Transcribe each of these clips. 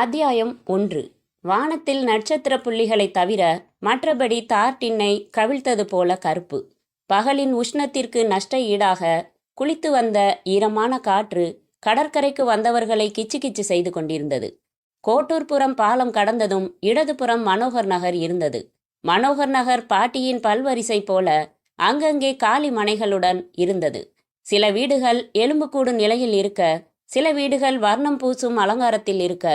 அத்தியாயம் 1. வானத்தில் நட்சத்திர புள்ளிகளைத் தவிர மற்றபடி தார்டின்னை கவிழ்த்தது போல கருப்பு. பகலின் உஷ்ணத்திற்கு நஷ்ட ஈடாக குளித்து வந்த ஈரமான காற்று கடற்கரைக்கு வந்தவர்களை கிச்சு கிச்சு செய்து கொண்டிருந்தது. கோட்டூர்புரம் பாலம் கடந்ததும் இடதுபுறம் மனோகர் நகர் இருந்தது. மனோகர் நகர் பாட்டியின் பல்வரிசை போல அங்கங்கே காலி மனைகளுடன் இருந்தது. சில வீடுகள் எலும்புக்கூடு நிலையில் இருக்க, சில வீடுகள் வர்ணம் பூசும் அலங்காரத்தில் இருக்க,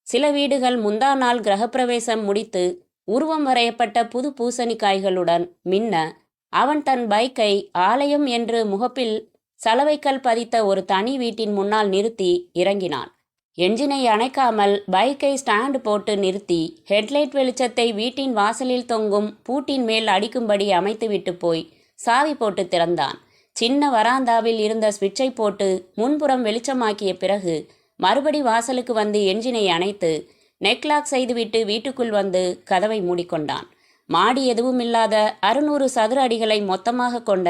சில வீடுகள் முந்தா நாள் கிரகப்பிரவேசம் முடித்து உருவம் வரையப்பட்ட புது பூசணிக்காய்களுடன் மின்ன, அவன் தன் பைக்கை ஆலயம் என்று முகப்பில் சலவைக்கல் பதித்த ஒரு தனி வீட்டின் முன்னால் நிறுத்தி இறங்கினான். என்ஜினை அணைக்காமல் பைக்கை ஸ்டாண்டு போட்டு நிறுத்தி ஹெட்லைட் வெளிச்சத்தை வீட்டின் வாசலில் தொங்கும் பூட்டின் மேல் அடிக்கும்படி அமைத்துவிட்டு போய் சாவி போட்டு திறந்தான். சின்ன வராந்தாவில் இருந்த ஸ்விட்சை போட்டு முன்புறம் வெளிச்சமாக்கிய பிறகு மறுபடி வாசலுக்கு வந்து என்ஜினை அணைத்து நெக்லாக் செய்துவிட்டு வீட்டுக்குள் வந்து கதவை மூடிக்கொண்டான். மாடி எதுவுமில்லாத 600 சதுர அடிகளை மொத்தமாக கொண்ட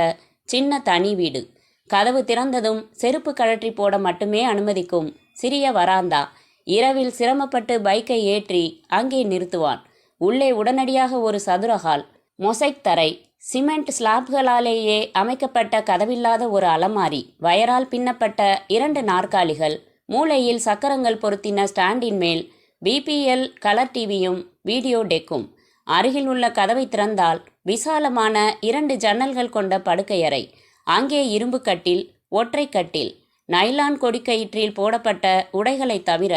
சின்ன தனி வீடு. கதவு திறந்ததும் செருப்பு கழற்றி போட மட்டுமே அனுமதிக்கும் சிறிய வராந்தா. இரவில் சிரமப்பட்டு பைக்கை ஏற்றி அங்கே நிறுத்துவான். உள்ளே உடனடியாக ஒரு சதுர ஹால், மொசைக் தரை, சிமெண்ட் ஸ்லாப்களாலேயே அமைக்கப்பட்ட கதவில்லாத ஒரு அலமாரி, வயரால் பின்னப்பட்ட 2 நாற்காலிகள், மூலையில் சக்கரங்கள் பொருத்தின ஸ்டாண்டின் மேல் பிபிஎல் கலர் டிவியும் வீடியோ டெக்கும். அருகில் உள்ள கதவை திறந்தால் விசாலமான 2 ஜன்னல்கள் கொண்ட படுக்கையறை. அங்கே இரும்பு கட்டில், ஒற்றை கட்டில், நைலான் கொடிக்கயிற்றில் போடப்பட்ட உடைகளை தவிர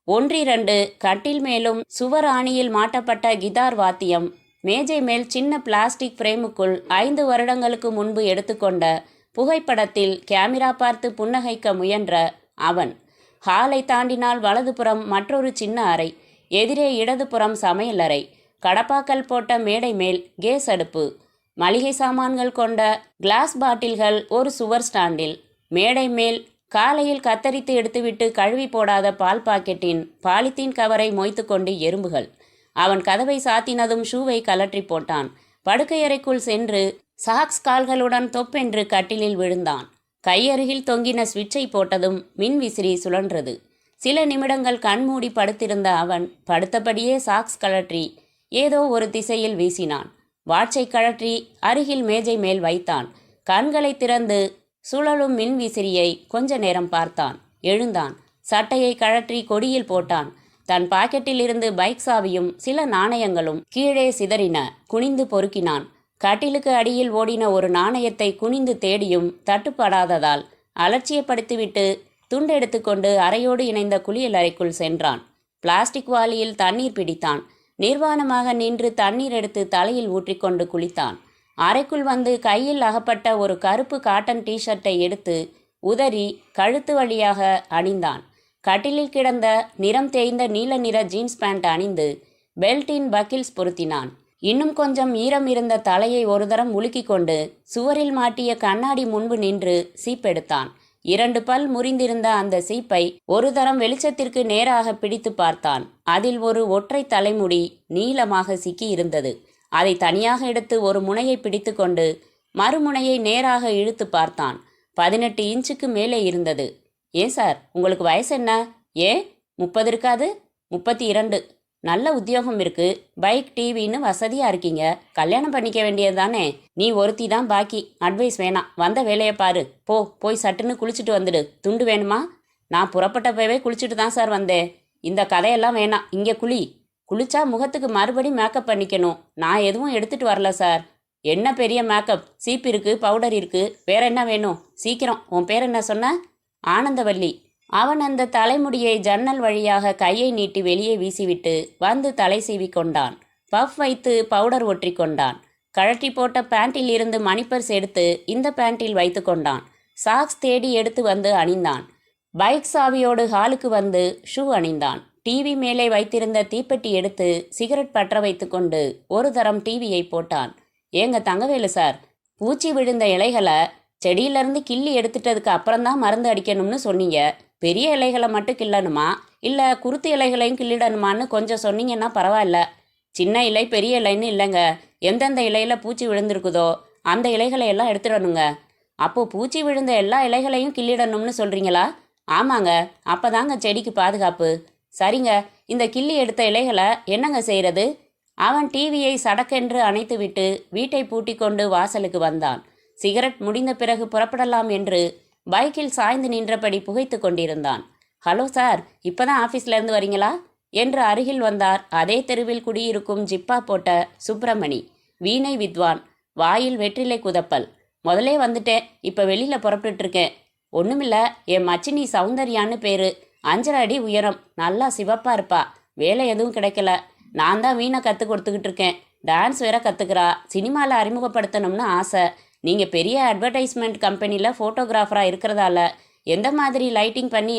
1-2 கட்டில் மேலும் சுவர் ஆணியில் மாட்டப்பட்ட கிதார் வாத்தியம். மேஜை மேல் சின்ன பிளாஸ்டிக் பிரேமுக்குள் 5 வருடங்களுக்கு முன்பு எடுத்துக்கொண்ட புகைப்படத்தில் கேமரா பார்த்து புன்னகைக்க முயன்ற அவன். ஹாலை தாண்டினால் வலதுபுறம் மற்றொரு சின்ன அறை, எதிரே இடதுபுறம் சமையலறை, கடப்பாக்கல் போட்ட மேடை மேல் கேஸ் அடுப்பு, மளிகை சாமான்கள் கொண்ட கிளாஸ் பாட்டில்கள் ஒரு சுவர் ஸ்டாண்டில், மேடை மேல் காலையில் கத்தரித்து எடுத்துவிட்டு கழுவி போடாத பால் பாக்கெட்டின் பாலித்தீன் கவரை மொய்த்து கொண்டு எறும்புகள். அவன் கதவை சாத்தினதும் ஷூவை கலற்றி போட்டான். படுக்கையறைக்குள் சென்று சாக்ஸ் கால்களுடன் தொப்பென்று கட்டிலில் விழுந்தான். கையருகில் தொங்கின ஸ்விட்சை போட்டதும் மின் விசிறி சுழன்றது. சில நிமிடங்கள் கண்மூடி படுத்திருந்த அவன் படுத்தபடியே சாக்ஸ் கழற்றி ஏதோ ஒரு திசையில் வீசினான். வாட்சை கழற்றி அருகில் மேஜை மேல் வைத்தான். கண்களை திறந்து சுழலும் மின் விசிறியை கொஞ்ச நேரம் பார்த்தான். எழுந்தான். சட்டையை கழற்றி கொடியில் போட்டான். தன் பாக்கெட்டில் இருந்து பைக் சாவியும் சில நாணயங்களும் கீழே சிதறின. குனிந்து பொறுக்கினான். கட்டிலுக்கு அடியில் ஓடின ஒரு நாணயத்தை குனிந்து தேடியும் தட்டுப்படாததால் அலட்சியப்படுத்திவிட்டு துண்டெடுத்து கொண்டு அறையோடு இணைந்த குளியல் அறைக்குள் சென்றான். பிளாஸ்டிக் வாளியில் தண்ணீர் பிடித்தான். நிர்வாணமாக நின்று தண்ணீர் எடுத்து தலையில் ஊற்றிக்கொண்டு குளித்தான். அறைக்குள் வந்து கையில் அகப்பட்ட ஒரு கருப்பு காட்டன் டிஷர்ட்டை எடுத்து உதறி கழுத்து வழியாக அணிந்தான். கட்டிலில் கிடந்த நிறம் தேய்ந்த நீல நிற ஜீன்ஸ் பேண்ட் அணிந்து பெல்ட்டின் பக்கில்ஸ் பொருத்தினான். இன்னும் கொஞ்சம் ஈரம் இருந்த தலையை ஒரு தரம் உலுக்கி கொண்டு சுவரில் மாட்டிய கண்ணாடி முன்பு நின்று சீப்பெடுத்தான். 2 பல் முறிந்திருந்த அந்த சீப்பை ஒரு தரம் வெளிச்சத்திற்கு நேராக பிடித்து பார்த்தான். அதில் ஒரு ஒற்றை தலைமுடி நீளமாக சிக்கி இருந்தது. அதை தனியாக எடுத்து ஒரு முனையை பிடித்து கொண்டு மறுமுனையை நேராக இழுத்து பார்த்தான். 18 இன்ச்சுக்கு மேலே இருந்தது. ஏன் சார், உங்களுக்கு வயசு என்ன? 30 இருக்காது? 32. நல்ல உத்தியோகம் இருக்கு, பைக் டிவின்னு வசதியாக இருக்கீங்க. கல்யாணம் பண்ணிக்க வேண்டியது தானே? நீ ஒருத்தி தான் பாக்கி. அட்வைஸ் வேணாம், வந்த வேலையை பாரு. போய் சட்டுன்னு குளிச்சுட்டு வந்துடு. துண்டு வேணுமா? நான் புறப்பட்டப்பவே குளிச்சுட்டு தான் சார் வந்தேன். இந்த கதையெல்லாம் வேணாம், இங்கே குளிச்சா முகத்துக்கு மறுபடி மேக்கப் பண்ணிக்கணும். நான் எதுவும் எடுத்துகிட்டு வரல சார். என்ன பெரிய மேக்கப்? சீப்பு இருக்குது, பவுடர் இருக்குது, வேற என்ன வேணும்? சீக்கிரம், உன் பேர் என்ன சொன்ன? ஆனந்தவல்லி. அவன் அந்த தலைமுடியை ஜன்னல் வழியாக கையை நீட்டி வெளியே வீசிவிட்டு வந்து தலை சீவி கொண்டான். பஃப் வைத்து பவுடர் ஒற்றி கொண்டான். கழட்டி போட்ட பேண்டில் இருந்து மணிப்பர்ஸ் எடுத்து இந்த பேண்டில் வைத்து கொண்டான். சாக்ஸ் தேடி எடுத்து வந்து அணிந்தான். பைக் சாவியோடு ஹாலுக்கு வந்து ஷூ அணிந்தான். டிவி மேலே வைத்திருந்த தீப்பெட்டி எடுத்து சிகரெட் பற்ற வைத்து கொண்டு ஒரு தரம் டிவியை போட்டான். ஏங்க தங்கவேலு சார், பூச்சி விழுந்த இலைகளை செடியிலேருந்து கிள்ளி எடுத்துட்டதுக்கு அப்புறம்தான் மருந்து அடிக்கணும்னு சொன்னீங்க. பெரிய இலைகளை மட்டும் கிள்ளணுமா இல்லை குருத்து இலைகளையும் கிள்ளிடணுமான்னு கொஞ்சம் சொன்னீங்கன்னா பரவாயில்ல. சின்ன இலை பெரிய இலைன்னு இல்லைங்க, எந்தெந்த இலையில் பூச்சி விழுந்திருக்குதோ அந்த இலைகளை எல்லாம் எடுத்துடணுங்க. அப்போது பூச்சி விழுந்த எல்லா இலைகளையும் கிள்ளிடணும்னு சொல்கிறீங்களா? ஆமாங்க, அப்போ தாங்க செடிக்கு பாதுகாப்பு. சரிங்க, இந்த கிள்ளி எடுத்த இலைகளை என்னங்க செய்யறது? அவன் டிவியை சடக்கென்று அணைத்துவிட்டு வீட்டை பூட்டி கொண்டு வாசலுக்கு வந்தான். சிகரெட் முடிந்த பிறகு புறப்படலாம் என்று பைக்கில் சாய்ந்து நின்றபடி புகைத்து கொண்டிருந்தான். ஹலோ சார், இப்போதான் ஆஃபீஸ்லேருந்து வரீங்களா என்று அருகில் வந்தார் அதே தெருவில் குடியிருக்கும் ஜிப்பா போட்ட சுப்பிரமணி. வீணை வித்வான், வாயில் வெற்றிலை குதப்பல். முதலே வந்துட்டேன், இப்போ வெளியில் புறப்பட்டுருக்கேன். ஒன்றுமில்ல, என் மச்சினி சௌந்தர்யான்னு பேர். 5 அடி உயரம், நல்லா சிவப்பாக இருப்பா. வேலை எதுவும் கிடைக்கல. நான் தான் வீணை கற்றுக் கொடுத்துக்கிட்டு இருக்கேன். டான்ஸ் வேற கற்றுக்கிறா. சினிமாவில் அறிமுகப்படுத்தணும்னு ஆசை. நீங்கள் பெரிய அட்வர்டைஸ்மெண்ட் கம்பெனியில் ஃபோட்டோகிராஃபராக இருக்கிறதால எந்த மாதிரி லைட்டிங் பண்ணி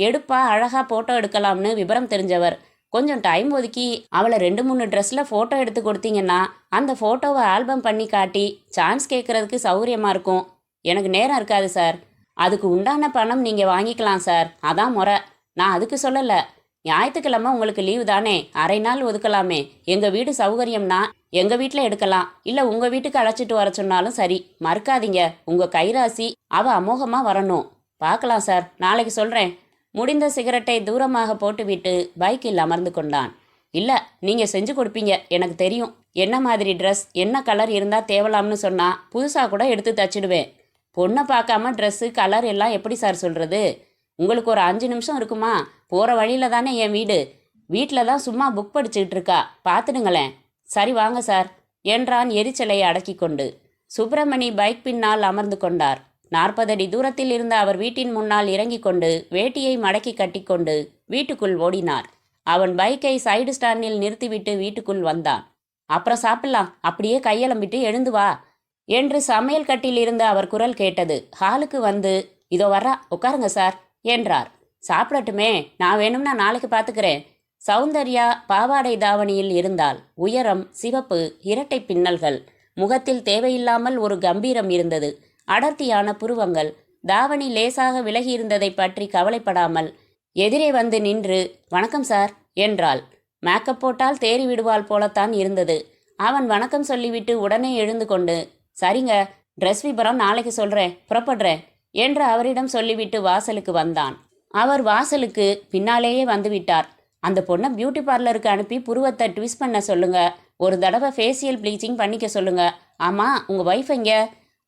எடுப்பா அழகாக ஃபோட்டோ எடுக்கலாம்னு விவரம் தெரிஞ்சவர். கொஞ்சம் டைம் ஒதுக்கி அவளை 2-3 ட்ரெஸ்ஸில் ஃபோட்டோ எடுத்து கொடுத்தீங்கன்னா அந்த ஃபோட்டோவை ஆல்பம் பண்ணி காட்டி சான்ஸ் கேட்குறதுக்கு சௌகரியமாக இருக்கும். எனக்கு நேரம் இருக்காது சார். அதுக்கு உண்டான பணம் நீங்கள் வாங்கிக்கலாம் சார், அதான் முறை. நான் அதுக்கு சொல்லலை. ஞாயிற்றுக்கிழமை உங்களுக்கு லீவு தானே, அரை நாள் ஒதுக்கலாமே. எங்கள் வீடு சௌகரியம்னா எங்கள் வீட்டில் எடுக்கலாம், இல்லை உங்கள் வீட்டுக்கு அழைச்சிட்டு வர சொன்னாலும் சரி. மறுக்காதீங்க, உங்கள் கைராசி அவள் அமோகமாக வரணும். பார்க்கலாம் சார், நாளைக்கு சொல்கிறேன். முடிந்த சிகரெட்டை தூரமாக போட்டுவிட்டு பைக்கில் அமர்ந்து கொண்டான். இல்லை, நீங்கள் செஞ்சு கொடுப்பீங்க, எனக்கு தெரியும். என்ன மாதிரி ட்ரெஸ், என்ன கலர் இருந்தால் தேவலாம்னு சொன்னால் புதுசாக கூட எடுத்து தச்சிடுவேன். பொண்ணை பார்க்காம ட்ரெஸ்ஸு கலர் எல்லாம் எப்படி சார் சொல்கிறது? உங்களுக்கு ஒரு 5 நிமிஷம் இருக்குமா? போகிற வழியில் தானே என் வீடு. வீட்டில் தான் சும்மா புக் படிச்சுக்கிட்டு இருக்கா, பார்த்துடுங்களேன். சரி வாங்க சார் என்றான் எரிச்சலை அடக்கி கொண்டு. சுப்பிரமணி பைக் பின்னால் அமர்ந்து கொண்டார். 40 அடி தூரத்தில் இருந்த அவர் வீட்டின் முன்னால் இறங்கி கொண்டு வேட்டியை மடக்கி கட்டிக்கொண்டு வீட்டுக்குள் ஓடினார். அவன் பைக்கை சைடு ஸ்டாண்டில் நிறுத்திவிட்டு வீட்டுக்குள் வந்தான். அப்புறம் சாப்பிடலாம், அப்படியே கையெலம்பிட்டு எழுந்து வா என்று சமையல் கட்டில் இருந்து அவர் குரல் கேட்டது. ஹாலுக்கு வந்து, இதோ வர்றா, உட்காருங்க சார் என்றார். சாப்பிடட்டுமே, நான் வேணும்னா நாளைக்கு பார்த்துக்கிறேன். சௌந்தர்யா பாவாடை தாவணியில் இருந்தாள். உயரம், சிவப்பு, இரட்டை பின்னல்கள். முகத்தில் தேவையில்லாமல் ஒரு கம்பீரம் இருந்தது. அடர்த்தியான புருவங்கள். தாவணி லேசாக விலகியிருந்ததை பற்றி கவலைப்படாமல் எதிரே வந்து நின்று வணக்கம் சார் என்றாள். மேக்கப் போட்டால் தேறி விடுவாள் போலத்தான் இருந்தது. அவன் வணக்கம் சொல்லிவிட்டு உடனே எழுந்து கொண்டு, சரிங்க, ட்ரெஸ் விபரம் நாளைக்கு சொல்கிறேன், புறப்படுறேன் என்று அவரிடம் சொல்லிவிட்டு வாசலுக்கு வந்தான். அவர் வாசலுக்கு பின்னாலேயே வந்துவிட்டார். அந்த பொண்ணை பியூட்டி பார்லருக்கு அனுப்பி புருவத்தை ட்விஸ்ட் பண்ண சொல்லுங்க. ஒரு தடவை ஃபேஷியல் ப்ளீச்சிங் பண்ணிக்க சொல்லுங்க. ஆமாம், உங்கள் ஒய்ஃப் எங்கே?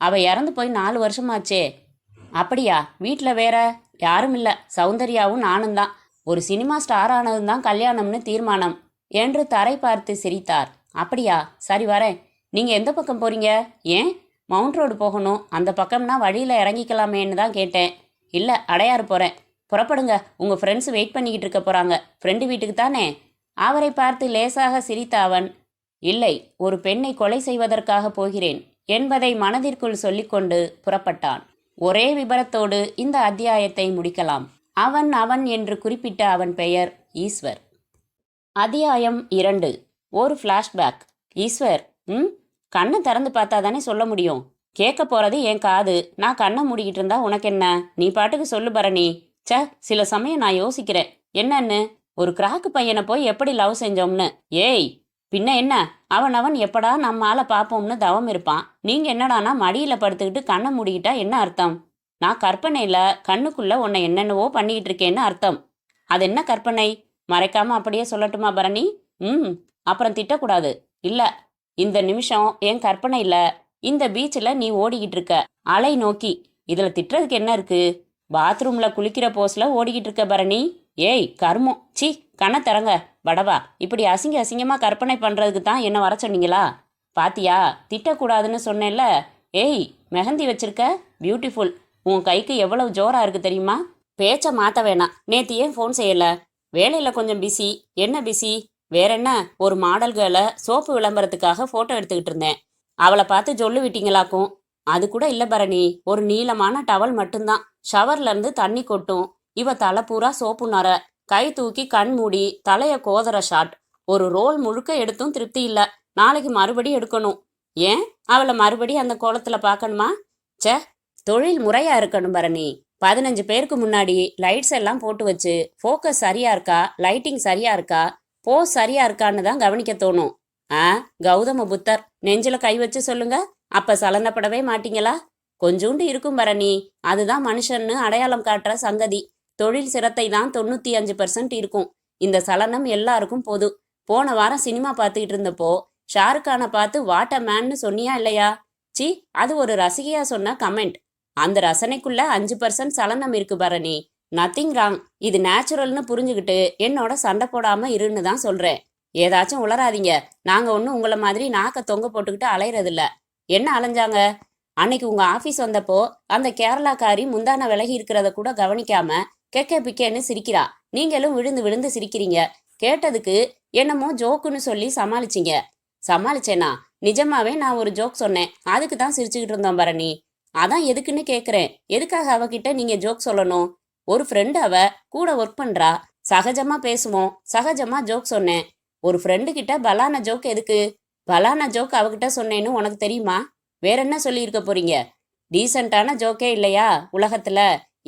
அவள் இறந்து போய் 4 வருஷமாச்சே. அப்படியா? வீட்டில் வேற யாரும் இல்லை, சௌந்தர்யாவும் நானும் தான். ஒரு சினிமா ஸ்டார் ஆனதும் தான் கல்யாணம்னு தீர்மானம் என்று தரை பார்த்து சிரித்தார். அப்படியா, சரி வரேன். நீங்கள் எந்த பக்கம் போகிறீங்க? ஏன்? மவுண்ட் ரோடு போகணும். அந்த பக்கம்னா வழியில் இறங்கிக்கலாமேன்னு தான் கேட்டேன். இல்லை, அடையாறு போகிறேன். புறப்படுங்க, உங்கள் ஃப்ரெண்ட்ஸ் வெயிட் பண்ணிக்கிட்டு இருக்க போகிறாங்க. ஃப்ரெண்டு வீட்டுக்கு தானே? அவரை பார்த்து லேசாக சிரித்த அவன், இல்லை, ஒரு பெண்ணை கொலை செய்வதற்காக போகிறேன் என்பதை மனதிற்குள் சொல்லிக்கொண்டு புறப்பட்டான். ஒரே விபரத்தோடு இந்த அத்தியாயத்தை முடிக்கலாம். அவன் என்று குறிப்பிட்ட அவன் பெயர் ஈஸ்வர். அத்தியாயம் 2. ஒரு ஃப்ளாஷ்பேக். ஈஸ்வர், கண்ணை திறந்து பார்த்தா தானே சொல்ல முடியும். கேட்க போகிறது என் காது. நான் கண்ணை மூடிக்கிட்டு இருந்தா உனக்கு என்ன? நீ பாட்டுக்கு சொல்லு பரணி. சில சமயம் நான் யோசிக்கிறேன், என்னன்னு, ஒரு கிராக்கு பையனை போய் எப்படி லவ் செஞ்சோம்னு. ஏய், பின்ன என்ன, அவன் எப்படா நம்ம ஆளை பார்ப்போம்னு தவம் இருப்பான். நீங்கள் என்னடானா மடியில் படுத்துக்கிட்டு கண்ணை மூடிக்கிட்டா என்ன அர்த்தம்? நான் கற்பனையில் கண்ணுக்குள்ளே உன்னை என்னென்னவோ பண்ணிக்கிட்டு இருக்கேன்னு அர்த்தம். அது என்ன கற்பனை? மறைக்காமல் அப்படியே சொல்லட்டுமா பரணி? அப்புறம் திட்டக்கூடாது. இல்லை, இந்த நிமிஷம் என் கற்பனையில் இந்த பீச்சில் நீ ஓடிக்கிட்டு இருக்க, அலை நோக்கி. இதில் திட்டுறதுக்கு என்ன இருக்கு? பாத்ரூமில் குளிக்கிற போஸில் ஓடிக்கிட்டு இருக்க பரணி. ஏய் கருமம், சி, கண்ணை திறங்க வடவா. இப்படி அசிங்கமாக கற்பனை பண்ணுறதுக்கு தான் என்ன வர சொன்னீங்களா? பாத்தியா, திட்டக்கூடாதுன்னு சொன்னேன்ல. ஏய், மெஹந்தி வச்சிருக்க, பியூட்டிஃபுல். உன் கைக்கு எவ்வளவு ஜோராக இருக்குது தெரியுமா? பேச்சை மாற்ற வேணாம். நேற்று ஏன் ஃபோன் செய்யலை? வேலையில் கொஞ்சம் பிஸி. என்ன பிஸி? வேற என்ன, ஒரு மாடல் கேர்ளை சோப்பு விளம்பரத்துக்காக ஃபோட்டோ எடுத்துக்கிட்டு இருந்தேன். அவளை பார்த்து சொல்லு விட்டீங்களாக்கும். அது கூட இல்லை பரணி, ஒரு நீளமான டவல் மட்டும்தான். ஷவர்லேருந்து தண்ணி கொட்டும். இவ தலை பூரா சோப்பு நர, கை தூக்கி கண் மூடி தலையை கோதற ஷாட். ஒரு ரோல் முழுக்க எடுத்தும் திருப்தி இல்லை. நாளைக்கு மறுபடி எடுக்கணும். ஏன், அவளை மறுபடி அந்த கோலத்தில் பார்க்கணுமா? தொழில் முறையாக இருக்கணும் பரணி. 15 பேருக்கு முன்னாடி லைட்ஸ் எல்லாம் போட்டு வச்சு ஃபோக்கஸ் சரியா இருக்கா, லைட்டிங் சரியா இருக்கா, போஸ் சரியா இருக்கான்னு தான் கவனிக்க தோணும். கௌதம புத்தர் நெஞ்சில் கை வச்சு சொல்லுங்க, அப்ப சலனப்படவே மாட்டீங்களா? கொஞ்சோண்டு இருக்கும் பரணி, அதுதான் மனுஷன்னு அடையாளம் காட்டுற சங்கதி. தொழில் சிரத்தை தான் 95% இருக்கும். இந்த சலனம் எல்லாருக்கும் பொது. போன வாரம் சினிமா பார்த்துக்கிட்டு இருந்தப்போ ஷாருக் கானை பார்த்து வாட் அ மேன்னு சொன்னியா இல்லையா? சி, அது ஒரு ரசிகையா சொன்ன கமெண்ட். அந்த ரசனைக்குள்ள 5% சலனம் இருக்கு பரணி. Nothing wrong. இது நேச்சுரல்னு புரிஞ்சுக்கிட்டு என்னோட சண்டை போடாம இருன்னு தான் சொல்றேன். ஏதாச்சும் உளராதீங்க. நாங்க ஒன்றும் உங்களை மாதிரி நாக்க தொங்க போட்டுக்கிட்டு அலையறதில்ல. என்ன அலைஞ்சாங்க? அன்னைக்கு உங்க ஆபீஸ் வந்தப்போ அந்த கேரளாக்காரி முந்தான விலகி இருக்கிறத கூட கவனிக்காம கெக்கே பிக்கேன்னு சிரிக்கிறா. நீங்களும் விழுந்து விழுந்து சிரிக்கிறீங்க. கேட்டதுக்கு என்னமோ ஜோக்குன்னு சொல்லி சமாளிச்சிங்க. சமாளிச்சேனா? நிஜமாவே நான் ஒரு ஜோக் சொன்னேன். அதுக்கு தான் சிரிச்சுக்கிட்டு இருந்தோம் பரணி. அதான் எதுக்குன்னு கேக்குறேன். எதுக்காக அவகிட்ட நீங்க ஜோக் சொல்லணும்? ஒரு ஃப்ரெண்டு, அவ கூட ஒர்க் பண்றா. சகஜமா பேசுவோம், சகஜமா ஜோக் சொன்னேன். ஒரு ஃப்ரெண்டு கிட்ட பலான ஜோக் எதுக்கு? பலான ஜோக் அவகிட்ட சொன்னேன்னு உனக்கு தெரியுமா? வேற என்ன சொல்லியிருக்க போறீங்க? டீசென்டான ஜோக்கே இல்லையா உலகத்துல?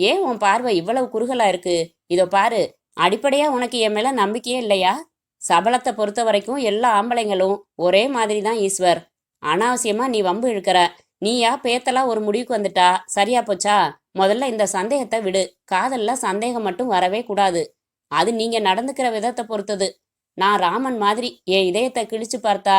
ஏன் உன் பார்வை இவ்வளவு குறுகலா இருக்கு? இதோ பாரு, அடிப்படையா உனக்கு என் மேல நம்பிக்கையே இல்லையா? சபலத்தை பொறுத்த வரைக்கும் எல்லா ஆம்பளைங்களும் ஒரே மாதிரி தான் ஈஸ்வர். அனாவசியமா நீ வம்பு இழுக்கிற. நீயா பேத்தலா ஒரு முடிவுக்கு வந்துட்டா சரியா போச்சா? முதல்ல இந்த சந்தேகத்தை விடு. காதல்ல சந்தேகம் மட்டும் வரவே கூடாது. அது நீங்க நடந்துக்கிற விதத்தை பொறுத்தது. நான் ராமன் மாதிரி என் இதயத்தை கிழிச்சு பார்த்தா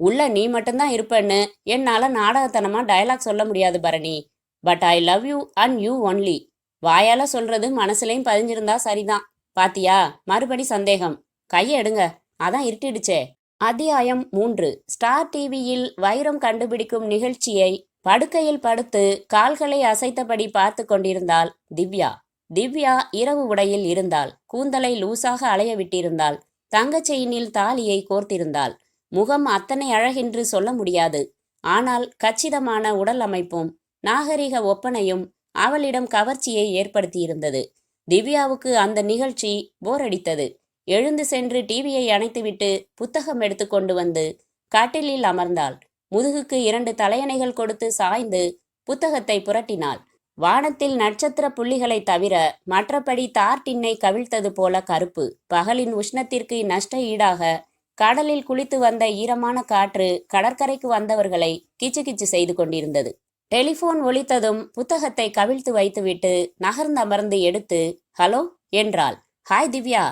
உள்ள நீ மட்டும்தான் இருப்பேன்னு என்னால நாடகத்தனமா டயலாக் சொல்ல முடியாது Bharani. But I love you and you only. வாயால சொல்றது மனசுலயும் பதிஞ்சிருந்தா சரிதான். பாத்தியா, மறுபடி சந்தேகம். கையை எடுங்க. அதான் இருட்டிடுச்சே. அத்தியாயம் 3. ஸ்டார் டிவியில் வைரம் கண்டுபிடிக்கும் நிகழ்ச்சியை படுக்கையில் படுத்து கால்களை அசைத்தபடி பார்த்து கொண்டிருந்தாள் திவ்யா. திவ்யா இரவு உடையில் இருந்தாள். கூந்தலை லூசாக அலைய விட்டிருந்தாள். தங்கச் செயினில் தாலியை கோர்த்திருந்தாள். முகம் அத்தனை அழகென்று சொல்ல முடியாது. ஆனால் கச்சிதமான உடல் அமைப்பும் நாகரிக ஒப்பனையும் அவளிடம் கவர்ச்சியை ஏற்படுத்தியிருந்தது. திவ்யாவுக்கு அந்த நிகழ்ச்சி போரடித்தது. எழுந்து சென்று டிவியை அணைத்துவிட்டு புத்தகம் எடுத்து கொண்டு வந்து கட்டிலில் அமர்ந்தாள். முதுகுக்கு 2 தலையணைகள் கொடுத்து சாய்ந்து புத்தகத்தை புரட்டினாள். வானத்தில் நட்சத்திர புள்ளிகளை தவிர மற்றபடி தார் டின்னை கவிழ்த்தது போல கருப்பு. பகலின் உஷ்ணத்திற்கு நஷ்ட ஈடாக கடலில் குளித்து வந்த ஈரமான காற்று கடற்கரைக்கு வந்தவர்களை கிச்சு கிச்சு செய்து கொண்டிருந்தது. டெலிபோன் ஒலித்ததும் புத்தகத்தை கவிழ்த்து வைத்துவிட்டு நகர்ந்தமர்ந்து எடுத்து ஹலோ என்றாள். ஹாய் திவ்யா.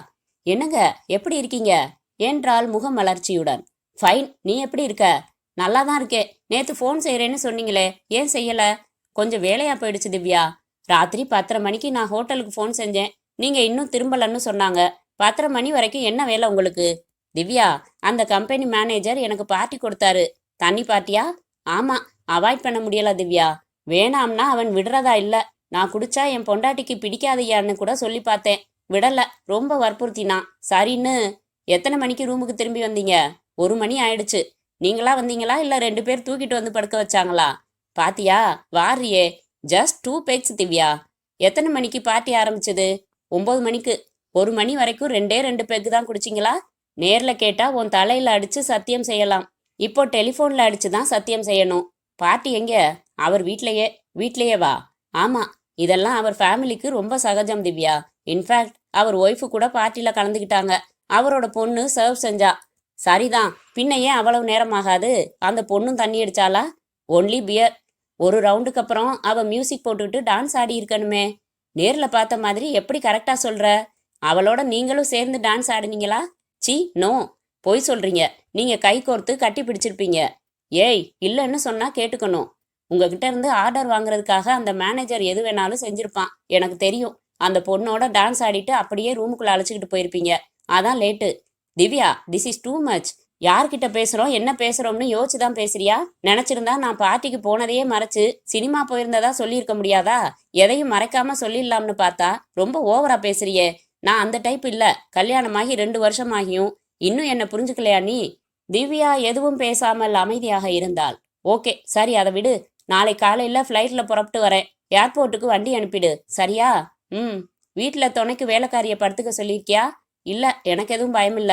என்னங்க, எப்படி இருக்கீங்க என்றாள் முகமலர்ச்சியுடன். ஃபைன், நீ எப்படி இருக்க? நல்லா தான் இருக்கே. நேத்து ஃபோன் செய்கிறேன்னு சொன்னீங்களே, ஏன் செய்யல? கொஞ்சம் வேலையா போயிடுச்சு திவ்யா. ராத்திரி 10:30 மணிக்கு நான் ஹோட்டலுக்கு ஃபோன் செஞ்சேன். நீங்க இன்னும் திரும்பலன்னு சொன்னாங்க. 10:30 மணி வரைக்கும் என்ன வேலை உங்களுக்கு? திவ்யா, அந்த கம்பெனி மேனேஜர் எனக்கு பார்ட்டி கொடுத்தாரு. தண்ணி பார்ட்டியா? ஆமா, அவாய்ட் பண்ண முடியல திவ்யா. வேணாம்னா அவன் விடுறதா இல்ல. நான் குடிச்சா என் பொண்டாட்டிக்கு பிடிக்காதையான்னு கூட சொல்லி பார்த்தேன். விடல. ரொம்ப வற்புறுத்தினான். சரின்னு. எத்தனை மணிக்கு ரூமுக்கு திரும்பி வந்தீங்க? 1 மணி ஆயிடுச்சு. நீங்களா வந்தீங்களா இல்ல 2 பேர் தூக்கிட்டு வந்து படுக்க வச்சாங்களா? பாத்தியா, வாரியே. Just 2 pegs Divya. எத்தனை மணிக்கு பார்ட்டி ஆரம்பிச்சது? 9 மணிக்கு. 1 மணி வரைக்கும் 2 பெக் தான் குடிச்சிங்களா? நேர்ல கேட்டா உன் தலையில அடிச்சு சத்தியம் செய்யலாம். இப்போ டெலிஃபோன்ல அடிச்சு தான் சத்தியம் செய்யணும். பார்ட்டி எங்க? அவர் வீட்லயே. வீட்லயே வா. ஆமா, இதெல்லாம் அவர் ஃபேமிலிக்கு ரொம்ப சகஜம் திவ்யா. இன்ஃபேக்ட் அவர் ஒய்ஃபு கூட பார்ட்டியில கலந்துக்கிட்டாங்க. அவரோட பொண்ணு சர்வ் செஞ்சா. சரிதான், பின்ன ஏன் அவ்வளவு நேரம் ஆகாது? அந்த பொண்ணும் தண்ணி அடிச்சாளா? Only pier. ஒரு ரவுண்டுக்கு அப்புறம் அவ மியூசிக் போட்டுக்கிட்டு டான்ஸ் ஆடி இருக்கணுமே. நேர்ல பார்த்த மாதிரி எப்படி கரெக்டா சொல்ற? அவளோட நீங்களும் சேர்ந்து டான்ஸ் ஆடினீங்களா? C, no. பொய் சொல்றீங்க. நீங்க கை கோர்த்து கட்டி பிடிச்சிருப்பீங்க. ஏய், இல்லைன்னு சொன்னா கேட்டுக்கணும். உங்ககிட்ட இருந்து ஆர்டர் வாங்குறதுக்காக அந்த மேனேஜர் எது வேணாலும் செஞ்சிருப்பான். எனக்கு தெரியும். அந்த பொண்ணோட டான்ஸ் ஆடிட்டு அப்படியே ரூமுக்குள்ள அழைச்சிக்கிட்டு போயிருப்பீங்க. அதான் late. Divya, this is too much. யார்கிட்ட பேசுறோம், என்ன பேசுறோம்னு யோசிச்சுதான் பேசுறியா? நினைச்சிருந்தா நான் பார்ட்டிக்கு போனதையே மறைச்சு சினிமா போயிருந்ததா சொல்லியிருக்க முடியாதா? எதையும் மறைக்காம சொல்லிடலாம்னு பார்த்தா ரொம்ப ஓவரா பேசுறியே. நான் அந்த டைப் இல்ல. கல்யாணமாகி 2 வருஷம் ஆகியும் இன்னும் என்ன புரிஞ்சுக்கலையா நீ? திவ்யா எதுவும் பேசாமல் அமைதியாக இருந்தாள். ஓகே, சரி, அதை விடு. நாளை காலையில ஃப்ளைட்ல புறப்பட்டு வரேன். ஏர்போர்ட்டுக்கு வண்டி அனுப்பிடு, சரியா? வீட்டுல துணைக்கு வேலைக்காரிய படுத்துக்க சொல்லியிருக்கியா? இல்ல, எனக்கு எதுவும் பயம் இல்ல.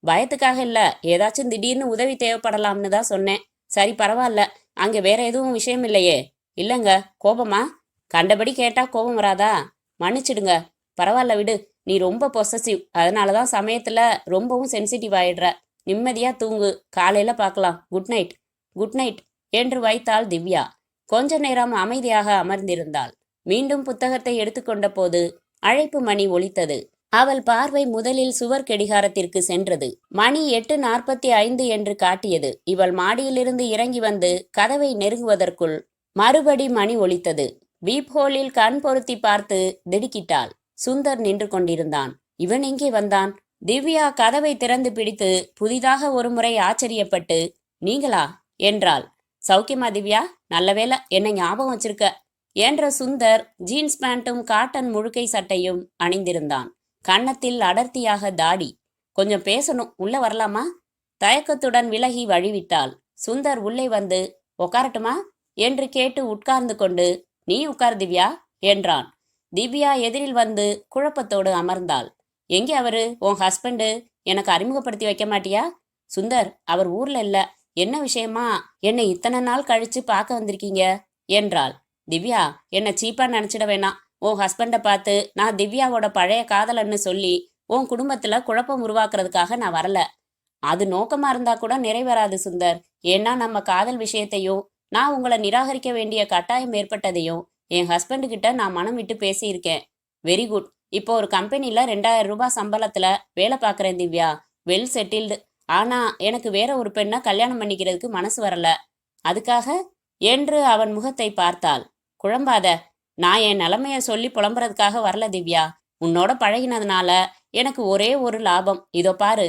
பயத்துக்காக இல்ல, ஏதாச்சும் திடீர்னு உதவி தேவைப்படலாம்னு தான் சொன்னேன். சரி, பரவாயில்ல. அங்க வேற எதுவும் விஷயம் இல்லையே? இல்லங்க. கோபமா? கண்டபடி கேட்டா கோபம் வராதா? மன்னிச்சிடுங்க. பரவாயில்ல, விடு. நீ ரொம்ப பொசசிவ். அதனாலதான் சமயத்துல ரொம்பவும் சென்சிட்டிவ் ஆயிடுற. நிம்மதியா தூங்கு. காலையில பார்க்கலாம். Good night. குட் நைட் என்று வைத்தாள் திவ்யா. கொஞ்ச நேரம் அமைதியாக அமர்ந்திருந்தாள். மீண்டும் புத்தகத்தை எடுத்துக்கொண்ட போது அழைப்பு மணி ஒலித்தது. அவள் பார்வை முதலில் சுவர் கடிகாரத்திற்கு சென்றது. மணி 8:45 என்று காட்டியது. இவள் மாடியிலிருந்து இறங்கி வந்து கதவை நெருங்குவதற்குள் மறுபடி மணி ஒலித்தது. பீப் ஹோலில் கண் பொருத்தி பார்த்து திடுக்கிட்டாள். சுந்தர் நின்று கொண்டிருந்தான். இவன் எங்கே வந்தான்? திவ்யா கதவை திறந்து பிடித்து புதிதாக ஒரு முறை ஆச்சரியப்பட்டு, நீங்களா என்றாள். சௌக்கியமா திவ்யா? நல்லவேளை என்னை ஞாபகம் வச்சிருக்க என்ற சுந்தர் ஜீன்ஸ் பேண்ட்டும் காட்டன் முழுக்கை சட்டையும் அணிந்திருந்தான். கன்னத்தில் அடர்த்தியாக தாடி. கொஞ்சம் பேசணும், உள்ள வரலாமா? தயக்கத்துடன் விலகி வழிவிட்டாள். சுந்தர் உள்ளே வந்து, உட்காரட்டுமா என்று கேட்டு உட்கார்ந்து கொண்டு, நீ உட்கார் திவ்யா என்றான். திவ்யா எதிரில் வந்து குழப்பத்தோடு அமர்ந்தாள். எங்கே அவரு, உன் ஹஸ்பண்டு? எனக்கு அறிமுகப்படுத்தி வைக்க மாட்டியா? சுந்தர், அவர் ஊர்ல இல்ல. என்ன விஷயமா என்னை இத்தனை நாள் கழிச்சு பார்க்க வந்திருக்கீங்க என்றாள். திவ்யா, என்ன சீப்பா நினைச்சிட வேணாம். உன் ஹஸ்பண்டை பார்த்து நான் திவ்யாவோட பழைய காதலன்னு சொல்லி உன் குடும்பத்துல குழப்பம் உருவாக்குறதுக்காக நான் வரல. அது நோக்கமா இருந்தா கூட நிறைவேறாது சுந்தர். ஏன்னா நம்ம காதல் விஷயத்தையும் நான் உங்களை நிராகரிக்க வேண்டிய கட்டாயம் ஏற்பட்டதையும் என் ஹஸ்பண்டு கிட்ட நான் மனம் விட்டு பேசியிருக்கேன். Very good. இப்போ ஒரு கம்பெனில 2000 ரூபாய் சம்பளத்துல வேலை பார்க்குறேன் திவ்யா. Well settled. ஆனா எனக்கு வேற ஒரு பெண்ணை கல்யாணம் பண்ணிக்கிறதுக்கு மனசு வரல. அதுக்காக என்று அவன் முகத்தை பார்த்தாள். குழம்பாத. நான் என் நிலைமைய சொல்லி புலம்புறதுக்காக வரல திவ்யா. உன்னோட பழகினதுனால எனக்கு ஒரே ஒரு லாபம். இதோ பாரு.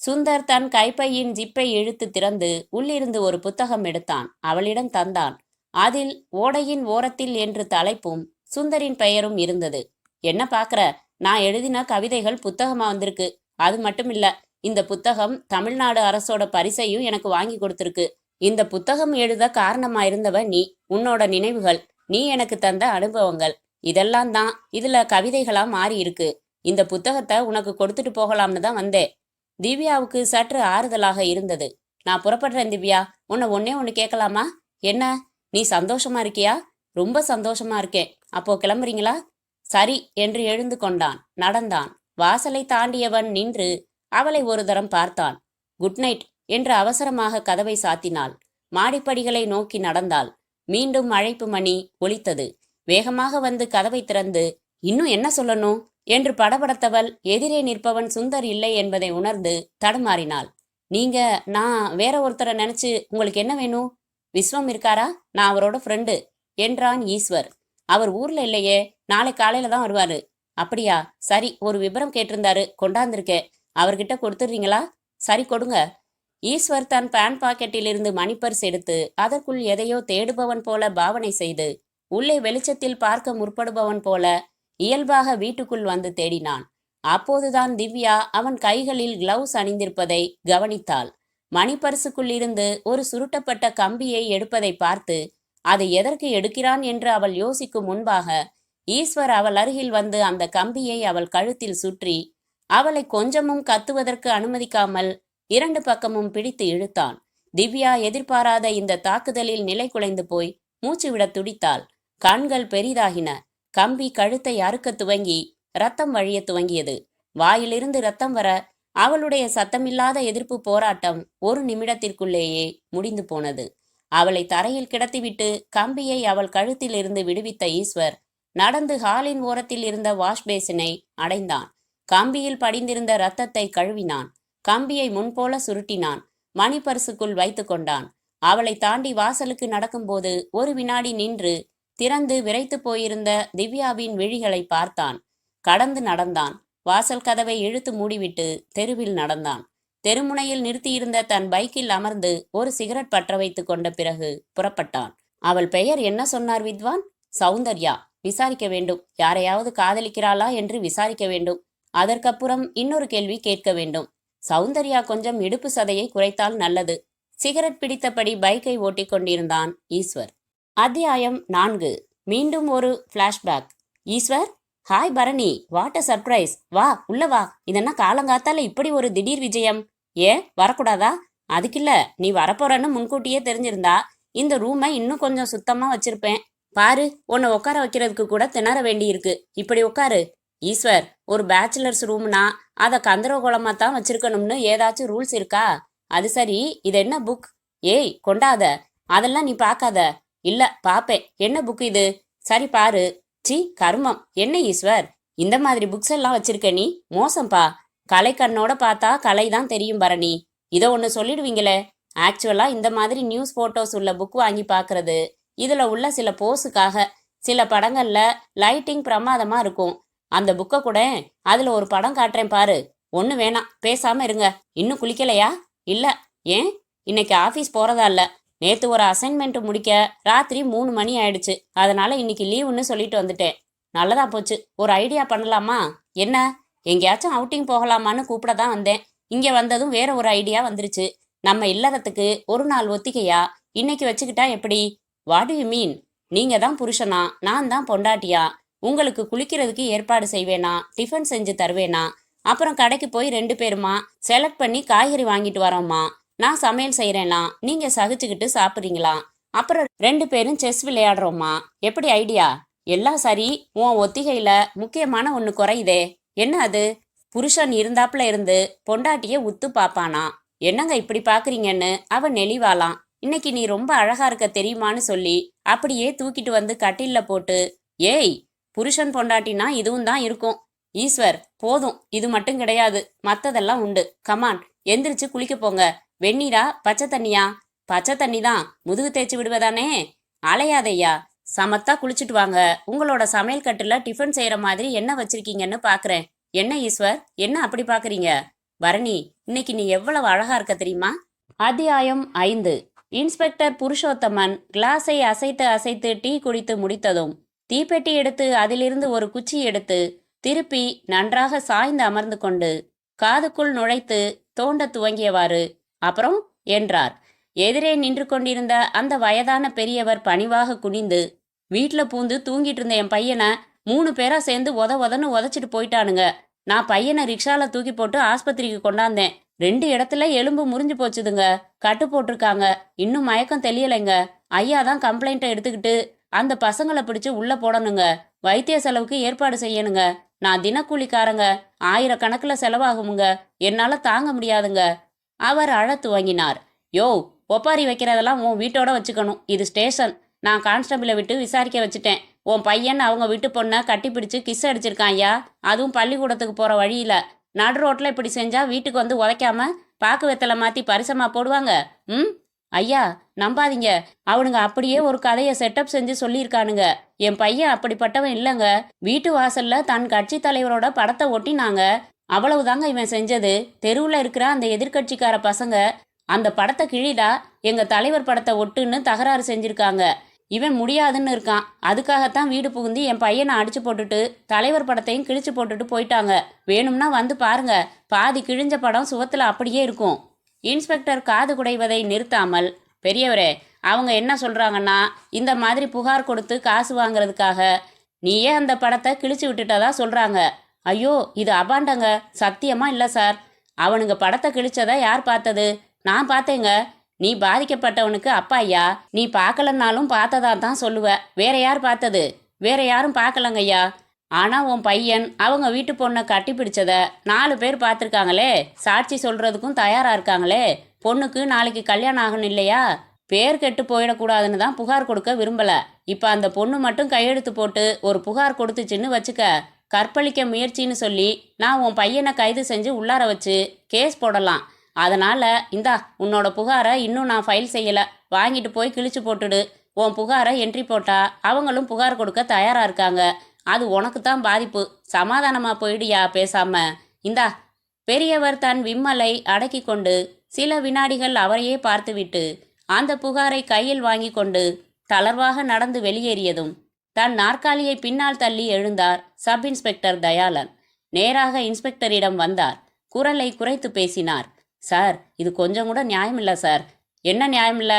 சுந்தர் தன் கைப்பையின் ஜிப்பை இழுத்து திறந்து உள்ளிருந்து ஒரு புத்தகம் எடுத்தான். அவளிடம் தந்தான். அதில் ஓடையின் ஓரத்தில் என்று தலைப்பும் சுந்தரின் பெயரும் இருந்தது. என்ன பாக்குற? நான் எழுதின கவிதைகள் புத்தகமா வந்திருக்கு. அது மட்டும் இல்ல, இந்த புத்தகம் தமிழ்நாடு அரசோட பரிசையும் எனக்கு வாங்கி கொடுத்திருக்கு. இந்த புத்தகம் எழுத காரணமா இருந்தவ நீ. உன்னோட நினைவுகள், நீ எனக்கு தந்த அனுபவங்கள், இதெல்லாம் தான் இதுல கவிதைகளா மாறி இருக்கு. இந்த புத்தகத்தை உனக்கு கொடுத்துட்டு போகலாம்னு தான் வந்தேன். திவ்யாவுக்கு சற்று ஆறுதலாக இருந்தது. நான் புறப்படுறேன் திவ்யா. உன்னை ஒன்னே ஒன்று கேட்கலாமா? என்ன? நீ சந்தோஷமா இருக்கியா? ரொம்ப சந்தோஷமா இருக்கேன். அப்போ கிளம்புறீங்களா? சரி என்று எழுந்து கொண்டான். நடந்தான். வாசலை தாண்டியவன் நின்று அவளை ஒரு தரம் பார்த்தான். குட் நைட் என்று அவசரமாக கதவை சாத்தினாள். மாடிப்படிகளை நோக்கி நடந்தாள். மீண்டும் அழைப்பு மணி ஒலித்தது. வேகமாக வந்து கதவை திறந்து, இன்னும் என்ன சொல்லணும் என்று படபடத்தவள் எதிரே நிற்பவன் சுந்தர் இல்லை என்பதை உணர்ந்து தடுமாறினாள். நீங்க, நான் வேற ஒருத்தரை நினைச்சு உங்களுக்கு என்ன வேணும்? விஸ்வம் இருக்காரா? நான் அவரோட ஃப்ரெண்டு என்றான் ஈஸ்வர். அவர் ஊர்ல இல்லையே, நாளை காலையில தான் வருவாரு. அப்படியா? சரி, ஒரு விபரம் கேட்டிருந்தாரு, கொண்டாந்துருக்கேன். அவர்கிட்ட கொடுத்துடுறீங்களா? சரி, கொடுங்க. ஈஸ்வர் தன் பேண்ட் பாக்கெட்டிலிருந்து மணிப்பர்ஸ் எடுத்து அதற்குள் எதையோ தேடுபவன் போல பாவனை செய்து உள்ளே வெளிச்சத்தில் பார்க்க முற்படுபவன் போல இயல்பாக வீட்டுக்குள் வந்து தேடினான். அப்போதுதான் திவ்யா அவன் கைகளில் கிளவுஸ் அணிந்திருப்பதை கவனித்தாள். மணிப்பர்சுக்குள் இருந்து ஒரு சுருட்டப்பட்ட கம்பியை எடுப்பதை பார்த்து அதை எதற்கு எடுக்கிறான் என்று அவள் யோசிக்கும் முன்பாக ஈஸ்வர் அவள் அருகில் வந்து அந்த கம்பியை அவள் கழுத்தில் சுற்றி அவளை கொஞ்சமும் கத்துவதற்கு அனுமதிக்காமல் 2 பக்கமும் பிடித்து இழுத்தான். திவ்யா எதிர்பாராத இந்த தாக்குதலில் நிலை குலைந்து போய் மூச்சு விட துடித்தாள். கண்கள் பெரிதாகின. கம்பி கழுத்தை அறுக்க துவங்கி ரத்தம் வழிய துவங்கியது. வாயிலிருந்து ரத்தம் வர அவளுடைய சத்தமில்லாத எதிர்ப்பு போராட்டம் ஒரு நிமிடத்திற்குள்ளேயே முடிந்து போனது. அவளை தரையில் கிடத்திவிட்டு கம்பியை அவள் கழுத்தில் இருந்து விடுவித்த ஈஸ்வர் நடந்து ஹாலின் ஓரத்தில் இருந்த வாஷ் பேசினை அடைந்தான். கம்பியில் படிந்திருந்த ரத்தத்தை கழுவினான். கம்பியை முன்போல சுருட்டினான். மணிப்பர்சுக்குள் வைத்து கொண்டான். அவளை தாண்டி வாசலுக்கு நடக்கும்போது ஒரு வினாடி நின்று திறந்து விரைத்து போயிருந்த திவ்யாவின் விழிகளை பார்த்தான். கடந்து நடந்தான். வாசல் கதவை இழுத்து மூடிவிட்டு தெருவில் நடந்தான். தெருமுனையில் நிறுத்தியிருந்த தன் பைக்கில் அமர்ந்து ஒரு சிகரெட் பற்ற வைத்து கொண்ட பிறகு புறப்பட்டான். அவள் பெயர் என்ன சொன்னார் வித்வான்? சௌந்தர்யா. விசாரிக்க வேண்டும். யாரையாவது காதலிக்கிறாளா என்று விசாரிக்க வேண்டும். அதற்கப்புறம் இன்னொரு கேள்வி கேட்க வேண்டும். சௌந்தர்யா கொஞ்சம் இடுப்பு சதையை குறைத்தால் நல்லது. சிகரெட் பிடித்தபடி பைக்கை ஓட்டிக் கொண்டிருந்தான் ஈஸ்வர். அத்தியாயம் 4. மீண்டும் ஒரு flashback. Eswar, hi Bharani, what a surprise. வா, உள்ள வா. இதென்ன காலங்காத்தால இப்படி ஒரு திடீர் விஜயம்? ஏன் வரக்கூடாதா? அதுக்கில்ல, நீ வரப்போறன்னு முன்கூட்டியே தெரிஞ்சிருந்தா இந்த ரூமை இன்னும் கொஞ்சம் சுத்தமா வச்சிருப்பேன். பாரு, உன்னை உட்கார வைக்கிறதுக்கு கூட திணற வேண்டி இருக்கு. இப்படி உட்காரு. ஈஸ்வர், ஒரு பேச்சுலர்ஸ் ரூம்னா அதை கந்தரகோலமா தான் வச்சிருக்கணும்னு ஏதாச்சும் ரூல்ஸ் இருக்கா? அது சரி, இது என்ன புக்? ஏய், கொண்டாத. அதெல்லாம் நீ பார்க்காத. இல்ல, பாப்பேன். என்ன புக் இது? சரி பாரு. சி கர்மம். என்ன ஈஸ்வர், இந்த மாதிரி புக்ஸ் எல்லாம் வச்சிருக்க நீ? மோசம்பா. கலை கண்ணோட பார்த்தா கலை தான் தெரியும் பரணி. இதை ஒன்று சொல்லிடுவீங்களே. ஆக்சுவலா இந்த மாதிரி நியூஸ் போட்டோஸ் உள்ள புக் வாங்கி பார்க்கறது, இதுல உள்ள சில போஸுக்காக. சில படங்கள்ல லைட்டிங் பிரமாதமா இருக்கும். அந்த புக்கை கூட அதுல ஒரு படம் காட்டுறேன் பாரு. ஒண்ணு வேணாம், பேசாம இருங்க. இன்னும் குளிக்கலையா? இல்ல. ஏன்? இன்னைக்கு ஆபீஸ் போறதா இல்ல. நேத்து ஒரு அசைன்மெண்ட் முடிக்க ராத்திரி 3 மணி ஆயிடுச்சு. அதனால இன்னைக்கு லீவுன்னு சொல்லிட்டு வந்துட்டேன். நல்லதா போச்சு. ஒரு ஐடியா பண்ணலாமா? என்ன? எங்கேயாச்சும் அவுட்டிங் போகலாமான்னு கூப்பிட தான் வந்தேன். இங்க வந்ததும் வேற ஒரு ஐடியா வந்துருச்சு. நம்ம இல்லறத்துக்கு ஒரு நாள் ஒத்திகையா இன்னைக்கு வச்சுக்கிட்டா எப்படி? What to you mean? நீங்க தான் புருஷனா, நான் தான் பொண்டாட்டியா? உங்களுக்கு குளிக்கிறதுக்கு ஏற்பாடு செய்வேனா, டிஃபன் செஞ்சு தருவேனா, அப்புறம் கடைக்கு போய் 2 பேருமா செலக்ட் பண்ணி காய்கறி வாங்கிட்டு வரோமா, நான் சமையல் செய்யறேனா, நீங்க சகிச்சுக்கிட்டு சாப்பிட்றீங்களா, அப்புறம் 2 பேரும் செஸ் விளையாடுறோமா? எப்படி ஐடியா? எல்லாம் சரி. உன் ஒத்திகையில முக்கியமான ஒன்று குறையுதே. என்ன அது? புருஷன் இருந்தாப்புல இருந்து பொண்டாட்டிய உத்து பாப்பானா? என்னங்க இப்படி பாக்குறீங்கன்னு அவன் நெளிவாளாம். இன்னைக்கு நீ ரொம்ப அழகா இருக்க தெரியுமான்னு சொல்லி அப்படியே தூக்கிட்டு வந்து கட்டில்ல போட்டு, ஏய், புருஷன் பொண்டாட்டினா இதுவும் தான் இருக்கும். ஈஸ்வர், போதும். இது மட்டும் கிடையாது, மத்ததெல்லாம் உண்டு. கமான், எந்திரிச்சு குளிக்க போங்க. வெந்நீரா பச்சை தண்ணியா? பச்சை தண்ணி தான். முதுகு தேய்ச்சி விடுவதானே? அலையாதையா, சமத்தா குளிச்சுட்டு வாங்க. உங்களோட சமையல் கட்டுல டிஃபன் செய்யற மாதிரி என்ன வச்சிருக்கீங்கன்னு பாக்குறேன். என்ன ஈஸ்வர், என்ன அப்படி பாக்குறீங்க? பரணி, இன்னைக்கு நீ எவ்வளவு அழகா இருக்க தெரியுமா? அத்தியாயம் 5. இன்ஸ்பெக்டர் புருஷோத்தமன் கிளாஸை அசைத்து அசைத்து டீ குடித்து முடித்ததும் தீப்பெட்டி எடுத்து அதிலிருந்து ஒரு குச்சி எடுத்து திருப்பி நன்றாக சாய்ந்து அமர்ந்து கொண்டு காதுக்குள் நுழைத்து தோண்ட துவங்கியவாறு, அப்புறம் என்றார். எதிரே நின்று கொண்டிருந்த அந்த வயதான பெரியவர் பணிவாக குனிந்து, வீட்டில் பூந்து தூங்கிட்டு இருந்த என் பையனை 3 பேரா சேர்ந்து உதன்னு உதச்சிட்டு போயிட்டானுங்க. நான் பையனை ரிக்ஷால தூக்கி போட்டு ஆஸ்பத்திரிக்கு கொண்டாந்தேன். 2 இடத்துல எலும்பு முறிஞ்சு போச்சுதுங்க. கட்டு போட்டிருக்காங்க. இன்னும் மயக்கம் தெரியலைங்க. ஐயா தான் கம்ப்ளைண்ட்டை எடுத்துக்கிட்டு அந்த பசங்களை பிடிச்சு உள்ள போடணுங்க. வைத்திய செலவுக்கு ஏற்பாடு செய்யணுங்க. நான் தினக்கூலிக்காரங்க. 1000 கணக்குல செலவாகுமுங்க. என்னால தாங்க முடியாதுங்க. அவர் அழ துவங்கினார். யோ, ஒப்பாரி வைக்கிறதெல்லாம் உன் வீட்டோட வச்சுக்கணும். இது ஸ்டேஷன். நான் கான்ஸ்டபிளை விட்டு விசாரிக்க வச்சுட்டேன். உன் பையன் அவங்க வீட்டு பொண்ணை கட்டிப்பிடிச்சு கிஸ் அடிச்சிருக்கான் ஐயா. அதுவும் பள்ளிக்கூடத்துக்கு போற வழியில. நடு ரோட்ல இப்படி செஞ்சா வீட்டுக்கு வந்து உதைக்காம பாக்கு வெத்தலை மாத்தி பரிசமா போடுவாங்க. ஐயா, நம்பாதீங்க. அவனுங்க அப்படியே ஒரு கதையை செட்டப் செஞ்சு சொல்லியிருக்கானுங்க. என் பையன் அப்படிப்பட்டவன் இல்லைங்க. வீட்டு வாசல்ல தன் கட்சி தலைவரோட படத்தை ஒட்டினாங்க. அவ்வளவுதாங்க இவன் செஞ்சது. தெருவில் இருக்கிற அந்த எதிர்கட்சிக்கார பசங்க அந்த படத்தை கிழிடா, எங்க தலைவர் படத்தை ஒட்டுன்னு தகராறு செஞ்சிருக்காங்க. இவன் முடியாதுன்னு இருக்கான். அதுக்காகத்தான் வீடு புகுந்து என் பையனை அடிச்சு போட்டுட்டு தலைவர் படத்தையும் கிழிச்சு போட்டுட்டு போயிட்டாங்க. வேணும்னா வந்து பாருங்க. பாதி கிழிஞ்ச படம் சுவத்துல அப்படியே இருக்கும். இன்ஸ்பெக்டர் காது குடைவதை நிறுத்தாமல், பெரியவரே, அவங்க என்ன சொல்றாங்கன்னா, இந்த மாதிரி புகார் கொடுத்து காசு வாங்குறதுக்காக நீயே அந்த படத்தை கிழிச்சு விட்டுட்டதா சொல்றாங்க. ஐயோ, இது அபாண்டங்க. சத்தியமா இல்லை சார். அவனுங்க படத்தை கிழிச்சதை யார் பார்த்தது? நான் பார்த்தேங்க. நீ பாதிக்கப்பட்டவனுக்கு அப்பா ஐயா. நீ பார்க்கலன்னாலும் பார்த்ததா தான் சொல்லுவ. வேற யார் பார்த்தது? வேற யாரும் பார்க்கலங்க ஐயா. ஆனா உன் பையன் அவங்க வீட்டு பொண்ணை கட்டி பிடிச்சத 4 பேர் பார்த்துருக்காங்களே. சாட்சி சொல்றதுக்கும் தயாரா இருக்காங்களே. பொண்ணுக்கு நாளைக்கு கல்யாணம் ஆகணும் இல்லையா? பேர் கெட்டு போயிடக்கூடாதுன்னு தான் புகார் கொடுக்க விரும்பல. இப்ப அந்த பொண்ணு மட்டும் கையெழுத்து போட்டு ஒரு புகார் கொடுத்துச்சுன்னு வச்சுக்க, கற்பழிக்க முயற்சின்னு சொல்லி நான் உன் பையனை கைது செஞ்சு உள்ளார வச்சு கேஸ் போடலாம். அதனால இந்தா, உன்னோட புகாரை இன்னும் நான் ஃபைல் செய்யல. வாங்கிட்டு போய் கிழிச்சு போட்டுடு. உன் புகாரை என்ட்ரி போட்டா அவங்களும் புகார் கொடுக்க தயாரா இருக்காங்க. அது உனக்கு தான் பாதிப்பு. சமாதானமா போயிடுயா பேசாம. இந்தா. பெரியவர் தன் விம்மலை அடக்கி கொண்டு சில வினாடிகள் அவரையே பார்த்துவிட்டு அந்த புகாரை கையில் வாங்கி கொண்டு தளர்வாக நடந்து வெளியேறியதும் தன் நாற்காலியை பின்னால் தள்ளி எழுந்தார் சப் இன்ஸ்பெக்டர் தயாளன். நேராக இன்ஸ்பெக்டரிடம் வந்தார். குரலை குறைத்து பேசினார். சார், இது கொஞ்சம் கூட நியாயமில்லை சார். என்ன நியாயமில்லை?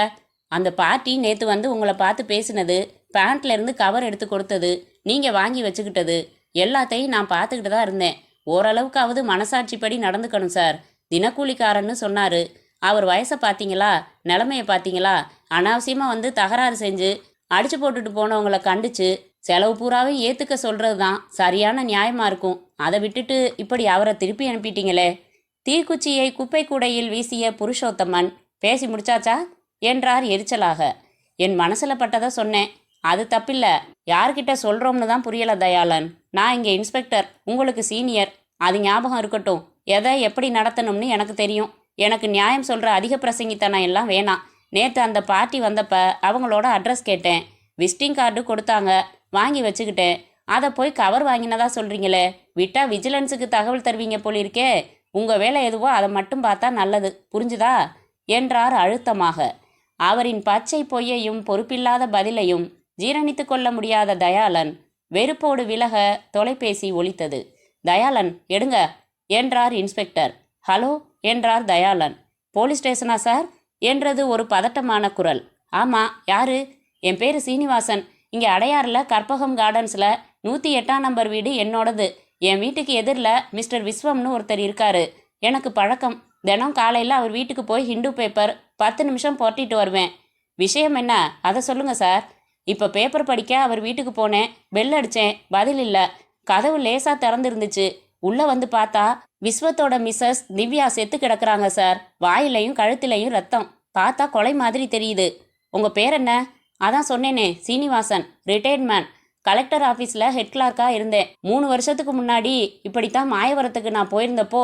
அந்த பார்ட்டி நேற்று வந்து உங்களை பார்த்து பேசினது, பேண்ட்ல இருந்து கவர் எடுத்து கொடுத்தது, நீங்கள் வாங்கி வச்சுக்கிட்டது எல்லாத்தையும் நான் பார்த்துக்கிட்டு தான் இருந்தேன். ஓரளவுக்காவது மனசாட்சிப்படி நடந்துக்கணும் சார். தினக்கூலிக்காரன்னு சொன்னார். அவர் வயசை பார்த்தீங்களா? நிலைமையை பார்த்தீங்களா? அனாவசியமாக வந்து தகராறு செஞ்சு அடிச்சு போட்டுட்டு போனவங்களை கண்டிச்சு செலவு பூராவே ஏற்றுக்க சொல்கிறது தான் சரியான நியாயமாக இருக்கும். அதை விட்டுட்டு இப்படி அவரை திருப்பி அனுப்பிட்டீங்களே. தீக்குச்சியை குப்பை கூடையில் வீசிய புருஷோத்தமன், பேசி முடிச்சாச்சா என்றார் எரிச்சலாக. என் மனசில் பட்டதை சொன்னேன். அது தப்பில்ல. யார்கிட்ட சொல்கிறோம்னு தான் புரியல தயாளன். நான் இங்கே இன்ஸ்பெக்டர், உங்களுக்கு சீனியர். அது ஞாபகம் இருக்கட்டும். எதை எப்படி நடத்தணும்னு எனக்கு தெரியும். எனக்கு நியாயம் சொல்கிற அதிக பிரசங்கித்தனம் எல்லாம் வேணாம். நேற்று அந்த பார்ட்டி வந்தப்ப அவங்களோட அட்ரஸ் கேட்டேன். விசிட்டிங் கார்டு கொடுத்தாங்க, வாங்கி வச்சுக்கிட்டேன். அதை போய் கவர் வாங்கினதா சொல்கிறீங்களே, விட்டா விஜிலன்ஸுக்கு தகவல் தருவீங்க போலிருக்கே. உங்கள் வேலை எதுவோ அதை மட்டும் பார்த்தா நல்லது, புரிஞ்சுதா என்றார் அழுத்தமாக. அவரின் பச்சை பொய்யையும் பொறுப்பில்லாத பதிலையும் ஜீரணித்து கொள்ள முடியாத தயாளன் வெறுப்போடு விலக தொலைபேசி ஒலித்தது. தயாளன், எடுங்க என்றார் இன்ஸ்பெக்டர். ஹலோ என்றார் தயாளன். போலீஸ் ஸ்டேஷனா சார் என்றது ஒரு பதட்டமான குரல். ஆமாம், யாரு? என் பேர் சீனிவாசன். இங்கே அடையாறில் கற்பகம் கார்டன்ஸில் 108ஆம் நம்பர் வீடு என்னோடது. என் வீட்டுக்கு எதிரில் மிஸ்டர் விஸ்வம்னு ஒருத்தர் இருக்காரு. எனக்கு பழக்கம். தினம் காலையில் அவர் வீட்டுக்கு போய் ஹிந்து பேப்பர் 10 நிமிஷம் போட்டிட்டு வருவேன். விஷயம் என்ன, அதை சொல்லுங்கள் சார். இப்போ பேப்பர் படிக்க அவர் வீட்டுக்கு போனேன். பெல் அடித்தேன், பதில் இல்லை. கதவு லேசாக திறந்துருந்துச்சு. உள்ளே வந்து பார்த்தா விஸ்வத்தோட மிஸ்ஸஸ் திவ்யா செத்து கிடக்குறாங்க சார். வாயிலையும் கழுத்திலையும் ரத்தம். பார்த்தா கொலை மாதிரி தெரியுது. உங்கள் பேர் என்ன? அதான் சொன்னேனே, சீனிவாசன், ரிட்டையர்ட் மேன். கலெக்டர் ஆஃபீஸில் ஹெட் கிளார்க்காக இருந்தேன். 3 வருஷத்துக்கு முன்னாடி இப்படித்தான் மாயவரத்துக்கு நான் போயிருந்தப்போ.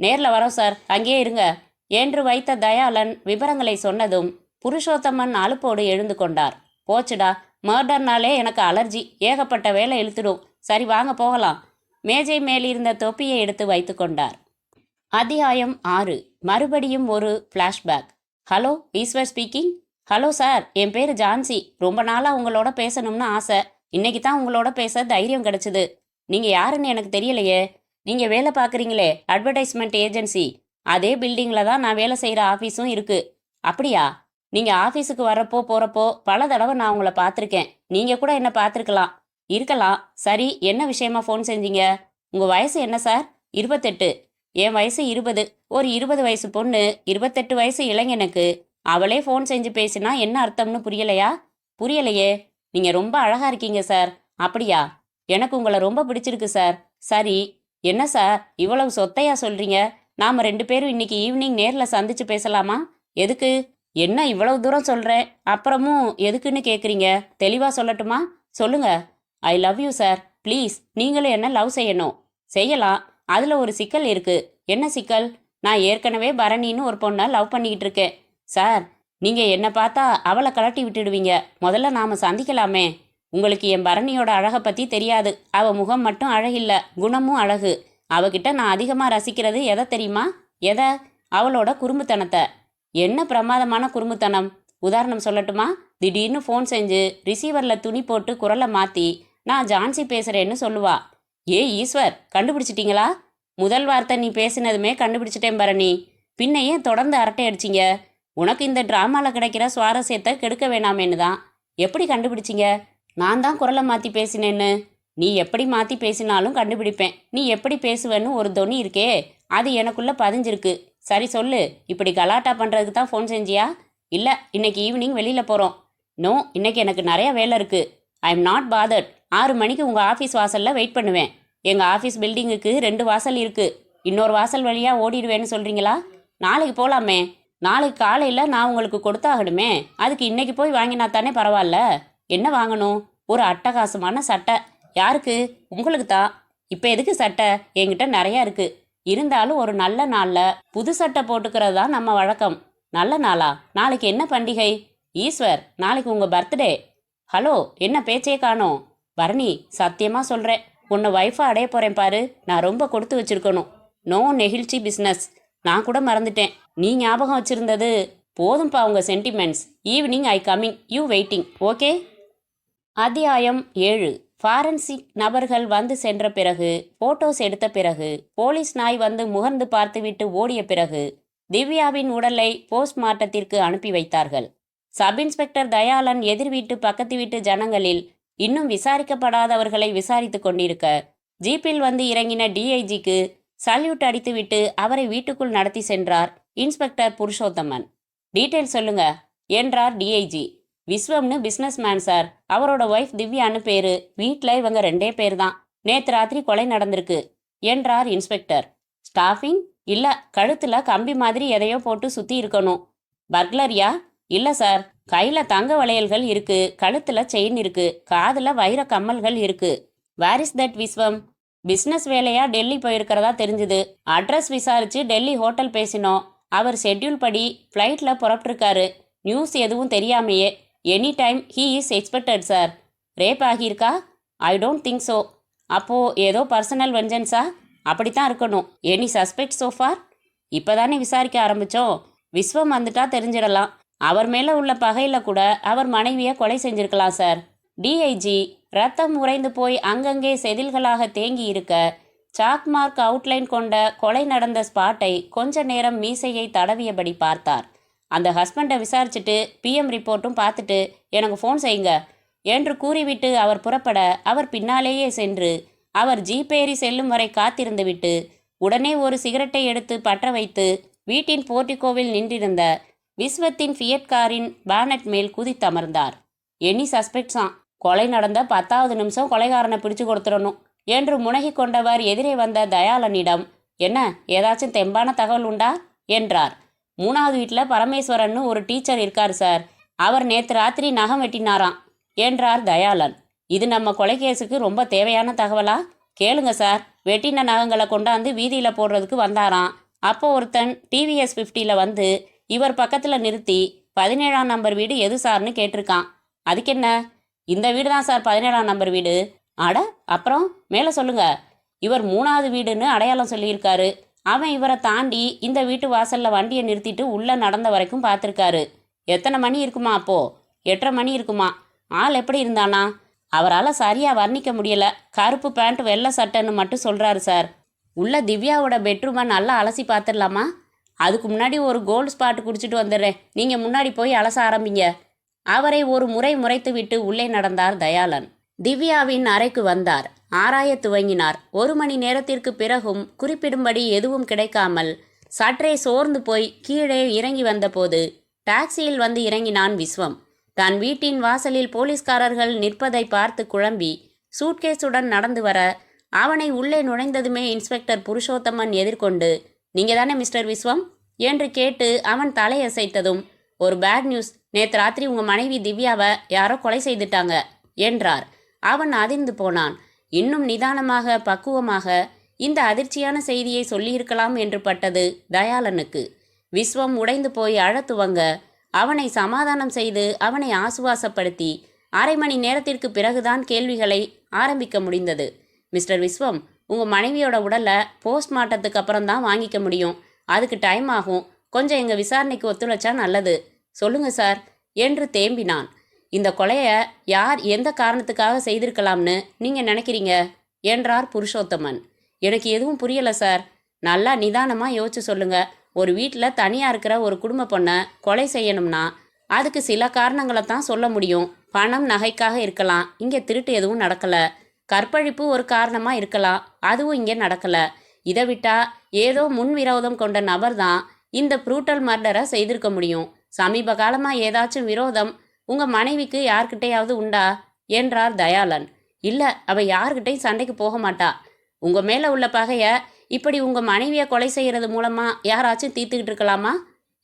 நேரில் வரோம் சார், அங்கேயே இருங்க என்று வைத்த தயாளன் விவரங்களை சொன்னதும் புருஷோத்தமன் அலுப்போடு எழுந்து கொண்டார். போச்சுடா, மர்டர்னாலே எனக்கு அலர்ஜி. ஏகப்பட்ட வேலை இழுத்துடும். சரி வாங்க போகலாம். மேஜை மேலிருந்த தொப்பியை எடுத்து வைத்து கொண்டார். அத்தியாயம் 6. மறுபடியும் ஒரு flashback. Hello, Eswar speaking. Hello sir, என் பேர் ஜான்சி. ரொம்ப நாளாக உங்களோட பேசணும்னு ஆசை. இன்னைக்கு தான் உங்களோட பேச தைரியம் கிடச்சிது. நீங்கள் யாருன்னு எனக்கு தெரியலையே. நீங்கள் வேலை பார்க்குறீங்களே, அட்வர்டைஸ்மெண்ட் ஏஜென்சி, அதே பில்டிங்கில் தான் நான் வேலை செய்கிற ஆஃபீஸும் இருக்குது. அப்படியா? நீங்கள் ஆஃபீஸுக்கு வரப்போ போகிறப்போ பல தடவை நான் உங்களை பார்த்துருக்கேன். நீங்கள் கூட என்ன பார்த்துருக்கலாம். இருக்கலாம். சரி, என்ன விஷயமா ஃபோன் செஞ்சீங்க? உங்கள் வயசு என்ன சார்? 28. என் வயசு 20. ஒரு 20 வயசு பொண்ணு 28 வயசு இளைஞனுக்கு அவளே ஃபோன் செஞ்சு பேசினா என்ன அர்த்தம்னு புரியலையா? புரியலையே. நீங்கள் ரொம்ப அழகாக இருக்கீங்க சார். அப்படியா? எனக்கு உங்களை ரொம்ப பிடிச்சிருக்கு சார். சரி, என்ன சார் இவ்வளவு சொத்தையா சொல்கிறீங்க? நாம் 2 பேரும் இன்னைக்கு ஈவினிங் நேரில் சந்திச்சு பேசலாமா? எதுக்கு? என்ன இவ்வளவு தூரம் சொல்கிறேன், அப்புறமும் எதுக்குன்னு கேட்குறீங்க? தெளிவாக சொல்லட்டுமா? சொல்லுங்க. I love you sir. Please, நீங்களும் என்ன லவ் செய்யணும். செய்யலாம். அதில் ஒரு சிக்கல் இருக்குது. என்ன சிக்கல்? நான் ஏற்கனவே பரணின்னு ஒரு பொண்ணை லவ் பண்ணிக்கிட்டு இருக்கேன். சார், நீங்கள் என்னை பார்த்தா அவளை கலட்டி விட்டுடுவீங்க. முதல்ல நாம் சந்திக்கலாமே. உங்களுக்கு என் பரணியோட அழகை பற்றி தெரியாது. அவள் முகம் மட்டும் அழகில்லை, குணமும் அழகு. அவகிட்ட நான் அதிகமாக ரசிக்கிறது எதை தெரியுமா? எதை? அவளோட குறும்புத்தனத்தை. என்ன பிரமாதமான குறும்புத்தனம்! உதாரணம் சொல்லட்டுமா? திடீர்னு ஃபோன் செஞ்சு ரிசீவரில் துணி போட்டு குரலை மாற்றி நான் ஜான்சி பேசுகிறேன்னு சொல்லுவா. ஏ ஈஸ்வர், கண்டுபிடிச்சிட்டிங்களா? முதல் வார்த்தை நீ பேசினதுமே கண்டுபிடிச்சிட்டேன் பரணி. பின்ன ஏன் தொடர்ந்து அரட்டை அடிச்சிங்க? உனக்கு இந்த ட்ராமாவில் கிடைக்கிற சுவாரஸ்யத்தை கெடுக்க வேணாமேன்னு தான். எப்படி கண்டுபிடிச்சிங்க? நான் தான் குரலை மாற்றி பேசினேன்னு. நீ எப்படி மாற்றி பேசினாலும் கண்டுபிடிப்பேன். நீ எப்படி பேசுவேன்னு ஒரு தொனி இருக்கே, அது எனக்குள்ளே பதிஞ்சிருக்கு. சரி சொல்லு, இப்படி கலாட்டா பண்ணுறதுக்கு தான் ஃபோன் செஞ்சியா? இல்லை, இன்னைக்கு ஈவினிங் வெளியில் போகிறோம். நோ, இன்னைக்கு எனக்கு நிறைய வேலை இருக்குது. I am not bothered. 6 மணிக்கு உங்கள் ஆஃபீஸ் வாசலில் வெயிட் பண்ணுவேன். எங்கள் ஆஃபீஸ் பில்டிங்குக்கு 2 வாசல் இருக்குது. இன்னொரு வாசல் வழியாக ஓடிடுவேன்னு சொல்கிறீங்களா? நாளைக்கு போகலாமே. நாளைக்கு காலையில் நான் உங்களுக்கு கொடுத்தாகணுமே. அதுக்கு இன்னைக்கு போய் வாங்கினா தானே பரவாயில்ல. என்ன வாங்கணும்? ஒரு அட்டகாசமான சட்டை. யாருக்கு? உங்களுக்கு தான். இப்போ எதுக்கு சட்டை? என்கிட்ட நிறையா இருக்குது. இருந்தாலும் ஒரு நல்ல நாளில் புது சட்டை போட்டுக்கிறது தான் நம்ம வழக்கம். நல்ல நாளா? நாளைக்கு என்ன பண்டிகை? ஈஸ்வர், நாளைக்கு உங்கள் பர்த்டே. ஹலோ, என்ன பேச்சே காணோம்? பரணி, சத்தியமாக சொல்கிறேன், உன்னை ஒய்ஃபாக அடைய போகிறேன் பாரு. நான் ரொம்ப கொடுத்து வச்சுருக்கணும். நோ நெகிழ்ச்சி பிஸ்னஸ். நான் கூட மறந்துட்டேன். நீ ஞாபகம் வச்சுருந்தது போதும்பா. உங்கள் sentiments. Evening I coming, you waiting, okay? அத்தியாயம் 7. ஃபாரன்சிக் நபர்கள் வந்து சென்ற பிறகு, போட்டோஸ் எடுத்த பிறகு, போலீஸ் நாய் வந்து முகர்ந்து பார்த்துவிட்டு ஓடிய பிறகு திவ்யாவின் உடலை போஸ்ட்மார்ட்டத்திற்கு அனுப்பி வைத்தார்கள். சப் இன்ஸ்பெக்டர் தயாளன் எதிர் வீட்டு பக்கத்து வீட்டு ஜனங்களில் இன்னும் விசாரிக்கப்படாதவர்களை விசாரித்து கொண்டிருக்க, ஜீப்பில் வந்து இறங்கின டிஐஜிக்கு சல்யூட் அடித்துவிட்டு அவரை வீட்டுக்குள் நடத்தி சென்றார் இன்ஸ்பெக்டர் புருஷோத்தமன். டீட்டெயில் சொல்லுங்க என்றார் டிஐஜி. விஸ்வம்னு பிஸ்னஸ் மேன் சார். அவரோட ஒய்ஃப் திவ்யான்னு பேரு. வீட்டில் இவங்க 2 பேர் தான். நேற்று ராத்திரி கொலை நடந்திருக்கு என்றார் இன்ஸ்பெக்டர். ஸ்டாஃபிங்? இல்லை, கழுத்தில் கம்பி மாதிரி எதையோ போட்டு சுற்றி இருக்கணும். பர்க்லரியா? இல்லை சார். கையில் தங்க வளையல்கள் இருக்கு, கழுத்தில் செயின் இருக்கு, காதில் வைர கம்மல்கள் இருக்கு. Where is that Vishwam? Business வேலையா டெல்லி போயிருக்கிறதா தெரிஞ்சுது. அட்ரஸ் விசாரிச்சு டெல்லி ஹோட்டல் பேசினோம். அவர் ஷெட்யூல் படி ஃப்ளைட்டில் புறப்பட்டுருக்காரு. நியூஸ் எதுவும் தெரியாமையே. Any time he is expected sir. Rape ஆகியிருக்கா? I don't think so. அப்போது ஏதோ பர்சனல் வெஞ்சன்ஸா? அப்படித்தான் இருக்கணும். Any suspect so far? இப்போ தானே விசாரிக்க ஆரம்பித்தோம். விஸ்வம் வந்துட்டா தெரிஞ்சிடலாம். அவர் மேலே உள்ள பகையில் கூட அவர் மனைவியை கொலை செஞ்சிருக்கலாம் சார். டிஐஜி ரத்தம் உறைந்து போய் அங்கங்கே செதில்களாக தேங்கி இருக்க சாக் மார்க் அவுட்லைன் கொண்ட கொலை நடந்த ஸ்பாட்டை கொஞ்ச நேரம் மீசையை தடவியபடி பார்த்தார். அந்த ஹஸ்பண்டை விசாரிச்சுட்டு பிஎம் ரிப்போர்ட்டும் பார்த்துட்டு எனக்கு ஃபோன் செய்யுங்க என்று கூறிவிட்டு அவர் புறப்பட அவர் பின்னாலேயே சென்று அவர் ஜீப்பேறி செல்லும் வரை காத்திருந்து விட்டு உடனே ஒரு சிகரெட்டை எடுத்து பற்ற வைத்து வீட்டின் போர்ட்டிகோவில் நின்றிருந்த விஸ்வத்தின் ஃபியட் காரின் பானட் மேல் குதித்தமர்ந்தார். எனி சஸ்பெக்ட்ஸாம். கொலை நடந்த 10வது நிமிஷம் கொலைகாரனை பிடிச்சு கொடுத்துடணும் என்று முனகி கொண்டவர் எதிரே வந்த தயாளனிடம், என்ன ஏதாச்சும் தெம்பான தகவல் உண்டா என்றார். 3வது வீட்டில் பரமேஸ்வரன்னு ஒரு டீச்சர் இருக்கார் சார். அவர் நேற்று ராத்திரி நகம் வெட்டினாராம் என்றார் தயாளன். இது நம்ம கொலைகேஸுக்கு ரொம்ப தேவையான தகவலா? கேளுங்க சார். வெட்டின நகங்களை கொண்டாந்து வீதியில் போடுறதுக்கு வந்தாராம். அப்போ ஒருத்தன் டிவிஎஸ் 50ல் வந்து இவர் பக்கத்தில் நிறுத்தி 17ஆம் நம்பர் வீடு எது சார்னு கேட்டிருக்கான். அதுக்கென்ன, இந்த வீடு தான் சார் 17ஆம் நம்பர் வீடு. அட, அப்புறம் மேலே சொல்லுங்க. இவர் 3வது வீடுன்னு அடையாளம் சொல்லியிருக்காரு. அவன் இவரை தாண்டி இந்த வீட்டு வாசலில் வண்டியை நிறுத்திட்டு உள்ளே நடந்த வரைக்கும் பார்த்துருக்காரு. எத்தனை மணி இருக்குமா? அப்போது 8:30 மணி இருக்குமா. ஆள் எப்படி இருந்தானா? அவரால் சரியாக வர்ணிக்க முடியலை. கருப்பு பேண்ட் வெள்ளை சட்டைன்னு மட்டும் சொல்கிறாரு சார். உள்ள திவ்யாவோட பெட்ரூமை நல்லா அலசி பார்த்துடலாமா? அதுக்கு முன்னாடி ஒரு கோல்டு ஸ்பாட் குடிச்சிட்டு வந்துடுறேன். நீங்கள் முன்னாடி போய் அலச ஆரம்பிங்க. அவரை ஒரு முறை முறைத்து விட்டு உள்ளே நடந்தார் தயாளன். திவ்யாவின் அறைக்கு வந்தார். ஆராய துவங்கினார். 1 மணி நேரத்திற்கு பிறகும் குறிப்பிடும்படி எதுவும் கிடைக்காமல் சற்றே சோர்ந்து போய் கீழே இறங்கி வந்தபோது டாக்ஸியில் வந்து இறங்கினான் விஸ்வம். தான் வீட்டின் வாசலில் போலீஸ்காரர்கள் நிற்பதை பார்த்து குழம்பி சூட்கேஸுடன் நடந்து வர அவனை உள்ளே நுழைந்ததுமே இன்ஸ்பெக்டர் புருஷோத்தமன் எதிர்கொண்டு, நீங்கள் தானே மிஸ்டர் விஸ்வம் என்று கேட்டு அவன் தலையசைத்ததும், ஒரு பேட் நியூஸ். நேற்று ராத்திரி உங்கள் மனைவி திவ்யாவை யாரோ கொலை செய்துட்டாங்க என்றார். அவன் அதிர்ந்து போனான். இன்னும் நிதானமாக பக்குவமாக இந்த அதிர்ச்சியான செய்தியை சொல்லியிருக்கலாம் என்று பட்டது தயாளனுக்கு. விஸ்வம் உடைந்து போய் அழத் துவங்க அவனை சமாதானம் செய்து அவனை ஆசுவாசப்படுத்தி 1/2 மணி நேரத்திற்கு பிறகுதான் கேள்விகளை ஆரம்பிக்க முடிந்தது. மிஸ்டர் விஸ்வம், உங்கள் மனைவியோட உடலை போஸ்ட்மார்ட்டத்துக்கு அப்புறம் தான் வாங்கிக்க முடியும். அதுக்கு டைம் ஆகும். கொஞ்சம் எங்கள் விசாரணைக்கு ஒத்துழைச்சா நல்லது. சொல்லுங்க சார் என்று தேம்பினான். இந்த கொலையை யார் எந்த காரணத்துக்காக செய்திருக்கலாம்னு நீங்கள் நினைக்கிறீங்க என்றார் புருஷோத்தமன். எனக்கு எதுவும் புரியலை சார். நல்லா நிதானமாக யோசிச்சு சொல்லுங்க. ஒரு வீட்டில் தனியாக இருக்கிற ஒரு குடும்ப பொண்ணை கொலை செய்யணும்னா அதுக்கு சில காரணங்களை தான் சொல்ல முடியும். பணம் நகைக்காக இருக்கலாம். இங்கே திருட்டு எதுவும் நடக்கலை. கற்பழிப்பு ஒரு காரணமாக இருக்கலாம். அதுவும் இங்கே நடக்கலை. இதை விட்டால் ஏதோ முன்விரோதம் கொண்ட நபர் தான் இந்த ப்ரூட்டல் மர்டரை செய்திருக்க முடியும். சமீப காலமாக ஏதாச்சும் விரோதம் உங்கள் மனைவிக்கு யார்கிட்டையாவது உண்டா என்றார் தயாளன். இல்லை, அவள் யார்கிட்டையும் சண்டைக்கு போக மாட்டா. உங்கள் மேலே உள்ள பகையை இப்படி உங்கள் மனைவியை கொலை செய்கிறது மூலமாக யாராச்சும் தீர்த்துக்கிட்டு இருக்கலாமா?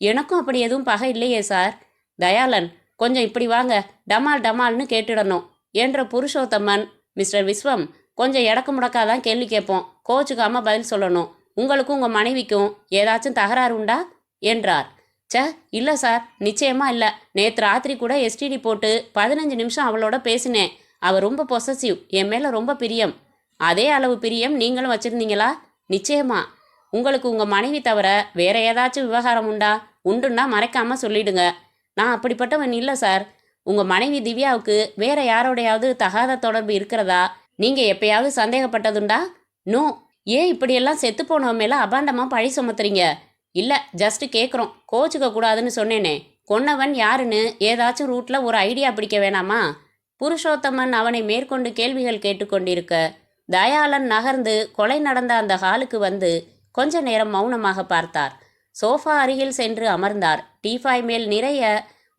எனக்கும் அப்படி எதுவும் பகை இல்லையே சார். தயாளன், கொஞ்சம் இப்படி வாங்க, டமால் டமால்னு கேட்டுடணும் என்ற புருஷோத்தமன், மிஸ்டர் விஸ்வம், கொஞ்சம் எடக்கு முடக்காதான் கேள்வி கேட்போம். கோச்சுக்காமல் பதில் சொல்லணும். உங்களுக்கும் உங்கள் மனைவிக்கும் ஏதாச்சும் தகராறு உண்டா என்றார். இல்லை சார், நிச்சயமாக இல்லை. நேற்று ராத்திரி கூட எஸ்டிடி போட்டு 15 நிமிஷம் அவளோட பேசினேன். அவள் ரொம்ப பொசசிவ். என் மேலே ரொம்ப பிரியம். அதே அளவு பிரியம் நீங்களும் வச்சுருந்தீங்களா? நிச்சயமா. உங்களுக்கு உங்கள் மனைவி தவிர வேற ஏதாச்சும் விவகாரம் உண்டா? உண்டுன்னா மறைக்காமல் சொல்லிடுங்க. நான் அப்படிப்பட்டவன் இல்லை சார். உங்கள் மனைவி திவ்யாவுக்கு வேற யாரோடையாவது தகாத தொடர்பு இருக்கிறதா நீங்கள் எப்பயாவது சந்தேகப்பட்டதுண்டா? நோ. ஏன் இப்படியெல்லாம் செத்து போனவன் மேலே அபாண்டமாக பழி சுமத்துறீங்க? இல்லை, ஜஸ்ட் கேட்குறோம். கோச்சுக்க கூடாதுன்னு சொன்னேனே. கொன்னவன் யாருன்னு ஏதாச்சும் ரூட்டில் ஒரு ஐடியா பிடிக்க வேணாமா? புருஷோத்தமன் அவனை மேற்கொண்டு கேள்விகள் கேட்டுக்கொண்டிருக்க தயாளன் நகர்ந்து கொலை நடந்த அந்த ஹாலுக்கு வந்து கொஞ்ச நேரம் மௌனமாக பார்த்தார். சோஃபா அருகில் சென்று அமர்ந்தார். டீஃபாய் மேல் நிறைய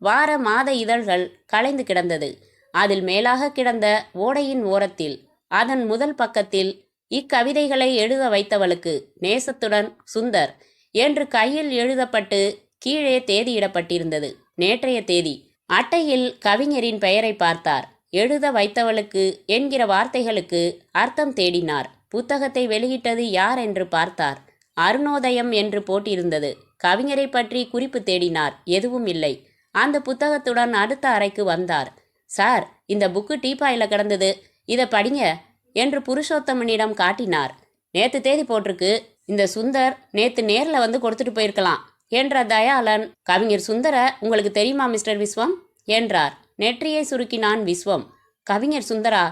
வார மாத இதழ்கள் கலைந்து கிடந்தது. அதில் மேலாக கிடந்த ஓடையின் ஓரத்தில் அதன் முதல் பக்கத்தில் இக்கவிதைகளை எழுத வைத்தவளுக்கு நேசத்துடன் சுந்தர் என்று கையில் எழுதப்பட்டு கீழே தேதியிடப்பட்டிருந்தது. நேற்றைய தேதி. அட்டையில் கவிஞரின் பெயரை பார்த்தார். எழுத வைத்தவளுக்கு என்கிற வார்த்தைகளுக்கு அர்த்தம் தேடினார். புத்தகத்தை வெளியிட்டது யார் என்று பார்த்தார். அருணோதயம் என்று போட்டிருந்தது. கவிஞரை பற்றி குறிப்பு தேடினார். எதுவும் இல்லை. அந்த புத்தகத்துடன் அடுத்த அறைக்கு வந்தார். சார், இந்த புக்கு டீப்பாயில் கிடந்தது, இதை படிங்க என்று புருஷோத்தமனிடம் காட்டினார். நேத்து தேதி போட்டிருக்கு. இந்த சுந்தர் நேத்து நேரில் வந்து கொடுத்துட்டு போயிருக்கலாம் என்ற தயாளன். கவிஞர் சுந்தர உங்களுக்கு தெரியுமா மிஸ்டர் விஸ்வம் என்றார். நெற்றியை சுருக்கினான் விஸ்வம். கவிஞர் சுந்தரா?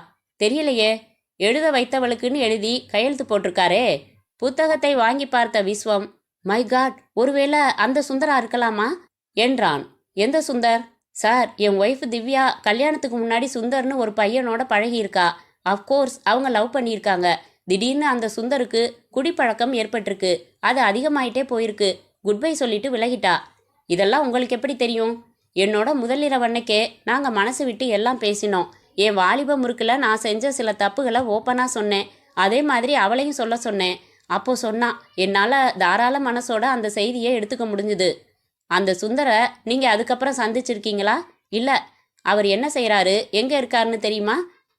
தெரியலையே. எழுத வைத்தவளுக்குன்னு எழுதி கையெழுத்து போட்டிருக்காரே. புத்தகத்தை வாங்கி பார்த்த விஸ்வம், மை காட், ஒருவேளை அந்த சுந்தரா இருக்கலாமா என்றான். எந்த சுந்தர்? சார், என் ஒய்ஃப் திவ்யா கல்யாணத்துக்கு முன்னாடி சுந்தர்னு ஒரு பையனோட பழகியிருக்கா. அஃப்கோர்ஸ் அவங்க லவ் பண்ணியிருக்காங்க. திடீர்னு அந்த சுந்தருக்கு குடிப்பழக்கம் ஏற்பட்டிருக்கு. அது அதிகமாயிட்டே போயிருக்கு. குட்பை சொல்லிட்டு விலகிட்டா. இதெல்லாம் உங்களுக்கு எப்படி தெரியும்? என்னோட முதலிரவு அன்னைக்கே நாங்கள் மனசு விட்டு எல்லாம் பேசினோம். என் வாலிப முறுக்கில் நான் செஞ்ச சில தப்புகளை ஓப்பனாக சொன்னேன். அதே மாதிரி அவளையும் சொல்ல சொன்னேன். அப்போ சொன்னா, என்னால் தாராள மனசோட அந்த செய்தியை எடுத்துக்க முடிஞ்சுது. அந்த சுந்தரை நீங்கள் அதுக்கப்புறம் சந்திச்சிருக்கீங்களா? இல்லை. அவர் என்ன செய்கிறாரு, எங்கே இருக்காருன்னு தெரியுமா?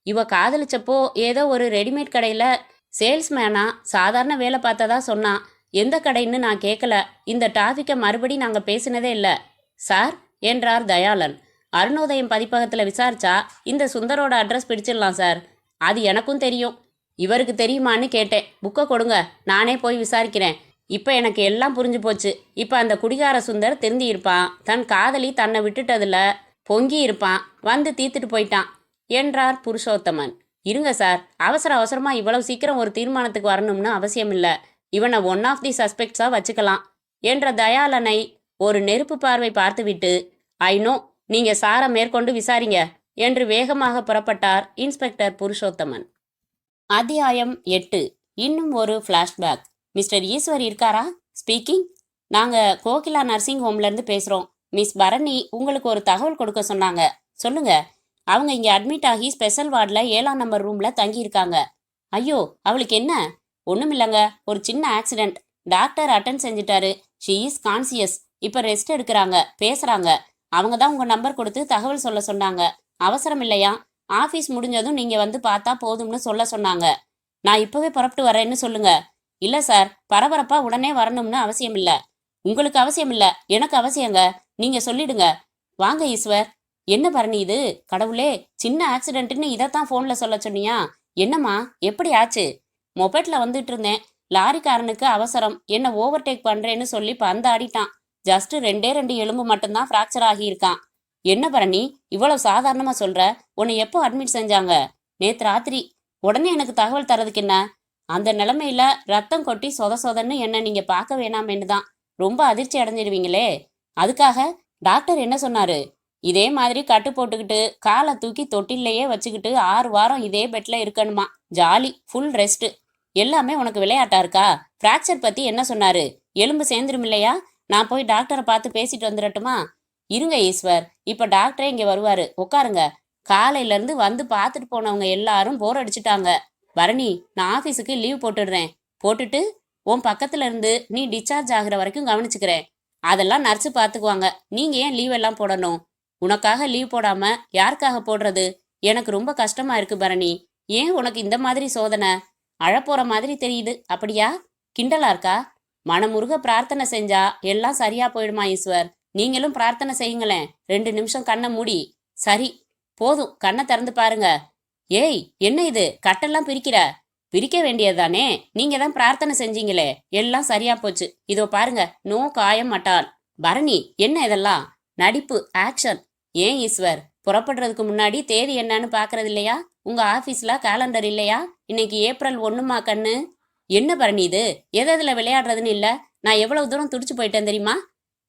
இவ காதலிச்சப்போ ஏதோ ஒரு ரெடிமேட் கடையில் சேல்ஸ்மேனா சாதாரண வேலை பார்த்ததா சொன்னான். எந்த கடைன்னு நான் கேட்கல. இந்த டாபிக்கை மறுபடி நாங்கள் பேசினதே இல்லை சார் என்றார் தயாளன். அருணோதயம் பதிப்பகத்தில் விசாரிச்சா இந்த சுந்தரோட அட்ரஸ் பிடிச்சிடலாம் சார். அது எனக்கும் தெரியும். இவருக்கு தெரியுமான்னு கேட்டேன். புக்கை கொடுங்க, நானே போய் விசாரிக்கிறேன். இப்போ எனக்கு எல்லாம் புரிஞ்சு போச்சு. இப்போ அந்த குடிகார சுந்தர் திருந்தி இருப்பான். தன் காதலி தன்னை விட்டுட்டதில் பொங்கி இருப்பான். வந்து தீர்த்துட்டு போயிட்டான் என்றார் புருஷோத்தமன். இருங்க சார், அவசர அவசரமாக இவ்வளவு சீக்கிரம் ஒரு தீர்மானத்துக்கு வரணும்னு அவசியம் இல்லை. இவனை ஒன் ஆஃப் தி சஸ்பெக்ட்ஸாக வச்சுக்கலாம் என்ற தயாளனை ஒரு நெருப்பு பார்வை பார்த்துவிட்டு, ஐ நோ, நீங்கள் சாரை மேற்கொண்டு விசாரிங்க என்று வேகமாக புறப்பட்டார் இன்ஸ்பெக்டர் புருஷோத்தமன். அத்தியாயம் 8. இன்னும் ஒரு ஃப்ளாஷ்பேக். மிஸ்டர் ஈஸ்வர் இருக்காரா? ஸ்பீக்கிங். நாங்கள் கோகிலா நர்சிங் ஹோம்லேருந்து பேசுகிறோம். மிஸ் பரணி உங்களுக்கு ஒரு தகவல் கொடுக்க சொன்னாங்க. சொல்லுங்க. அவங்க இங்கே அட்மிட் ஆகி ஸ்பெஷல் வார்டில் 7ஆம் நம்பர் ரூமில் தங்கியிருக்காங்க. ஐயோ, அவளுக்கு என்ன? ஒன்றும் இல்லைங்க, ஒரு சின்ன ஆக்சிடெண்ட். டாக்டர் அட்டென்ட் செஞ்சிட்டாரு. She is conscious. இப்போ ரெஸ்ட் எடுக்கிறாங்க, பேசுகிறாங்க. அவங்க தான் உங்கள் நம்பர் கொடுத்து தகவல் சொல்ல சொன்னாங்க. அவசரம் இல்லையா? ஆஃபீஸ் முடிஞ்சதும் நீங்கள் வந்து பார்த்தா போதும்னு சொல்ல சொன்னாங்க. நான் இப்போவே புறப்பட்டு வரேன்னு சொல்லுங்க. இல்லை சார், பரபரப்பாக உடனே வரணும்னு அவசியம் இல்லை. உங்களுக்கு அவசியம் இல்லை, எனக்கு அவசியங்க. நீங்கள் சொல்லிடுங்க. வாங்க ஈஸ்வர். என்ன பரணி இது? கடவுளே, சின்ன ஆக்சிடென்ட்னு இதைத்தான் ஃபோனில் சொல்ல சொன்னியா? என்னம்மா, எப்படி ஆச்சு? மொபைட்டில் வந்துட்டு இருந்தேன். லாரிக்காரனுக்கு அவசரம், என்ன ஓவர்டேக் பண்ணுறேன்னு சொல்லி பந்தாடிட்டான். ஜஸ்ட் 2 எலும்பு மட்டும்தான் ஃப்ராக்சர் ஆகியிருக்கான். என்ன பரணி, இவ்வளவு சாதாரணமாக சொல்கிற? உன்னை எப்போ அட்மிட் செஞ்சாங்க? நேற்று ராத்திரி. உடனே எனக்கு தகவல் தரதுக்கு என்ன? அந்த நிலைமையில ரத்தம் கொட்டி சொதன்னு என்ன நீங்கள் பார்க்க வேணாமேன்னு தான். ரொம்ப அதிர்ச்சி அடைஞ்சிடுவீங்களே. அதுக்காக டாக்டர் என்ன சொன்னாரு? இதே மாதிரி கட்டு போட்டுக்கிட்டு காலை தூக்கி தொட்டிலேயே வச்சுக்கிட்டு 6 வாரம் இதே பெட்டில் இருக்கணுமா. Jolly, full rest. எல்லாமே உனக்கு விளையாட்டா இருக்கா? ஃப்ராக்சர் பற்றி என்ன சொன்னாரு? எலும்பு சேர்ந்துரும் இல்லையா? நான் போய் டாக்டரை பார்த்து பேசிட்டு வந்துடட்டுமா? இருங்க ஈஸ்வர், இப்போ டாக்டரே இங்கே வருவார், உட்காருங்க. காலையிலேருந்து வந்து பார்த்துட்டு போனவங்க எல்லாரும் போர் அடிச்சுட்டாங்க. பரணி, நான் ஆஃபீஸுக்கு லீவ் போட்டுடுறேன். போட்டுட்டு உன் பக்கத்துல இருந்து நீ டிஸ்சார்ஜ் ஆகிற வரைக்கும் கவனிச்சுக்கிறேன். அதெல்லாம் நர்ஸு பார்த்துக்குவாங்க. நீங்கள் ஏன் லீவ் எல்லாம் போடணும்? உனக்காக லீவ் போடாமல் யாருக்காக போடுறது? எனக்கு ரொம்ப கஷ்டமாக இருக்கு பரணி. ஏன் உனக்கு இந்த மாதிரி சோதனை? அழப்போகிற மாதிரி தெரியுது. அப்படியா? கிண்டலா இருக்கா? மனமுருக பிரார்த்தனை செஞ்சா எல்லாம் சரியா போயிடுமா ஈஸ்வர்? நீங்களும் பிரார்த்தனை செய்யுங்களேன். 2 நிமிஷம் கண்ணை மூடி. சரி, போதும், கண்ணை திறந்து பாருங்க. ஏய், என்ன இது? கட்டெல்லாம் பிரிக்க வேண்டியதுதானே? நீங்க தான் பிரார்த்தனை செஞ்சீங்களே, எல்லாம் சரியா போச்சு. இதோ பாருங்க, நோ காயம் மட்டால். பரணி, என்ன இதெல்லாம்? நடிப்பு, ஆக்ஷன். ஏன் ஈஸ்வர், புறப்படுறதுக்கு முன்னாடி தேதி என்னன்னு பாக்குறது இல்லையா? உங்க ஆபீஸ்ல கேலண்டர் இல்லையா? இன்னைக்கு ஏப்ரல் 1மா கண்ணு? என்ன பரணி இது? எதில் விளையாடுறதுன்னு இல்லை. நான் எவ்வளவு தூரம் துடிச்சு போயிட்டேன் தெரியுமா?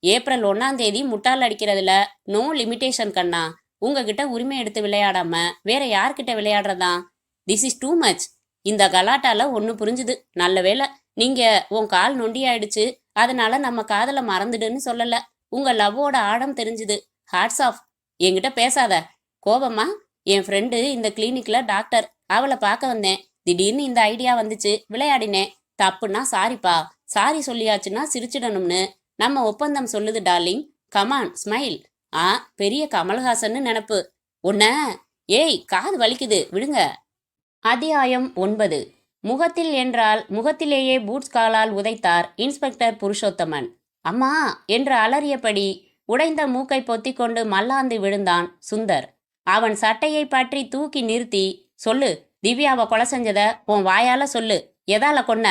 ஏப்ரல் 1ஆம் தேதி முட்டால் அடிக்கிறதுல நோ லிமிட்டேஷன் கண்ணா. உங்ககிட்ட உரிமை எடுத்து விளையாடாம வேற யார்கிட்ட விளையாடுறதா? This is too much. இந்த கலாட்டால ஒன்று புரிஞ்சுது. நல்ல வேலை நீங்க உன் கால் நொண்டியாயிடுச்சு, அதனால நம்ம காதலை மறந்துடுன்னு சொல்லல. உங்க லவ்வோட ஆழம் தெரிஞ்சுது. Hats off. என்கிட்ட பேசாத. கோபமா? என் ஃப்ரெண்டு இந்த கிளினிக்ல டாக்டர், அவளை பார்க்க வந்தேன். திடீர்னு இந்த ஐடியா வந்துச்சு, விளையாடினேன். தப்புன்னா சாரிப்பா. சாரி சொல்லியாச்சுன்னா சிரிச்சிடணும்னு நம்ம ஒப்பந்தம் சொல்லுது டார்லிங். Come on, smile. பெரிய கமல்ஹாசன்னு நினப்பு. உன்ன ஏய், காது வலிக்குது, விடுங்க. அத்தியாயம் 9. முகத்தில் என்றால் முகத்திலேயே பூட்ஸ் காலால் உதைத்தார் இன்ஸ்பெக்டர் புருஷோத்தமன். அம்மா என்று அலறியபடி உடைந்த மூக்கை பொத்திக்கொண்டு மல்லாந்து விழுந்தான் சுந்தர். அவன் சட்டையை பற்றி தூக்கி நிறுத்தி, சொல்லு, திவ்யாவை கொலை செஞ்சத உன் வாயால சொல்லு, எதால கொன்ன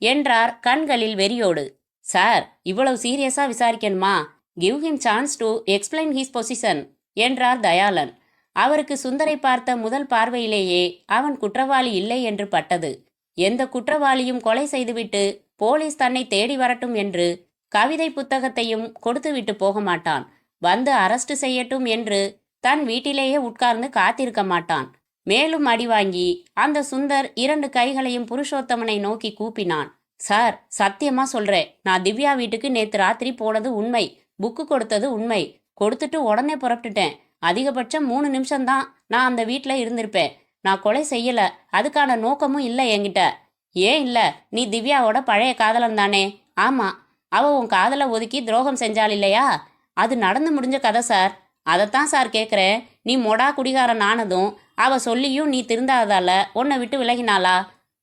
என்றார் கண்களில் வெறியோடு. சார், இவ்வளவு சீரியஸா விசாரிக்கணுமா? Give him chance to explain his position என்றார் தயாளன். அவருக்கு சுந்தரை பார்த்த முதல் பார்வையிலேயே அவன் குற்றவாளி இல்லை என்று பட்டது. எந்த குற்றவாளியும் கொலை செய்துவிட்டு போலீஸ் தன்னை தேடி வரட்டும் என்று கவிதை புத்தகத்தையும் கொடுத்துவிட்டு போக மாட்டான். வந்து அரெஸ்ட் செய்யட்டும் என்று தன் வீட்டிலேயே உட்கார்ந்து காத்திருக்க மாட்டான். மேலும் அடி வாங்கி அந்த சுந்தர் 2 கைகளையும் புருஷோத்தமனை நோக்கி கூப்பினான். சார், சத்தியமா சொல்றேன், நான் திவ்யா வீட்டுக்கு நேத்து ராத்திரி போனது உண்மை, புக்கு கொடுத்தது உண்மை, கொடுத்துட்டு உடனே புறப்பட்டுட்டேன். அதிகபட்சம் 3 நிமிஷம்தான் நான் அந்த வீட்டில் இருந்திருப்பேன். நான் கொலை செய்யல, அதுக்கான நோக்கமும் இல்லை என்கிட்ட. ஏன் இல்லை? நீ திவ்யாவோட பழைய காதலன் தானே? ஆமா, அவ உன் காதலை ஒதுக்கி துரோகம் செஞ்சாள் இல்லையா? அது நடந்து முடிஞ்ச கதை சார். அதைத்தான் சார் கேட்குறேன். நீ மொடா குடிகாரன் ஆனதும் அவ சொல்லியும் நீ திருந்தாதால உன்னை விட்டு விலகினாளா?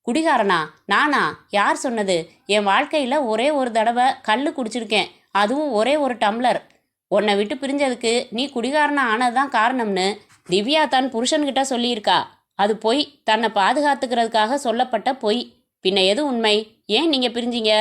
குடிகாரனா? நானா? யார் சொன்னது? என் வாழ்க்கையில் ஒரே ஒரு தடவை கல் குடிச்சிருக்கேன், அதுவும் ஒரே ஒரு டம்ளர். உன்னை விட்டு பிரிஞ்சதுக்கு நீ குடிகாரனா ஆனதுதான் காரணம்னு திவ்யா தன் புருஷன்கிட்ட சொல்லியிருக்கா. அது பொய், தன்னை பாதுகாத்துக்கிறதுக்காக சொல்லப்பட்ட பொய். பின்ன எது உண்மை? ஏன் நீங்கள் பிரிஞ்சிங்க?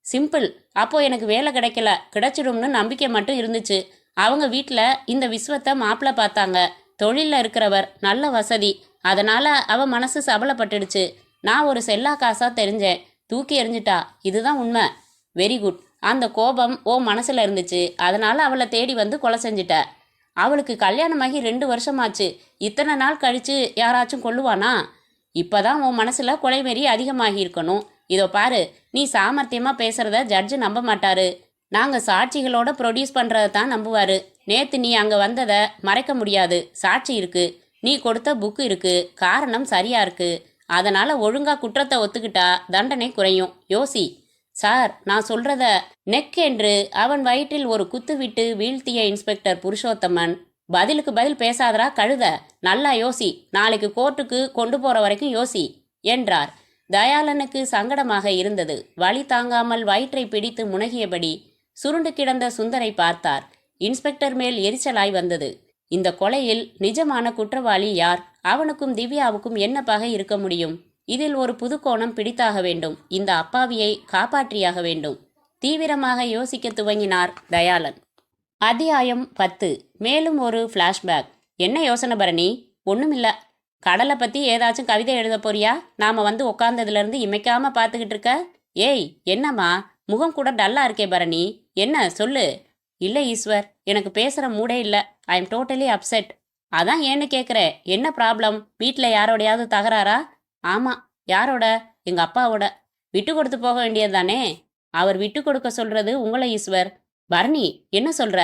சிம்பிள். அப்போ எனக்கு வேலை கிடைக்கல, கிடைச்சிடும்னு நம்பிக்கை மட்டும் இருந்துச்சு. அவங்க வீட்டில் இந்த விஸ்வத்தை மாப்பிள்ளை பார்த்தாங்க. தொழிலில் இருக்கிறவர், நல்ல வசதி. அதனால் அவ மனசு சபலப்பட்டுடுச்சு. நான் ஒரு செல்லா காசாக தெரிஞ்சேன், தூக்கி எறிஞ்சிட்டா. இதுதான் உண்மை. Very good. அந்த கோபம் ஓ மனசில் இருந்துச்சு, அதனால் அவளை தேடி வந்து கொலை செஞ்சிட்ட. அவளுக்கு கல்யாணமாகி 2 வருஷமாச்சு. இத்தனை நாள் கழித்து யாராச்சும் கொல்லுவானா? இப்போதான் உன் மனசில் கொலைவெறி அதிகமாகி இருக்கணும். இதோ பாரு, நீ சாமர்த்தியமாக பேசுகிறத ஜட்ஜு நம்ப மாட்டாரு. நாங்கள் சாட்சிகளோட ப்ரொடியூஸ் பண்ணுறதை தான் நம்புவார். நேற்று நீ அங்கே வந்ததை மறைக்க முடியாது. சாட்சி இருக்கு, நீ கொடுத்த புக்கு இருக்கு, காரணம் சரியா இருக்கு. அதனால் ஒழுங்காக குற்றத்தை ஒத்துக்கிட்டா தண்டனை குறையும். யோசி. சார், நான் சொல்கிறத நெக் என்று அவன் வயிற்றில் ஒரு குத்து விட்டு வீழ்த்திய இன்ஸ்பெக்டர் புருஷோத்தமன், பதிலுக்கு பதில் பேசாதரா கழுத, நல்லா யோசி, நாளைக்கு கோர்ட்டுக்கு கொண்டு போகிற வரைக்கும் யோசி என்றார். தயாளனுக்கு சங்கடமாக இருந்தது. வலி தாங்காமல் வயிற்றை பிடித்து முனகியபடி சுருண்டு கிடந்த சுந்தரை பார்த்தார். இன்ஸ்பெக்டர் மேல் எரிச்சலாய் வந்தது. இந்த கொலையில் நிஜமான குற்றவாளி யார்? அவனுக்கும் திவ்யாவுக்கும் என்ன பகை இருக்க முடியும்? இதில் ஒரு புது கோணம் பிடித்தாக வேண்டும். இந்த அப்பாவியை காப்பாற்றியாக வேண்டும். தீவிரமாக யோசிக்க துவங்கினார் தயாளன். அத்தியாயம் 10. மேலும் ஒரு ஃப்ளாஷ்பேக். என்ன யோசனை பரணி? ஒன்றுமில்ல. கடலை பற்றி ஏதாச்சும் கவிதை எழுத போறியா? நாம் வந்து உக்காந்ததுலேருந்து இமைக்காமல் பார்த்துக்கிட்டு இருக்க. ஏய், என்னம்மா முகம் கூட டல்லாக இருக்கே பரணி, என்ன சொல்லு. இல்லை ஈஸ்வர், எனக்கு பேசுகிற மூடே இல்லை. I am totally upset. அதான் ஏன்னு கேட்குறேன். என்ன ப்ராப்ளம்? வீட்டில் யாரோடையாவது தகராறா? ஆமாம். யாரோட? எங்கள் அப்பாவோட. விட்டு கொடுத்து போக வேண்டியது தானே? அவர் விட்டு கொடுக்க சொல்கிறது உங்களை ஈஸ்வர். பரணி, என்ன சொல்கிற?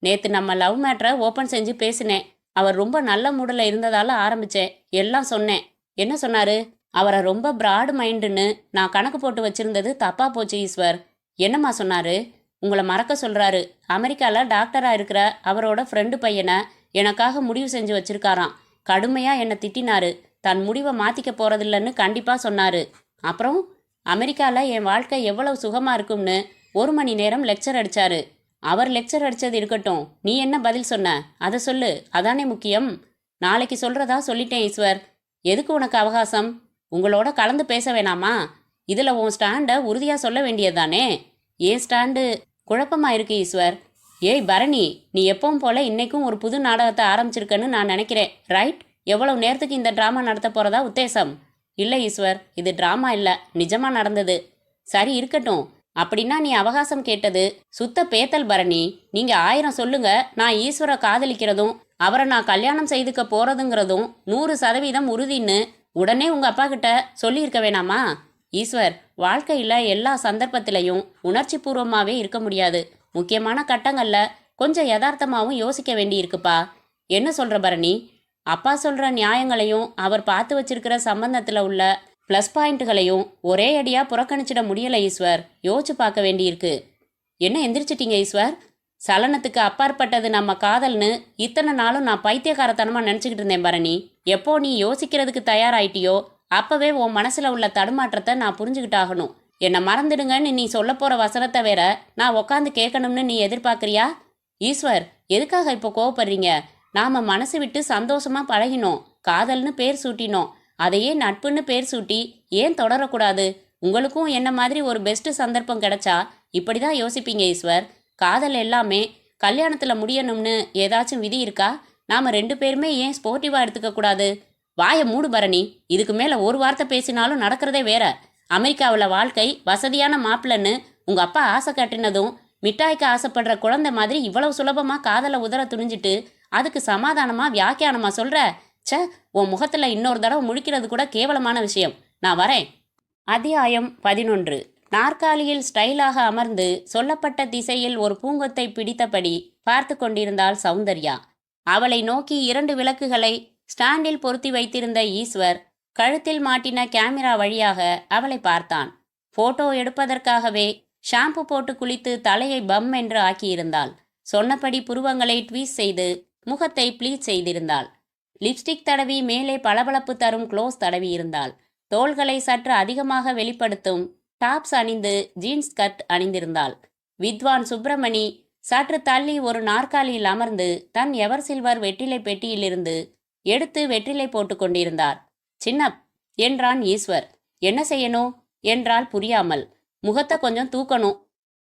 நேற்று நம்ம லவ் மேட்ரை ஓப்பன் செஞ்சு பேசினேன். அவர் ரொம்ப நல்ல மூடில் இருந்ததால் ஆரம்பித்தேன். எல்லாம் சொன்னேன். என்ன சொன்னார்? அவரை ரொம்ப ப்ராடு மைண்டுன்னு நான் கணக்கு போட்டு வச்சுருந்தது தப்பாக போச்சு ஈஸ்வர். என்னம்மா சொன்னார்? உங்களை மறக்க சொல்கிறாரு. அமெரிக்காவில் டாக்டராக இருக்கிற அவரோட ஃப்ரெண்டு பையனை எனக்காக முடிவு செஞ்சு வச்சுருக்காராம். கடுமையாக என்னை திட்டினாரு. தன் முடிவை மாற்றிக்க போகிறதில்லன்னு கண்டிப்பாக சொன்னார். அப்புறம் அமெரிக்காவில் என் வாழ்க்கை எவ்வளவு சுகமாக இருக்கும்னு 1 மணி நேரம் லெக்சர் அடித்தார். அவர் லெக்சர் அடித்தது இருக்கட்டும், நீ என்ன பதில் சொன்ன அதை சொல்லு. அதானே முக்கியம். நாளைக்கு சொல்கிறதா சொல்லிட்டேன் ஈஸ்வர். எதுக்கு உனக்கு அவகாசம்? உங்களோட கலந்து பேச வேணாமா? இதில் உன் ஸ்டாண்டை உறுதியாக சொல்ல வேண்டியதுதானே? ஏன் ஸ்டாண்டு குழப்பமாக இருக்கு ஈஸ்வர். ஏய் பரணி, நீ எப்பவும் போல் இன்றைக்கும் ஒரு புது நாடகத்தை ஆரம்பிச்சிருக்கன்னு நான் நினைக்கிறேன். ரைட்? எவ்வளவு நேரத்துக்கு இந்த ட்ராமா நடத்த போகிறதா உத்தேசம்? இல்லை ஈஸ்வர், இது ட்ராமா இல்லை, நிஜமாக நடந்தது. சரி, இருக்கட்டும். அப்படின்னா நீ அவகாசம் கேட்டது சுத்த பேத்தல் பரணி. நீங்கள் 1000 சொல்லுங்க, நான் ஈஸ்வரை காதலிக்கிறதும் அவரை நான் கல்யாணம் செய்துக்க போகிறதுங்கிறதும் 100% உறுதின்னு உடனே உங்கள் அப்பா கிட்ட சொல்லியிருக்க வேணாமா? ஈஸ்வர், வாழ்க்கையில் எல்லா சந்தர்ப்பத்திலையும் உணர்ச்சி பூர்வமாகவே இருக்க முடியாது. முக்கியமான கட்டங்களில் கொஞ்சம் யதார்த்தமாகவும் யோசிக்க வேண்டி இருக்குப்பா. என்ன சொல்கிற பரணி? அப்பா சொல்கிற நியாயங்களையும் அவர் பார்த்து வச்சிருக்கிற சம்பந்தத்தில் உள்ள ப்ளஸ் பாயிண்ட்டுகளையும் ஒரே அடியாக புறக்கணிச்சிட முடியலை ஈஸ்வர். யோசிச்சு பார்க்க வேண்டியிருக்கு. என்ன எந்திரிச்சிட்டீங்க ஈஸ்வர்? சலனத்துக்கு அப்பாற்பட்டது நம்ம காதல்னு இத்தனை நாளும் நான் பைத்தியக்காரத்தனமாக நினச்சிக்கிட்டு இருந்தேன் பரணி. எப்போ நீ யோசிக்கிறதுக்கு தயாராயிட்டியோ அப்போவே உன் மனசில் உள்ள தடுமாற்றத்தை நான் புரிஞ்சுக்கிட்டாகணும். என்னை மறந்துடுங்கன்னு நீ சொல்ல போகிற வசனத்தை வேற நான் உக்காந்து கேட்கணும்னு நீ எதிர்பார்க்குறியா? ஈஸ்வர், எதுக்காக இப்போ கோவப்படுறீங்க? நாம் மனசு விட்டு சந்தோஷமாக பழகினோம், காதல்னு பேர் சூட்டினோம். அதையே நட்புன்னு பேர் சூட்டி ஏன் தொடரக்கூடாது? உங்களுக்கும் என்ன மாதிரி ஒரு பெஸ்ட் சந்தர்ப்பம் கிடைச்சா இப்படி தான் யோசிப்பீங்க ஈஸ்வர். காதல் எல்லாமே கல்யாணத்தில் முடியணும்னு ஏதாச்சும் விதி இருக்கா? நாம் 2 பேருமே ஏன் ஸ்போர்ட்டிவாக எடுத்துக்க கூடாது? வாயை மூடு பரணி. இதுக்கு மேலே ஒரு வார்த்தை பேசினாலும் நடக்கிறதே வேற. அமெரிக்காவில் வாழ்க்கை வசதியான மாப்பிள்ளன்னு உங்கள் அப்பா ஆசை கட்டினதும் மிட்டாய்க்கு ஆசைப்படுற குழந்தை மாதிரி இவ்வளவு சுலபமாக காதலை உதற துணிஞ்சிட்டு அதுக்கு சமாதானமாக வியாக்கியானமாக சொல்கிற? ச்சே, உன் முகத்தில் இன்னொரு தடவை முழிக்கிறது கூட கேவலமான விஷயம். நான் வரேன். அத்தியாயம் 11. நாற்காலியில் ஸ்டைலாக அமர்ந்து சொல்லப்பட்ட திசையில் ஒரு பூங்கொத்தை பிடித்தபடி பார்த்து கொண்டிருந்தாள் சௌந்தர்யா. அவளை நோக்கி 2 விளக்குகளை ஸ்டாண்டில் பொருத்தி வைத்திருந்த ஈஸ்வர் கழுத்தில் மாட்டின கேமரா வழியாக அவளை பார்த்தான். போட்டோ எடுப்பதற்காகவே ஷாம்பு போட்டு குளித்து தலையை பம் என்று ஆக்கியிருந்தாள். சொன்னபடி புருவங்களை ட்வீஸ் செய்து முகத்தை ப்ளீச் செய்திருந்தாள். லிப்ஸ்டிக் தடவி மேலே பளபளப்பு தரும் க்ளோஸ் தடவி இருந்தாள். தோள்களை சற்று அதிகமாக வெளிப்படுத்தும் டாப்ஸ் அணிந்து ஜீன்ஸ் கட் அணிந்திருந்தாள். வித்வான் சுப்பிரமணி சற்று தள்ளி ஒரு நாற்காலியில் அமர்ந்து தன் எவர் சில்வர் வெற்றிலை பெட்டியிலிருந்து எடுத்து வெற்றிலை போட்டு கொண்டிருந்தார். சின்னப் என்றான் ஈஸ்வர். என்ன செய்யணும் என்றால் புரியாமல். முகத்தை கொஞ்சம் தூக்கணும்.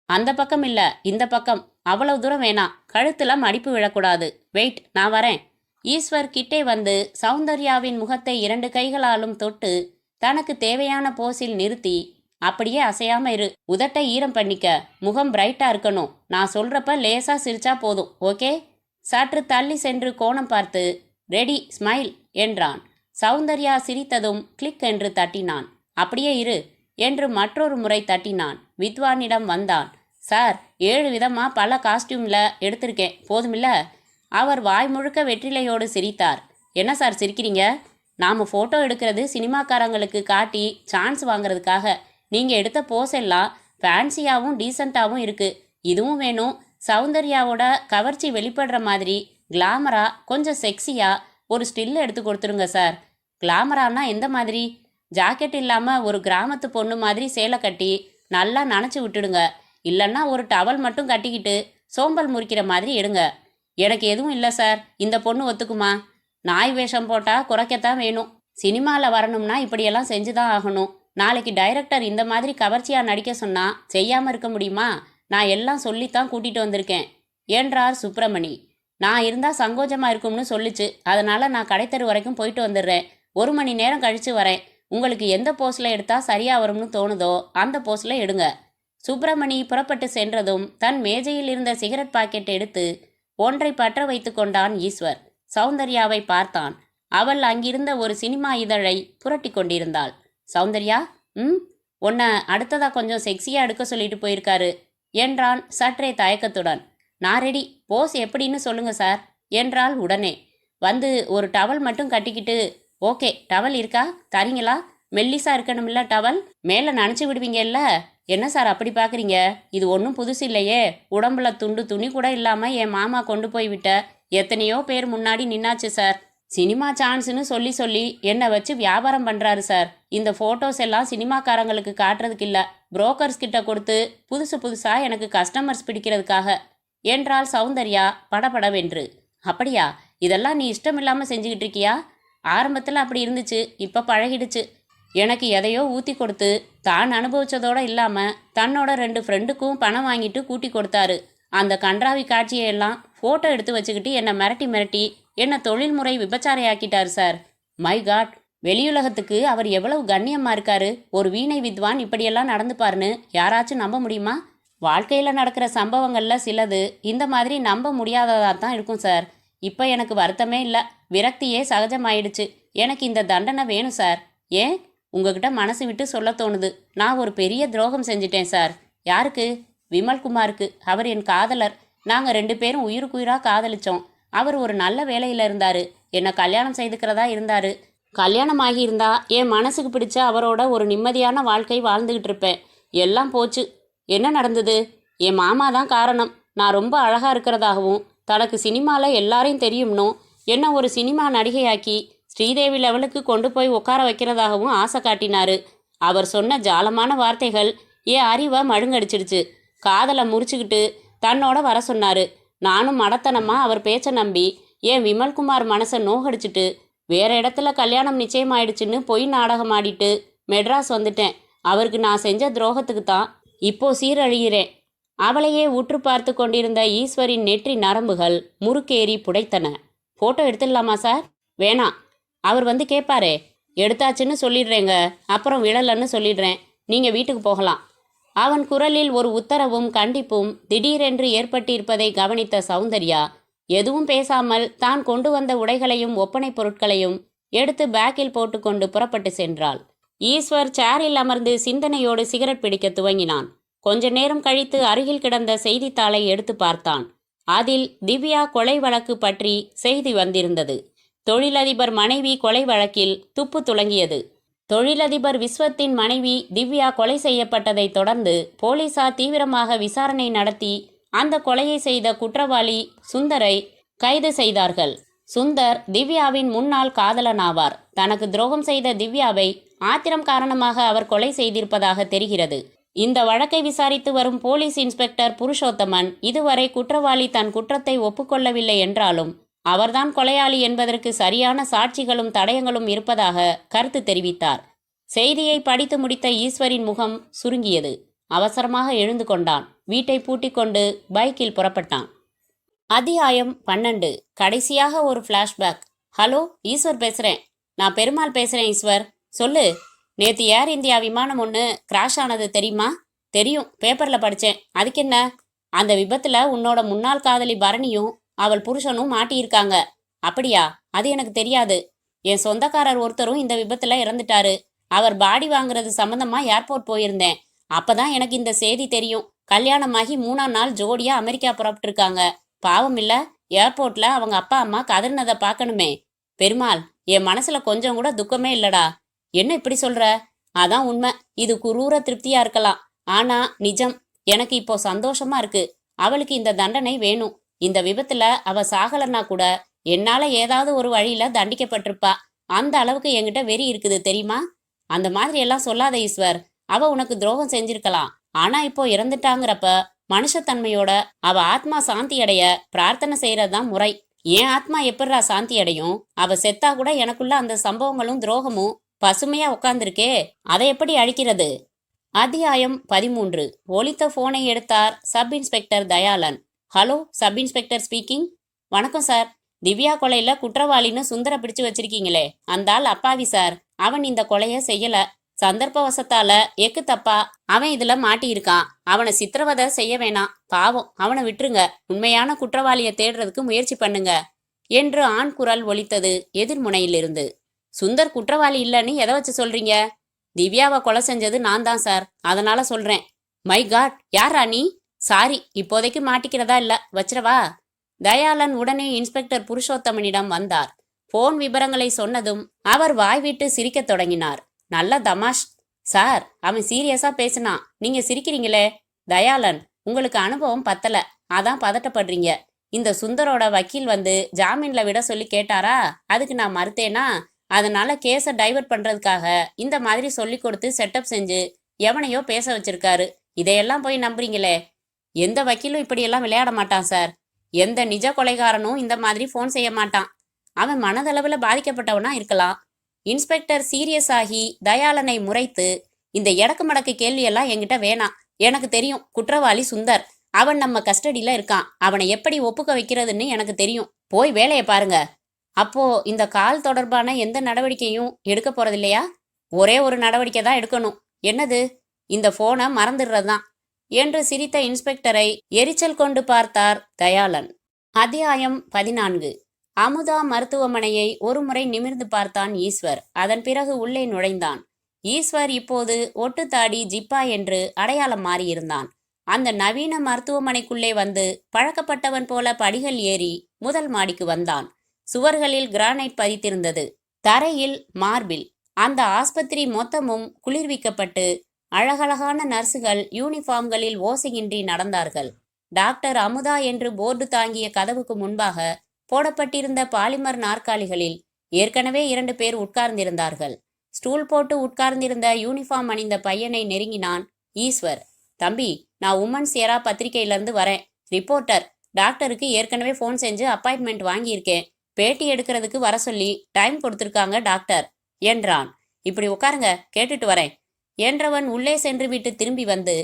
அந்த பக்கம் இல்ல, இந்த பக்கம். அவ்வளவு தூரம் வேணாம். கழுத்துல மடிப்பு விழக்கூடாது. வெயிட், நான் வரேன். ஈஸ்வர் கிட்டே வந்து சௌந்தர்யாவின் முகத்தை 2 கைகளாலும் தொட்டு தனக்கு தேவையான போஸில் நிறுத்தி, அப்படியே அசையாம இரு, உதட்டை ஈரம் பண்ணிக்க, முகம் பிரைட்டா இருக்கணும், நான் சொல்றப்ப லேசா சிரிச்சா போதும், ஓகே? சற்று தள்ளி சென்று கோணம் பார்த்து ரெடி ஸ்மைல் என்றான். சௌந்தர்யா சிரித்ததும் கிளிக் என்று தட்டினான். அப்படியே இரு என்று மற்றொரு முறை தட்டினான். வித்வானிடம் வந்தான். சார், 7 விதமா பல காஸ்டியூம்ல எடுத்திருக்கேன், போதுமில்ல? அவர் வாய் முழுக்க வெற்றிலையோடு சிரித்தார். என்ன சார் சிரிக்கிறீங்க? நாம் ஃபோட்டோ எடுக்கிறது சினிமாக்காரங்களுக்கு காட்டி சான்ஸ் வாங்கிறதுக்காக. நீங்கள் எடுத்த போஸ் எல்லாம் ஃபேன்சியாகவும் டீசெண்டாகவும் இருக்குது. இதுவும் வேணும். சௌந்தர்யாவோட கவர்ச்சி வெளிப்படுற மாதிரி கிளாமரா, கொஞ்சம் செக்ஸியாக ஒரு ஸ்டில் எடுத்து கொடுத்துருங்க சார். கிளாமரானா எந்த மாதிரி? ஜாக்கெட் இல்லாமல் ஒரு கிராமத்து பொண்ணு மாதிரி சேலை கட்டி நல்லா நனைச்சி விட்டுடுங்க. இல்லைன்னா ஒரு டவல் மட்டும் கட்டிக்கிட்டு சோம்பல் முறிக்கிற மாதிரி எடுங்க. எனக்கு எதுவும் இல்லை சார். இந்த பொண்ணு ஒத்துக்குமா? நாய் வேஷம் போட்டால் குறைக்கத்தான் வேணும். சினிமாவில் வரணும்னா இப்படியெல்லாம் செஞ்சு தான் ஆகணும். நாளைக்கு டைரக்டர் இந்த மாதிரி கவர்ச்சியாக நடிக்க சொன்னால் செய்யாமல் இருக்க முடியுமா? நான் எல்லாம் சொல்லித்தான் கூட்டிகிட்டு வந்திருக்கேன் என்றார் சுப்பிரமணி. நான் இருந்தால் சங்கோஜமாக இருக்கும்னு சொல்லிச்சு. அதனால் நான் கடைத்தெரு வரைக்கும் போயிட்டு வந்துடுறேன். 1 மணி நேரம் கழித்து வரேன். உங்களுக்கு எந்த போஸில் எடுத்தால் சரியாக வரும்னு தோணுதோ அந்த போஸில் எடுங்க. சுப்பிரமணி புறப்பட்டு சென்றதும் தன் மேஜையில் இருந்த சிகரெட் பாக்கெட் எடுத்து ஒன்றை பற்ற வைத்து கொண்டான் ஈஸ்வர். சௌந்தர்யாவை பார்த்தான். அவள் அங்கிருந்த ஒரு சினிமா இதழை புரட்டி கொண்டிருந்தாள். சௌந்தர்யா, உன்னை அடுத்ததா கொஞ்சம் செக்ஸியாக எடுக்க சொல்லிட்டு போயிருக்காரு என்றான் சற்றே தயக்கத்துடன். நான் ரெடி, போஸ் எப்படின்னு சொல்லுங்க சார் என்றாள் உடனே. வந்து ஒரு டவல் மட்டும் கட்டிக்கிட்டு. ஓகே, டவல் இருக்கா? தரீங்களா? மெல்லிசா இருக்கணும்ல டவல், மேலே நனைச்சி விடுவீங்கல்ல. என்ன சார் அப்படி பார்க்குறீங்க? இது ஒன்றும் புதுசு இல்லையே. உடம்புல துண்டு துணி கூட இல்லாமல் என் மாமா கொண்டு போய் விட்ட எத்தனையோ பேர் முன்னாடி நின்னாச்சு சார். சினிமா சான்ஸ்னு சொல்லி சொல்லி என்னை வச்சு வியாபாரம் பண்ணுறாரு சார். இந்த ஃபோட்டோஸ் எல்லாம் சினிமாக்காரங்களுக்கு காட்டுறதுக்கு இல்லை, புரோக்கர்ஸ் கிட்ட கொடுத்து புதுசு புதுசாக எனக்கு கஸ்டமர்ஸ் பிடிக்கிறதுக்காக என்றாள் சௌந்தர்யா படபடவென்று. அப்படியா? இதெல்லாம் நீ இஷ்டம் இல்லாமல் செஞ்சுக்கிட்டு இருக்கியா? ஆரம்பத்தில் அப்படி இருந்துச்சு, இப்போ பழகிடுச்சு. எனக்கு எதையோ ஊற்றி கொடுத்து தான் அனுபவிச்சதோடு இல்லாமல் தன்னோட 2 ஃப்ரெண்டுக்கும் பணம் வாங்கிட்டு கூட்டி கொடுத்தாரு. அந்த கன்றாவி காட்சியெல்லாம் ஃபோட்டோ எடுத்து வச்சுக்கிட்டு என்னை மிரட்டி என்னை தொழில்முறை விபச்சாரையாக்கிட்டார் சார். மை காட், வெளியுலகத்துக்கு அவர் எவ்வளவு கண்ணியமாக இருக்காரு. ஒரு வீணை வித்வான் இப்படியெல்லாம் நடந்துப்பாருன்னு யாராச்சும் நம்ப முடியுமா? வாழ்க்கையில் நடக்கிற சம்பவங்களில் சிலது இந்த மாதிரி நம்ப முடியாததாக தான் இருக்கும் சார். இப்போ எனக்கு வருத்தமே இல்லை, விரக்தியே சகஜமாயிடுச்சு. எனக்கு இந்த தண்டனை வேணும் சார். ஏன்? உங்ககிட்ட மனசு விட்டு சொல்ல தோணுது. நான் ஒரு பெரிய துரோகம் செஞ்சிட்டேன் சார். யாருக்கு? விமல்குமாருக்கு. அவர் என் காதலர். நாங்கள் 2 பேரும் உயிருக்குயிராக காதலிச்சோம். அவர் ஒரு நல்ல வேலையில் இருந்தார். என்னை கல்யாணம் செய்துக்கிறதா இருந்தார். கல்யாணம் ஆகியிருந்தா என் மனசுக்கு பிடிச்ச அவரோட ஒரு நிம்மதியான வாழ்க்கை வாழ்ந்துக்கிட்டு இருப்பேன். எல்லாம் போச்சு. என்ன நடந்தது? என் மாமா தான் காரணம். நான் ரொம்ப அழகா இருக்கிறதாகவும் தனக்கு சினிமாவில் எல்லாரையும் தெரியும்னும் என்ன ஒரு சினிமா நடிகையாக்கி ஸ்ரீதேவி லெவலுக்கு கொண்டு போய் உட்கார வைக்கிறதாகவும் ஆசை காட்டினாரு. அவர் சொன்ன ஜாலமான வார்த்தைகள் என் அறிவை மழுங்கடிச்சிடுச்சு. காதலை முறிச்சுக்கிட்டு தன்னோட வர சொன்னாரு. நானும் மடத்தனமா அவர் பேச்சை நம்பி என் விமல்குமார் மனசை நோகடிச்சிட்டு வேற இடத்துல கல்யாணம் நிச்சயமாயிடுச்சுன்னு பொய் நாடகம் ஆடிட்டு மெட்ராஸ் வந்துட்டேன். அவருக்கு நான் செஞ்ச துரோகத்துக்கு தான் இப்போ சீரழிகிறேன். அவளையே உற்று பார்த்து கொண்டிருந்த ஈஸ்வரின் நெற்றி நரம்புகள் முறுக்கேறி புடைத்தன. Photo எடுத்துடலாமா sir? வேணாம், அவர் வந்து கேட்பாரே. எடுத்தாச்சுன்னு சொல்லிடுறேங்க, அப்புறம் விழலன்னு சொல்லிடுறேன். நீங்கள் வீட்டுக்கு போகலாம். அவன் குரலில் ஒரு உத்தரவும் கண்டிப்பும் திடீரென்று ஏற்பட்டிருப்பதை கவனித்த சௌந்தர்யா எதுவும் பேசாமல் தான் கொண்டு வந்த உடைகளையும் ஒப்பனை பொருட்களையும் எடுத்து பேக்கில் போட்டுக்கொண்டு புறப்பட்டு சென்றாள். ஈஸ்வர் சேரில் அமர்ந்து சிந்தனையோடு சிகரெட் பிடிக்க துவங்கினான். கொஞ்ச நேரம் கழித்து அருகில் கிடந்த செய்தித்தாளை எடுத்து பார்த்தான். அதில் திவ்யா கொலை வழக்கு பற்றி செய்தி வந்திருந்தது. தொழிலதிபர் மனைவி கொலை வழக்கில் துப்பு துளங்கியது. தொழிலதிபர் விஸ்வத்தின் மனைவி திவ்யா கொலை செய்யப்பட்டதை தொடர்ந்து போலீசார் தீவிரமாக விசாரணை நடத்தி அந்த கொலையை செய்த குற்றவாளி சுந்தரை கைது செய்தார்கள். சுந்தர் திவ்யாவின் முன்னாள் காதலனாவார். தனக்கு துரோகம் செய்த திவ்யாவை ஆத்திரம் காரணமாக அவர் கொலை செய்திருப்பதாக தெரிகிறது. இந்த வழக்கை விசாரித்து வரும் போலீஸ் இன்ஸ்பெக்டர் புருஷோத்தமன் இதுவரை குற்றவாளி தன் குற்றத்தை ஒப்புக்கொள்ளவில்லை என்றாலும் அவர்தான் கொலையாளி என்பதற்கு சரியான சாட்சிகளும் தடயங்களும் இருப்பதாக கருத்து தெரிவித்தார். செய்தியை படித்து முடித்த ஈஸ்வரின் முகம் சுருங்கியது. அவசரமாக எழுந்து கொண்டான். வீட்டை பூட்டிக் கொண்டு பைக்கில் புறப்பட்டான். அத்தியாயம் 12. கடைசியாக ஒரு ஃப்ளாஷ்பேக். ஹலோ, ஈஸ்வர் பேசுகிறேன். நான் பெருமாள் பேசுகிறேன். ஈஸ்வர், சொல்லு. நேற்று ஏர் இந்தியா விமானம் ஒன்று கிராஷ் ஆனது தெரியுமா? தெரியும், பேப்பரில் படித்தேன். அதுக்கு என்ன? அந்த விபத்தில் உன்னோட முன்னாள் காதலி பரணியும் அவள் புருஷனும் மாட்டியிருக்காங்க. அப்படியா? அது எனக்கு தெரியாது. என் சொந்தக்காரர் ஒருத்தரும் இந்த விபத்தில் இறந்துட்டாரு. அவர் பாடி வாங்குறது சம்மந்தமாக ஏர்போர்ட் போயிருந்தேன். அப்பதான் எனக்கு இந்த செய்தி தெரியும். கல்யாணமாகி 3ஆம் நாள் ஜோடியாக அமெரிக்கா புறப்பட்டுருக்காங்க. பாவம் இல்லை, ஏர்போர்ட்ல அவங்க அப்பா அம்மா கதறினதை பார்க்கணுமே. பெருமாள், என் மனசுல கொஞ்சம் கூட துக்கமே இல்லடா. என்ன இப்படி சொல்ற? அதான் உண்மை. இது குரூர திருப்தியா இருக்கலாம், ஆனா நிஜம். எனக்கு இப்போ சந்தோஷமா இருக்கு. அவளுக்கு இந்த தண்டனை வேணும். இந்த விபத்துல அவ சாகலன்னா கூட என்னால ஏதாவது ஒரு வழியில தண்டிக்கப்பட்டிருப்பா. அந்த அளவுக்கு என்கிட்ட வெறி இருக்குது தெரியுமா? அந்த மாதிரி எல்லாம் சொல்லாத ஈஸ்வர். அவ உனக்கு துரோகம் செஞ்சிருக்கலாம், ஆனா இப்போ இறந்துட்டாங்கிறப்ப மனுஷத்தன்மையோட அவ ஆத்மா சாந்தி அடைய பிரார்த்தனை செய்யறதுதான் முறை. என் ஆத்மா எப்படிரா சாந்தி அடையும்? அவ செத்தா கூட எனக்குள்ள அந்த சம்பவங்களும் துரோகமும் பசுமையா உட்கார்ந்துருக்கே, அதை எப்படி அழிக்கிறது? அத்தியாயம் 13. ஒலித்த போனை எடுத்தார் sub inspector Dayalan. Hello, sub inspector speaking. வணக்கம் சார். திவ்யா கொலையில குற்றவாளின்னு சுந்தர பிடிச்சு வச்சிருக்கீங்களே, அந்த ஆள் அப்பாவி சார். அவன் இந்த கொலைய செய்யல. சந்தர்ப்பவசத்தால எக்கு தப்பா அவன் இதுல மாட்டியிருக்கான். அவனை சித்திரவதை செய்ய வேணாம். பாவம், அவனை விட்டுருங்க. உண்மையான குற்றவாளியை தேடுறதுக்கு முயற்சி பண்ணுங்க என்று ஆண் குரல் ஒலித்தது எதிர்முனையிலிருந்து. சுந்தர் குற்றவாளி இல்லைன்னு எதை வச்சு சொல்றீங்க? திவ்யாவை கொலை செஞ்சது நான் தான் சார், அதனால சொல்றேன். மை காட், யாரா நீ? சாரி, இப்போதைக்கு மாட்டிக்கிறதா இல்ல, வச்சிரவா? தயாளன் உடனே இன்ஸ்பெக்டர் புருஷோத்தமனிடம் வந்தார். போன் விவரங்களை சொன்னதும் அவர் வாய்விட்டு சிரிக்கத் தொடங்கினார். நல்ல தமாஷ் சார். அவன் சீரியஸா பேசினான், நீங்க சிரிக்கிறீங்களே. தயாளன், உங்களுக்கு அனுபவம் பத்தல, அதான் பதட்டப்படுறீங்க. இந்த சுந்தரோட வக்கீல் வந்து ஜாமீன்ல விட சொல்லி கேட்டாரா? அதுக்கு நான் மறுத்தேனா? அதனால கேஸை டைவர்ட் பண்றதுக்காக இந்த மாதிரி சொல்லி கொடுத்து செட்டப் செஞ்சு எவனையோ பேச வச்சிருக்காரு. இதையெல்லாம் போய் நம்புறீங்களே? எந்த வக்கீலும் இப்படியெல்லாம் விளையாட மாட்டான் சார். எந்த நிஜ கொலைகாரனும் இந்த மாதிரி ஃபோன் செய்ய மாட்டான். அவன் மனதளவுல பாதிக்கப்பட்டவனா இருக்கலாம். இன்ஸ்பெக்டர் சீரியஸ் ஆகி தயாளனை முறைத்து, இந்த எடக்கு மடக்கு கேள்வியெல்லாம் என்கிட்ட வேணாம். எனக்கு தெரியும், குற்றவாளி சுந்தர். அவன் நம்ம கஸ்டடியில இருக்கான். அவனை எப்படி ஒப்புக்க வைக்கிறதுன்னு எனக்கு தெரியும். போய் வேலையை பாருங்க. அப்போ இந்த கால் தொடர்பான எந்த நடவடிக்கையும் எடுக்க போறதில்லையா? ஒரே ஒரு நடவடிக்கை தான் எடுக்கணும். என்னது? இந்த போனை மறந்துடுறதுதான் என்று சிரித்த இன்ஸ்பெக்டரை எரிச்சல் கொண்டு பார்த்தார் தயாளன். அத்தியாயம் 14. அமுதா மருத்துவமனையை ஒருமுறை நிமிர்ந்து பார்த்தான் ஈஸ்வர். அதன் பிறகு உள்ளே நுழைந்தான். ஈஸ்வர் இப்போது ஒட்டுத்தாடி ஜிப்பா என்று அடையாளம் மாறியிருந்தான். அந்த நவீன மருத்துவமனைக்குள்ளே வந்து பழக்கப்பட்டவன் போல படிகள் ஏறி முதல் மாடிக்கு வந்தான். சுவர்களில் கிரானைட் பதித்திருந்தது, தரையில் மார்பிள். அந்த ஆஸ்பத்திரி மொத்தமும் குளிர்விக்கப்பட்டு அழகழகான நர்சுகள் யூனிஃபார்ம்களில் ஓசையின்றி நடந்தார்கள். டாக்டர் அமுதா என்று போர்டு தாங்கிய கதவுக்கு முன்பாக போடப்பட்டிருந்த பாலிமர் நாற்காலிகளில் ஏற்கனவே 2 பேர் உட்கார்ந்திருந்தார்கள். ஸ்டூல் போட்டு உட்கார்ந்திருந்த யூனிஃபார்ம் அணிந்த பையனை நெருங்கினான் ஈஸ்வர். தம்பி, நான் உமன்ஸ் எரா பத்திரிகையிலிருந்து வரேன். ரிப்போர்ட்டர். டாக்டருக்கு ஏற்கனவே ஃபோன் செஞ்சு அப்பாயின்மெண்ட் வாங்கியிருக்கேன். பேட்டி எடுக்கிறதுக்கு வர சொல்லி டைம் கொடுத்துருக்காங்க டாக்டர் என்றான். இப்படி உட்காருங்க, கேட்டுட்டு வரேன் என்றவன் உள்ளே சென்று விட்டு திரும்பி வந்து,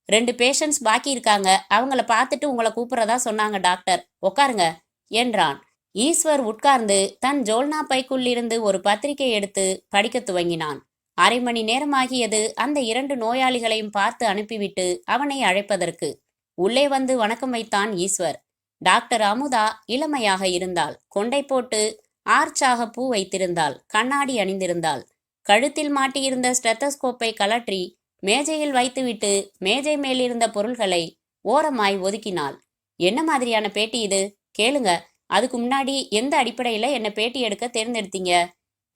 2 பேஷண்ட்ஸ் பாக்கி இருக்காங்க, அவங்கள பார்த்துட்டு உங்களை கூப்பிட்றதா சொன்னாங்க டாக்டர், உட்காருங்க என்றான். ஈஸ்வர் உட்கார்ந்து தன் ஜோல்னா பைக்குள்ளிருந்து ஒரு பத்திரிகை எடுத்து படிக்க துவங்கினான். அரை மணி நேரமாகியது அந்த 2 நோயாளிகளையும் பார்த்து அனுப்பிவிட்டு அவனை அழைப்பதற்கு. உள்ளே வந்து வணக்கம் வைத்தான் ஈஸ்வர். டாக்டர் அமுதா இளமையாக இருந்தாள். கொண்டை போட்டு ஆர்ச்சாக பூ வைத்திருந்தாள். கண்ணாடி அணிந்திருந்தாள். கழுத்தில் மாட்டியிருந்த ஸ்டெத்தஸ்கோப்பை கலற்றி மேஜையில் வைத்துவிட்டு மேஜை மேலிருந்த பொருள்களை ஓரமாய் ஒதுக்கினாள். என்ன மாதிரியான பேட்டி இது? கேளுங்க. அதுக்கு முன்னாடி எந்த அடிப்படையில என்ன பேட்டி எடுக்க தேர்ந்தெடுத்தீங்க?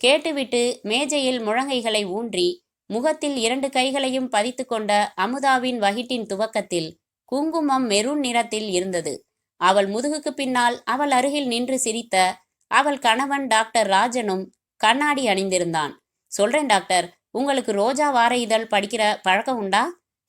கேட்டுவிட்டு மேஜையில் முழங்கைகளை ஊன்றி முகத்தில் 2 கைகளையும் பதித்து கொண்ட அமுதாவின் வகிட்டின் துவக்கத்தில் குங்குமம் மெரூன் நிறத்தில் இருந்தது. அவள் முதுகுக்கு பின்னால் அவள் அருகில் நின்று சிரித்த அவள் கணவன் டாக்டர் ராஜனும் கண்ணாடி அணிந்திருந்தான். சொல்றேன் டாக்டர், உங்களுக்கு ரோஜா வார இதழ் படிக்கிற பழக்கம் உண்டா?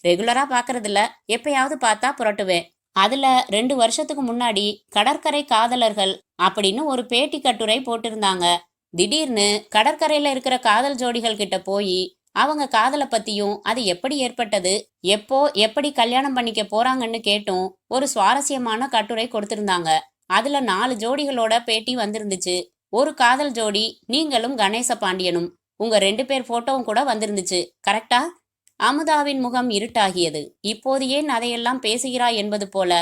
ரெகுலரா பாக்குறதில்ல, எப்பயாவது பார்த்தா புரட்டுவேன். அதுல 2 வருஷத்துக்கு முன்னாடி கடற்கரை காதலர்கள் அப்படின்னு ஒரு பேட்டி கட்டுரை போட்டிருந்தாங்க. திடீர்னு கடற்கரையில இருக்கிற காதல் ஜோடிகள் கிட்ட போய் அவங்க காதலை பத்தியும் அது எப்படி ஏற்பட்டது, எப்போ எப்படி கல்யாணம் பண்ணிக்க போறாங்கன்னு கேட்டும் ஒரு சுவாரஸ்யமான கட்டுரை கொடுத்திருந்தாங்க. அதுல 4 ஜோடிகளோட பேட்டி வந்திருந்துச்சு. ஒரு காதல் ஜோடி நீங்களும் கணேச பாண்டியனும், உங்க 2 பேர் போட்டோவும் கூட வந்திருந்துச்சு. கரெக்டா? அமுதாவின் முகம் இருட்டாகியது. இப்போது ஏன் அதையெல்லாம் பேசுகிறாய் என்பது போல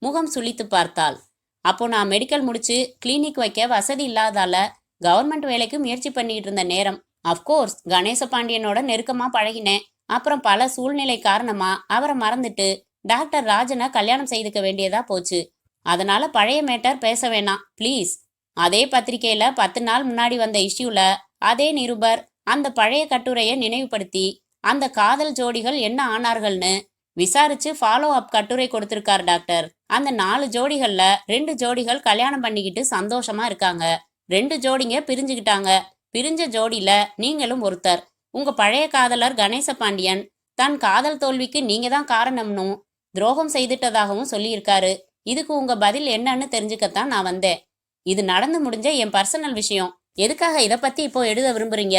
முகம் சுளித்து பார்த்தாள். அப்போ நான் மெடிக்கல் முடிச்சு கிளினிக் வைக்க வசதி இல்லாதால கவர்மெண்ட் வேலைக்கு முயற்சி பண்ணிட்டு இருந்த நேரம். அஃப்கோர்ஸ் கணேச பாண்டியனோட நெருக்கமா பழகினேன். அப்புறம் பல சூழ்நிலை காரணமா அவரை மறந்துட்டு டாக்டர் ராஜனை கல்யாணம் செய்துக்க வேண்டியதா போச்சு. அதனால பழைய மேட்டர் பேச வேணாம் ப்ளீஸ். அதே பத்திரிகையில 10 நாள் முன்னாடி வந்த இஷ்யூல அதே நிருபர் அந்த பழைய கட்டுரையை நினைவுபடுத்தி அந்த காதல் ஜோடிகள் என்ன ஆனார்கள்னு விசாரிச்சு ஃபாலோ அப் கட்டுரை கொடுத்திருக்கார் டாக்டர். அந்த 4 ஜோடிகள்ல 2 ஜோடிகள் கல்யாணம் பண்ணிக்கிட்டு சந்தோஷமா இருக்காங்க. 2 ஜோடிங்க பிரிஞ்சுக்கிட்டாங்க. பிரிஞ்ச ஜோடியில நீங்களும் ஒருத்தர். உங்க பழைய காதலர் கணேச பாண்டியன் தன் காதல் தோல்விக்கு நீங்க தான் காரணம்னும் துரோகம் செய்துட்டதாகவும் சொல்லியிருக்காரு. இதுக்கு உங்க பதில் என்னன்னு தெரிஞ்சுக்கத்தான் நான் வந்தேன். இது நடந்து முடிஞ்ச என் பர்சனல் விஷயம். எதுக்காக இதை பத்தி இப்போ எழுத விரும்புறீங்க?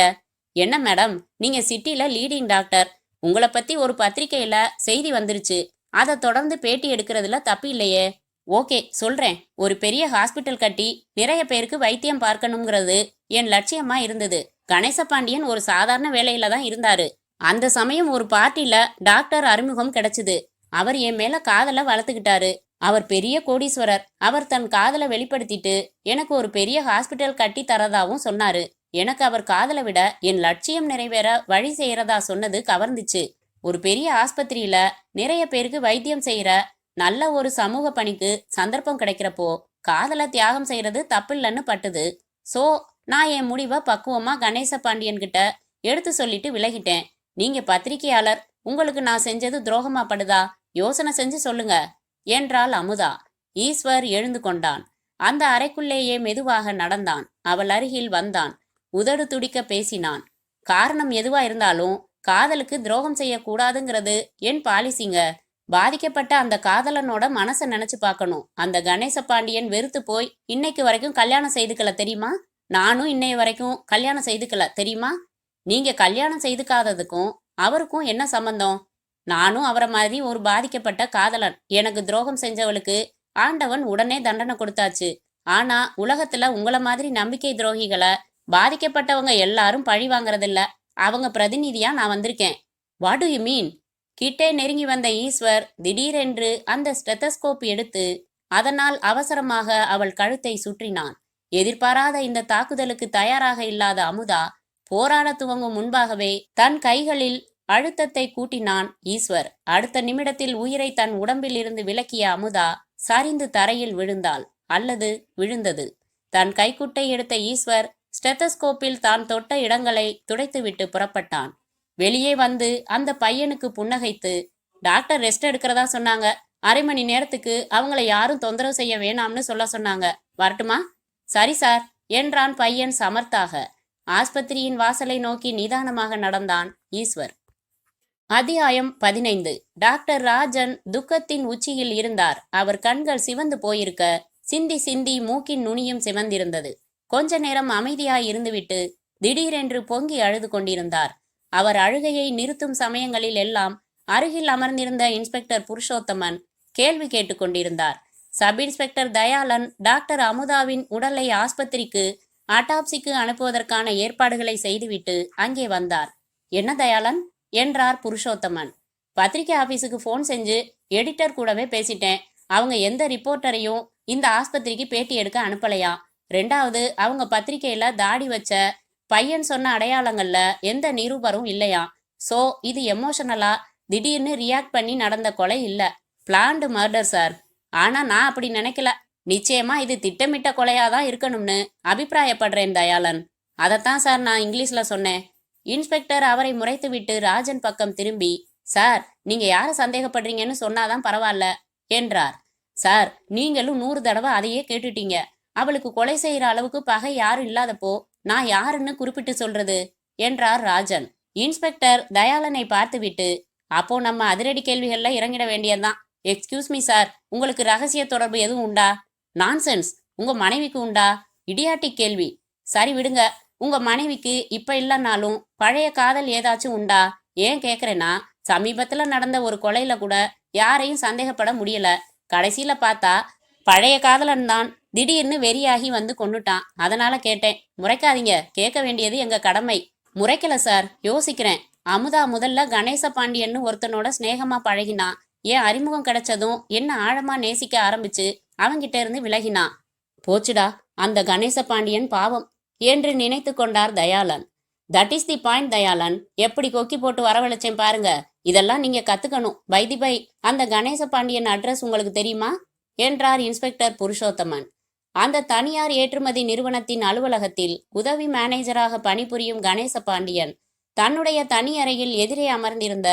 என்ன மேடம், நீங்க சிட்டில லீடிங் டாக்டர். உங்களை பத்தி ஒரு பத்திரிகையில செய்தி வந்துருச்சு. அதை தொடர்ந்து பேட்டி எடுக்கிறதுல தப்பு இல்லையே. ஓகே சொல்றேன். ஒரு பெரிய ஹாஸ்பிட்டல் கட்டி நிறைய பேருக்கு வைத்தியம் பார்க்கணுங்கிறது என் லட்சியமா இருந்தது. கணேச பாண்டியன் ஒரு சாதாரண வேலையில தான் இருந்தாரு. அந்த சமயம் ஒரு பார்ட்டில டாக்டர் அறிமுகம் கிடைச்சது. அவர் என் மேல காதலை வளர்த்துக்கிட்டாரு. அவர் பெரிய கோடீஸ்வரர். அவர் தன் காதலை வெளிப்படுத்திட்டு எனக்கு ஒரு பெரிய ஹாஸ்பிட்டல் கட்டி தரதாவும் சொன்னாரு. எனக்கு அவர் காதலை விட என் லட்சியம் நிறைவேற வழி செய்யறதா சொன்னது கவர்ந்துச்சு. ஒரு பெரிய ஆஸ்பத்திரியில நிறைய பேருக்கு வைத்தியம் செய்யற நல்ல ஒரு சமூக பணிக்கு சந்தர்ப்பம் கிடைக்கிறப்போ காதலை தியாகம் செய்யறது தப்பில்லைன்னு பட்டுது. சோ நான் என் முடிவை பக்குவமா கணேச பாண்டியன் கிட்ட எடுத்து சொல்லிட்டு விலகிட்டேன். நீங்க பத்திரிகையாளர், உங்களுக்கு நான் செஞ்சது துரோகமா படுதா? யோசனை செஞ்சு சொல்லுங்க என்றாள் அமுதா. ஈஸ்வர் எழுந்து கொண்டான். அந்த அறைக்குள்ளேயே மெதுவாக நடந்தான். அவள் அருகில் வந்தான். உதடு துடிக்க பேசினான். காரணம் எதுவா இருந்தாலும் காதலுக்கு துரோகம் செய்யக்கூடாதுங்கிறது என் பாலிசிங்க. பாதிக்கப்பட்ட அந்த காதலனோட மனசை நினைச்சு பார்க்கணும். அந்த கணேச பாண்டியன் வெறுத்து போய் இன்னைக்கு வரைக்கும் கல்யாணம் செய்துக்கல தெரியுமா? நானும் இன்னைய வரைக்கும் கல்யாணம் செய்துக்கல தெரியுமா? நீங்க கல்யாணம் செய்துக்காததுக்கும் அவருக்கும் என்ன சம்பந்தம்? நானும் அவரை மாதிரி ஒரு பாதிக்கப்பட்ட காதலன். எனக்கு துரோகம் செஞ்சவளுக்கு ஆண்டவன் உடனே தண்டனை கொடுத்தாச்சு. ஆனா உலகத்துல உங்கள மாதிரி நம்பிக்கை துரோகிகளை பாதிக்கப்பட்டவங்க எல்லாரும் பழி வாங்கறதில்ல. அவங்க பிரதிநிதியா நான் வந்திருக்கேன். What to you mean? கிட்டே நெருங்கி வந்த ஈஸ்வர் திடீரென்று அந்த ஸ்டெத்தஸ்கோப் எடுத்து அதனால் அவசரமாக அவள் கழுத்தை சுற்றினான். எதிர்பாராத இந்த தாக்குதலுக்கு தயாராக இல்லாத அமுதா போராட துவங்கும் முன்பாகவே தன் கைகளில் அழுத்தத்தை கூட்டினான் ஈஸ்வர். அடுத்த நிமிடத்தில் உயிரை தன் உடம்பில் இருந்து விலக்கிய அமுதா சரிந்து தரையில் விழுந்தாள் அல்லது விழுந்தது. தன் கைக்குட்டை எடுத்த ஈஸ்வர் ஸ்டெத்தஸ்கோப்பில் தான் தொட்ட இடங்களை துடைத்துவிட்டு புறப்பட்டான். வெளியே வந்து அந்த பையனுக்கு புன்னகைத்து, டாக்டர் ரெஸ்ட் எடுக்கிறதா சொன்னாங்க, அரை மணி நேரத்துக்கு அவங்கள யாரும் தொந்தரவு செய்ய வேணாம்னு சொல்ல சொன்னாங்க. வரட்டுமா? சரி சார் என்றான் பையன் சமர்த்தாக. ஆஸ்பத்திரியின் வாசலை நோக்கி நிதானமாக நடந்தான் ஈஸ்வர். அத்தியாயம் 15. டாக்டர் ராஜன் துக்கத்தின் உச்சியில் இருந்தார். அவர் கண்கள் சிவந்து போயிருக்க சிந்தி சிந்தி மூக்கின் நுனியும் சிவந்திருந்தது. கொஞ்ச நேரம் அமைதியாய் இருந்துவிட்டு திடீரென்று பொங்கி அழுது கொண்டிருந்தார். அவர் அழுகையை நிறுத்தும் சமயங்களில் எல்லாம் அருகில் அமர்ந்திருந்த இன்ஸ்பெக்டர் புருஷோத்தமன் கேள்வி கேட்டுக்கொண்டிருந்தார். சப் இன்ஸ்பெக்டர் தயாளன் டாக்டர் அமுதாவின் உடலை ஆஸ்பத்திரிக்கு ஆட்டாப்சிக்கு அனுப்புவதற்கான ஏற்பாடுகளை செய்துவிட்டு அங்கே வந்தார். என்ன தயாளன் என்றார் புருஷோத்தமன். பத்திரிகை ஆபீஸுக்கு போன் செஞ்சு எடிட்டர் கூடவே பேசிட்டேன். அவங்க எந்த ரிப்போர்ட்டரையும் இந்த ஆஸ்பத்திரிக்கு பேட்டி எடுக்க அனுப்பலையா. ரெண்டாவது, அவங்க பத்திரிகையில தாடி வச்ச பையன் சொன்ன அடையாளங்கள்ல எந்த நிரூபரும் இல்லையா. சோ இது எமோஷனலா திடீர்னு ரியாக்ட் பண்ணி நடந்த கொலை இல்ல, பிளான்டு மர்டர் சார். ஆனா நான் அப்படி நினைக்கல. நிச்சயமா இது திட்டமிட்ட கொலையாதான் இருக்கணும்னு அபிப்பிராயப்படுறேன் தயாளன். அதைத்தான் சார் நான் இங்கிலீஷ்ல சொன்னேன். இன்ஸ்பெக்டர் அவரை முறைத்துவிட்டு ராஜன் பக்கம் திரும்பி, சார் நீங்க யார சந்தேகப்படுறீங்கன்னு சொன்னாதான் பரவாயில்ல என்றார். சார் நீங்களும் 100 தடவை அதையே கேட்டுட்டீங்க. அவளுக்கு கொலை செய்யற அளவுக்கு பகை யாரும் இல்லாதப்போ நான் யாருன்னு குறிப்பிட்டு சொல்றது என்றார் ராஜன். இன்ஸ்பெக்டர் தயாளனை பார்த்துவிட்டு, அப்போ நம்ம அதிரடி கேள்விகள்ல இறங்கிட வேண்டியதுதான். எக்ஸ்கியூஸ் மீ சார், உங்களுக்கு ரகசிய தொடர்பு எதுவும் உண்டா? நான்சென்ஸ், உங்க மனைவிக்கு உண்டா? இடியாட்டிக் கேள்வி. சரி விடுங்க, உங்க மனைவிக்கு இப்ப இல்லைன்னாலும் பழைய காதல் ஏதாச்சும் உண்டா? ஏன் கேக்குறேன்னா, சமீபத்துல நடந்த ஒரு கொலையில கூட யாரையும் சந்தேகப்பட முடியல. கடைசியில பார்த்தா பழைய காதலன் தான் திடீர்னு வெறியாகி வந்து கொன்னுட்டான். அதனால கேட்டேன். முறைக்காதீங்க, கேட்க வேண்டியது எங்க கடமை. முறைக்கல சார், யோசிக்கிறேன். அமுதா முதல்ல கணேச பாண்டியன்னு ஒருத்தனோட ஸ்நேகமா பழகினான். ஏன் அறிமுகம் கிடைச்சதும் என்ன ஆழமா நேசிக்க ஆரம்பிச்சு அவங்கிட்ட இருந்து விலகினான். போச்சுடா அந்த கணேச பாண்டியன் பாவம் என்று நினைத்து கொண்டார் Dayalan. That is the point Dayalan. எப்படி கொக்கி போட்டு வரவழைச்சேன் பாருங்க. இதெல்லாம் நீங்க கத்துக்கணும். பை தி பை, அந்த கணேச பாண்டியன் அட்ரஸ் உங்களுக்கு தெரியுமா என்றார் இன்ஸ்பெக்டர் புருஷோத்தமன். அந்த தனியார் ஏற்றுமதி நிறுவனத்தின் அலுவலகத்தில் உதவி மேனேஜராக பணிபுரியும் கணேச பாண்டியன் தன்னுடைய தனி அறையில் எதிரே அமர்ந்திருந்த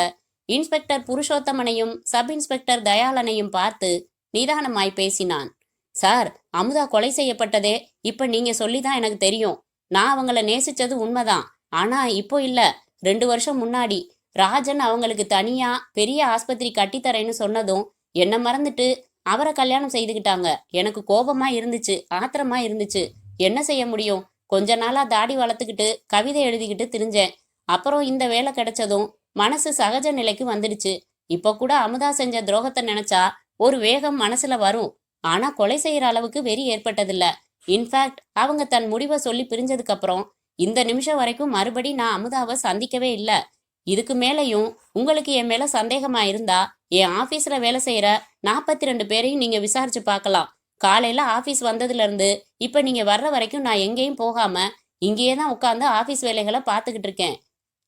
இன்ஸ்பெக்டர் புருஷோத்தமனையும் சப் இன்ஸ்பெக்டர் தயாளனையும் பார்த்து நிதானமாய் பேசினான். சார், அமுதா கொலை செய்யப்பட்டதே இப்ப நீங்க சொல்லிதான் எனக்கு தெரியும். நான் அவங்கள நேசிச்சது உண்மைதான். ஆனா இப்போ இல்ல, 2 வருஷம் முன்னாடி ராஜன் அவங்களுக்கு தனியா பெரிய ஆஸ்பத்திரி கட்டித்தரேன்னு சொன்னதும் என்ன மறந்துட்டு அவரை கல்யாணம் செய்துக்கிட்டாங்க. எனக்கு கோபமா இருந்துச்சு, ஆத்திரமா இருந்துச்சு. என்ன செய்ய முடியும்? கொஞ்ச நாளா தாடி வளர்த்துக்கிட்டு கவிதை எழுதிக்கிட்டு திரிஞ்சேன். அப்புறம் இந்த வேலை கிடைச்சதும் மனசு சகஜ நிலைக்கு வந்துடுச்சு. இப்ப கூட அமுதா செஞ்ச துரோகத்தை நினைச்சா ஒரு வேகம் மனசுல வரும். ஆனா கொலை செய்யற அளவுக்கு வெறி ஏற்பட்டதில்ல. இன்ஃபேக்ட் அவங்க தன் முடிவை சொல்லி பிரிஞ்சதுக்கு அப்புறம் இந்த நிமிஷம் வரைக்கும் மறுபடி நான் அமுதாவை சந்திக்கவே இல்லை. இதுக்கு மேலையும் உங்களுக்கு என் மேல சந்தேகமா இருந்தா என் ஆபீஸ்ல வேலை செய்யற 42 பேரையும் நீங்க விசாரிச்சு பார்க்கலாம். காலையில ஆபீஸ் வந்ததுல இருந்து இப்ப நீங்க வர்ற வரைக்கும் நான் எங்கேயும் போகாம இங்கேயே தான் உட்கார்ந்து ஆபீஸ் வேலைகளை பார்த்துக்கிட்டு இருக்கேன்.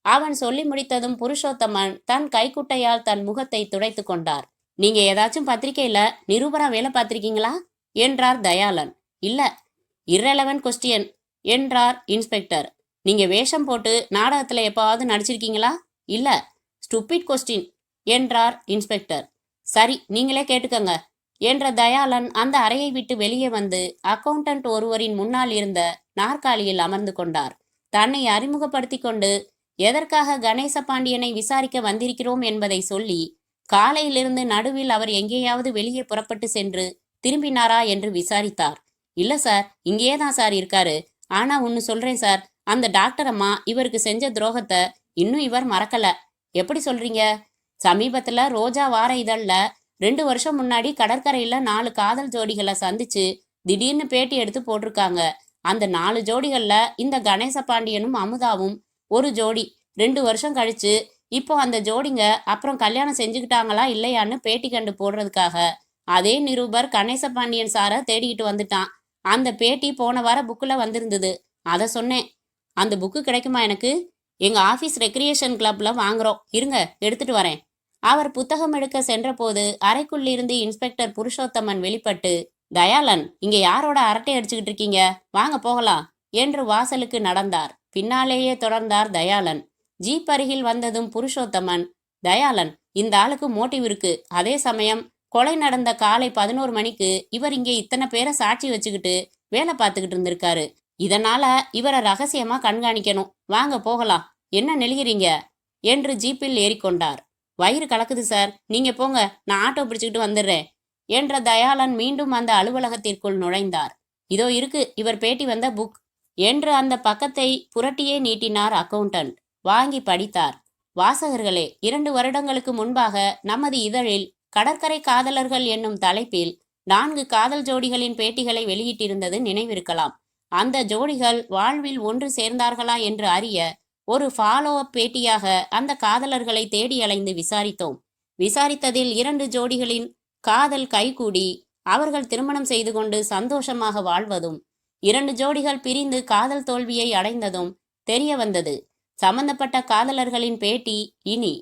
அவன் சொல்லி முடித்ததும் புருஷோத்தமன் தன் கைக்குட்டையால் தன் முகத்தை துடைத்து கொண்டார். நீங்க ஏதாச்சும் பத்திரிகையில நிருபரா வேலை பார்த்திருக்கீங்களா என்றார் தயாளன். இல்ல. இர்ரெலவென்ட் கொஸ்டியன் என்றார் இன்ஸ்பெக்டர். நீங்க வேஷம் போட்டு நாடகத்துல எப்பாவது நடிச்சிருக்கீங்களா? இல்ல. ஸ்டூபிட் கொஸ்டின் என்றார் இன்ஸ்பெக்டர். சரி, நீங்களே கேட்டுக்கங்க என்ற தயாளன் அந்த அறையை விட்டு வெளியே வந்து அக்கவுண்டன்ட் ஒருவரின் முன்னால் இருந்த நாற்காலியில் அமர்ந்து கொண்டார். தன்னை அறிமுகப்படுத்தி கொண்டு எதற்காக கணேச பாண்டியனை விசாரிக்க வந்திருக்கிறோம் என்பதை சொல்லி காலையிலிருந்து நடுவில் அவர் எங்கேயாவது வெளியே புறப்பட்டு சென்று திரும்பினாரா என்று விசாரித்தார். இல்ல சார், இங்கேயே தான் சார் இருக்காரு. ஆனா ஒன்னு சொல்றேன் சார், அந்த டாக்டர் அம்மா இவருக்கு செஞ்ச துரோகத்தை இன்னும் இவர் மறக்கல. எப்படி சொல்றீங்க? சமீபத்துல ரோஜா வார இதழ்ல 2 வருஷம் முன்னாடி கடற்கரையில 4 காதல் ஜோடிகளை சந்திச்சு திடீர்னு பேட்டி எடுத்து போட்டிருக்காங்க. அந்த 4 ஜோடிகள்ல இந்த கணேச பாண்டியனும் அமுதாவும் ஒரு ஜோடி. 2 வருஷம் கழிச்சு இப்போ அந்த ஜோடிங்க அப்புறம் கல்யாணம் செஞ்சுக்கிட்டாங்களா இல்லையான்னு பேட்டி கண்டு போடுறதுக்காக அதே நிருபர் கணேச பாண்டியன் சாரை தேடிக்கிட்டு வந்துட்டான். அந்த பேட்டி போன வார புக்கில் வந்திருந்தது. அதை சொன்னேன். அந்த புக்கு கிடைக்குமா எனக்கு? எங்க ஆபீஸ் ரெக்ரியேஷன் கிளப்ல வாங்குறோம், இருங்க எடுத்துட்டு வரேன். அவர் புத்தகம் எடுக்க சென்ற போது அறைக்குள்ளிருந்து இன்ஸ்பெக்டர் புருஷோத்தமன் வெளிப்பட்டு, தயாளன், இங்க யாரோட அரட்டை அடிச்சுக்கிட்டு இருக்கீங்க? வாங்க போகலாம் என்று வாசலுக்கு நடந்தார். பின்னாலேயே தொடர்ந்தார் தயாளன். ஜீப் அருகில் வந்ததும் புருஷோத்தமன், தயாளன், இந்த ஆளுக்கு மோட்டிவ் இருக்கு. அதே சமயம் கொலை நடந்த காலை 11 மணிக்கு இவர் இங்கே இத்தனை பேரை சாட்சி வச்சுக்கிட்டு வேலை பார்த்துக்கிட்டு இருந்திருக்காரு. இதனால இவரை ரகசியமா கண்காணிக்கணும். வாங்க போகலாம். என்ன நெளிகிறீங்க என்று ஜீப்பில் ஏறிக்கொண்டார். வயிறு கலக்குது சார், நீங்க போங்க, நான் ஆட்டோ பிடிச்சுக்கிட்டு வந்துடுறேன் என்ற தயாளன் மீண்டும் அந்த அலுவலகத்திற்குள் நுழைந்தார். இதோ இருக்கு இவர் பேட்டி வந்த புக் என்று அந்த பக்கத்தை புரட்டியே நீட்டினார் அக்கவுண்டன்ட். வாங்கி படித்தார். வாசகர்களே, 2 வருடங்களுக்கு முன்பாக நமது இதழில் கடற்கரை காதலர்கள் என்னும் தலைப்பில் 4 காதல் ஜோடிகளின் பேட்டிகளை வெளியிட்டிருந்தது நினைவிருக்கலாம். அந்த ஜோடிகள் வாழ்வில் ஒன்று சேர்ந்தார்களா என்று அறிய ஒரு ஃபாலோ அப் பேட்டியாக அந்த காதலர்களை தேடி அலைந்து விசாரித்தோம். விசாரித்ததில் 2 ஜோடிகளின் காதல் கைகூடி அவர்கள் திருமணம் செய்து கொண்டு சந்தோஷமாக வாழ்வதும் 2 ஜோடிகள் பிரிந்து காதல் தோல்வியை அடைந்ததும் தெரிய வந்தது. சம்பந்தப்பட்ட காதலர்களின் பேட்டி இனி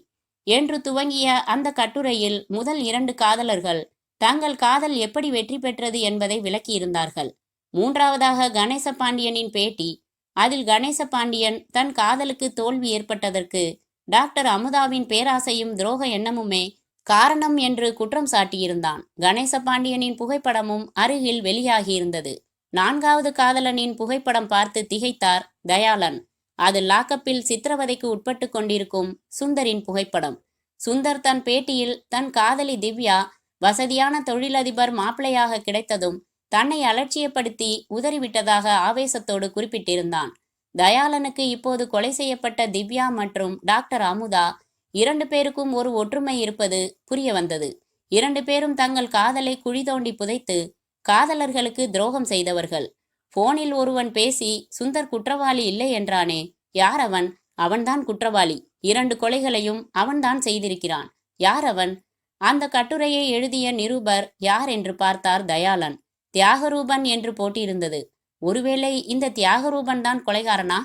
என்று துவங்கிய அந்த கட்டுரையில் முதல் 2 காதலர்கள் தங்கள் காதல் எப்படி வெற்றி பெற்றது என்பதை விளக்கியிருந்தார்கள். 3வதாக கணேச பாண்டியனின் பேட்டி. அதில் கணேச பாண்டியன் தன் காதலுக்கு தோல்வி ஏற்பட்டதற்கு டாக்டர் அமுதாவின் பேராசையும் துரோக எண்ணமுமே காரணம் என்று குற்றம் சாட்டியிருந்தான். கணேச பாண்டியனின் புகைப்படமும் அருகில் வெளியாகியிருந்தது. 4வது காதலனின் புகைப்படம் பார்த்து திகைத்தார் தயாளன். அது லாக்கப்பில் சித்திரவதைக்கு உட்பட்டு கொண்டிருக்கும் சுந்தரின் புகைப்படம். சுந்தர் தன் பேட்டியில் தன் காதலி திவ்யா வசதியான தொழிலதிபர் மாப்பிள்ளையாக கிடைத்ததும் தன்னை அலட்சியப்படுத்தி உதறிவிட்டதாக ஆவேசத்தோடு குறிப்பிட்டிருந்தான். தயாளனுக்கு இப்போது கொலை செய்யப்பட்ட திவ்யா மற்றும் டாக்டர் அமுதா 2 பேருக்கும் ஒரு ஒற்றுமை இருப்பது புரிய வந்தது. 2 பேரும் தங்கள் காதலை குழி தோண்டி புதைத்து காதலர்களுக்கு துரோகம் செய்தவர்கள். போனில் ஒருவன் பேசி சுந்தர் குற்றவாளி இல்லை என்றானே, யார் அவன்? அவன்தான் குற்றவாளி. 2 கொலைகளையும் அவன்தான் செய்திருக்கிறான். யார் அவன்? அந்த கட்டுரையை எழுதிய நிருபர் யார் என்று பார்த்தார் தயாளன். தியாகரூபன் என்று போட்டிருந்தது. ஒருவேளை இந்த தியாகரூபன் தான் கொலைகாரனா?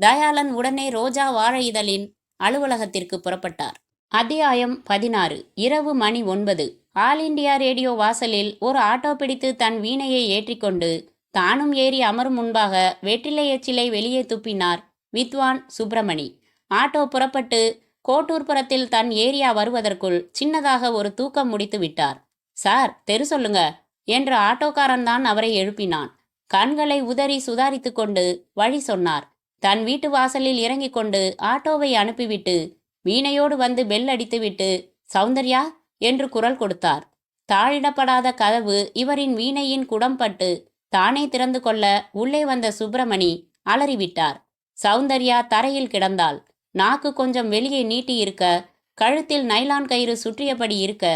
தயாளன் உடனே ரோஜா வாழை இதழின் அலுவலகத்திற்கு புறப்பட்டார். அத்தியாயம் 16. இரவு மணி 9. ஆல் இண்டியா ரேடியோ வாசலில் ஒரு ஆட்டோ பிடித்து தன் வீணையை ஏற்றிக்கொண்டு தானும் ஏறி அமரும் முன்பாக வெற்றிலை எச்சிலை வெளியே துப்பினார் வித்வான் சுப்பிரமணி. ஆட்டோ புறப்பட்டு கோட்டூர்புரத்தில் தன் ஏரியா வருவதற்குள் சின்னதாக ஒரு தூக்கம் முடித்து விட்டார். சார், தெரு சொல்லுங்க என்று ஆட்டோக்காரன் தான் அவரை எழுப்பினான். கண்களை உதறி சுதாரித்து கொண்டு வழி சொன்னார். தன் வீட்டு வாசலில் இறங்கிக் கொண்டு ஆட்டோவை அனுப்பிவிட்டு வீணையோடு வந்து பெல் அடித்துவிட்டு சௌந்தர்யா என்று குரல் கொடுத்தார். தாழிடப்படாத கதவு இவரின் வீணையின் குடம்பட்டு தானே திறந்து கொள்ள உள்ளே வந்த சுப்பிரமணி அலறிவிட்டார். சௌந்தர்யா தரையில் கிடந்தாள். நாக்கு கொஞ்சம் வெளியே நீட்டி இருக்க, கழுத்தில் நைலான் கயிறு சுற்றியபடி இருக்க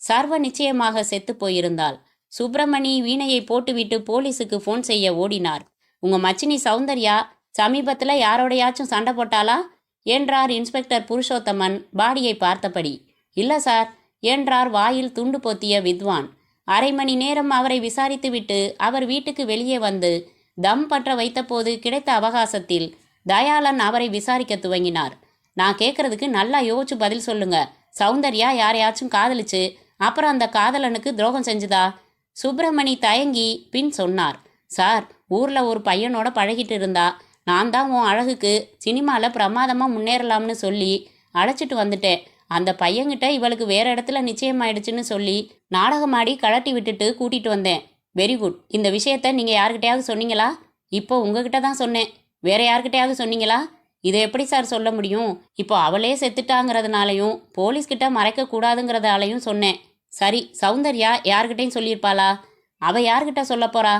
சர்வ நிச்சயமாக செத்து போயிருந்தாள். சுப்பிரமணி வீணையை போட்டுவிட்டு போலீஸுக்கு ஃபோன் செய்ய ஓடினார். உங்க மச்சினி சௌந்தர்யா சமீபத்தில் யாரோடையாச்சும் சண்டை போட்டாளா என்றார் இன்ஸ்பெக்டர் புருஷோத்தமன் பாடியை பார்த்தபடி. இல்ல சார் என்றார் வாயில் துண்டு பொத்திய வித்வான். அரை மணி நேரம் அவரை விசாரித்துவிட்டு அவர் வீட்டுக்கு வெளியே வந்து தம் பற்ற வைத்தபோது கிடைத்த அவகாசத்தில் தயாளன் அவரை விசாரிக்க துவங்கினார். நான் கேட்கறதுக்கு நல்லா யோசிச்சு பதில் சொல்லுங்க. சௌந்தர்யா யாரையாச்சும் காதலிச்சு அப்புறம் அந்த காதலனுக்கு துரோகம் செஞ்சுதா? சுப்பிரமணி தயங்கி பின் சொன்னார். சார், ஊர்ல ஒரு பையனோட பழகிட்டு இருந்தா. நான் தான் உன் அழகுக்கு சினிமாவில் பிரமாதமாக முன்னேறலாம்னு சொல்லி அழைச்சிட்டு வந்துட்டேன். அந்த பையன்கிட்ட இவளுக்கு வேற இடத்துல நிச்சயமாயிடுச்சுன்னு சொல்லி நாடகமாடி கழட்டி விட்டுட்டு கூட்டிட்டு வந்தேன். Very good. இந்த விஷயத்த நீங்கள் யாருக்கிட்டையாவது சொன்னீங்களா? இப்போ உங்ககிட்ட தான் சொன்னேன். வேற யாருக்கிட்டையாவது சொன்னீங்களா? இதை எப்படி சார் சொல்ல முடியும்? இப்போ அவளே செத்துட்டாங்கிறதுனாலையும் போலீஸ்கிட்ட மறைக்க கூடாதுங்கிறதாலையும் சொன்னேன். சரி, சௌந்தர்யா யார்கிட்டையும் சொல்லியிருப்பாளா? அவள் யார்கிட்ட சொல்ல போறா?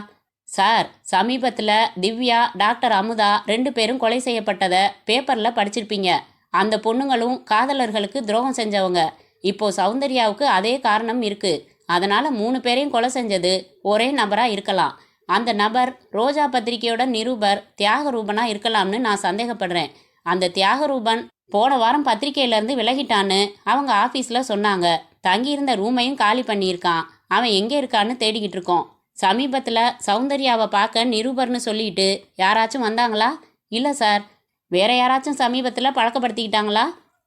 சார், சமீபத்தில் திவ்யா டாக்டர் அமுதா 2 பேரும் கொலை செய்யப்பட்டதை பேப்பரில் படிச்சிருப்பீங்க. அந்த பொண்ணுங்களும் காதலர்களுக்கு துரோகம் செஞ்சவங்க. இப்போ சௌந்தர்யாவுக்கு அதே காரணம் இருக்கு. அதனால 3 பேரையும் கொலை செஞ்சது ஒரே நபரா இருக்கலாம். அந்த நபர் ரோஜா பத்திரிகையோட நிருபர் தியாகரூபனா இருக்கலாம்னு நான் சந்தேகப்படுறேன். அந்த தியாகரூபன் போன வாரம் பத்திரிகையிலேருந்து விலகிட்டான்னு அவங்க ஆஃபீஸில் சொன்னாங்க. தங்கியிருந்த ரூமையும் காலி பண்ணியிருக்கான். அவன் எங்கே இருக்கான்னு தேடிக்கிட்டு இருக்கோம். சமீபத்தில் சௌந்தர்யாவை பார்க்க நிருபர்னு சொல்லிட்டு யாராச்சும் வந்தாங்களா? இல்லை சார். வேற யாராச்சும் சமீபத்தில் பழக்கப்படுத்திக்கிட்டாங்களா?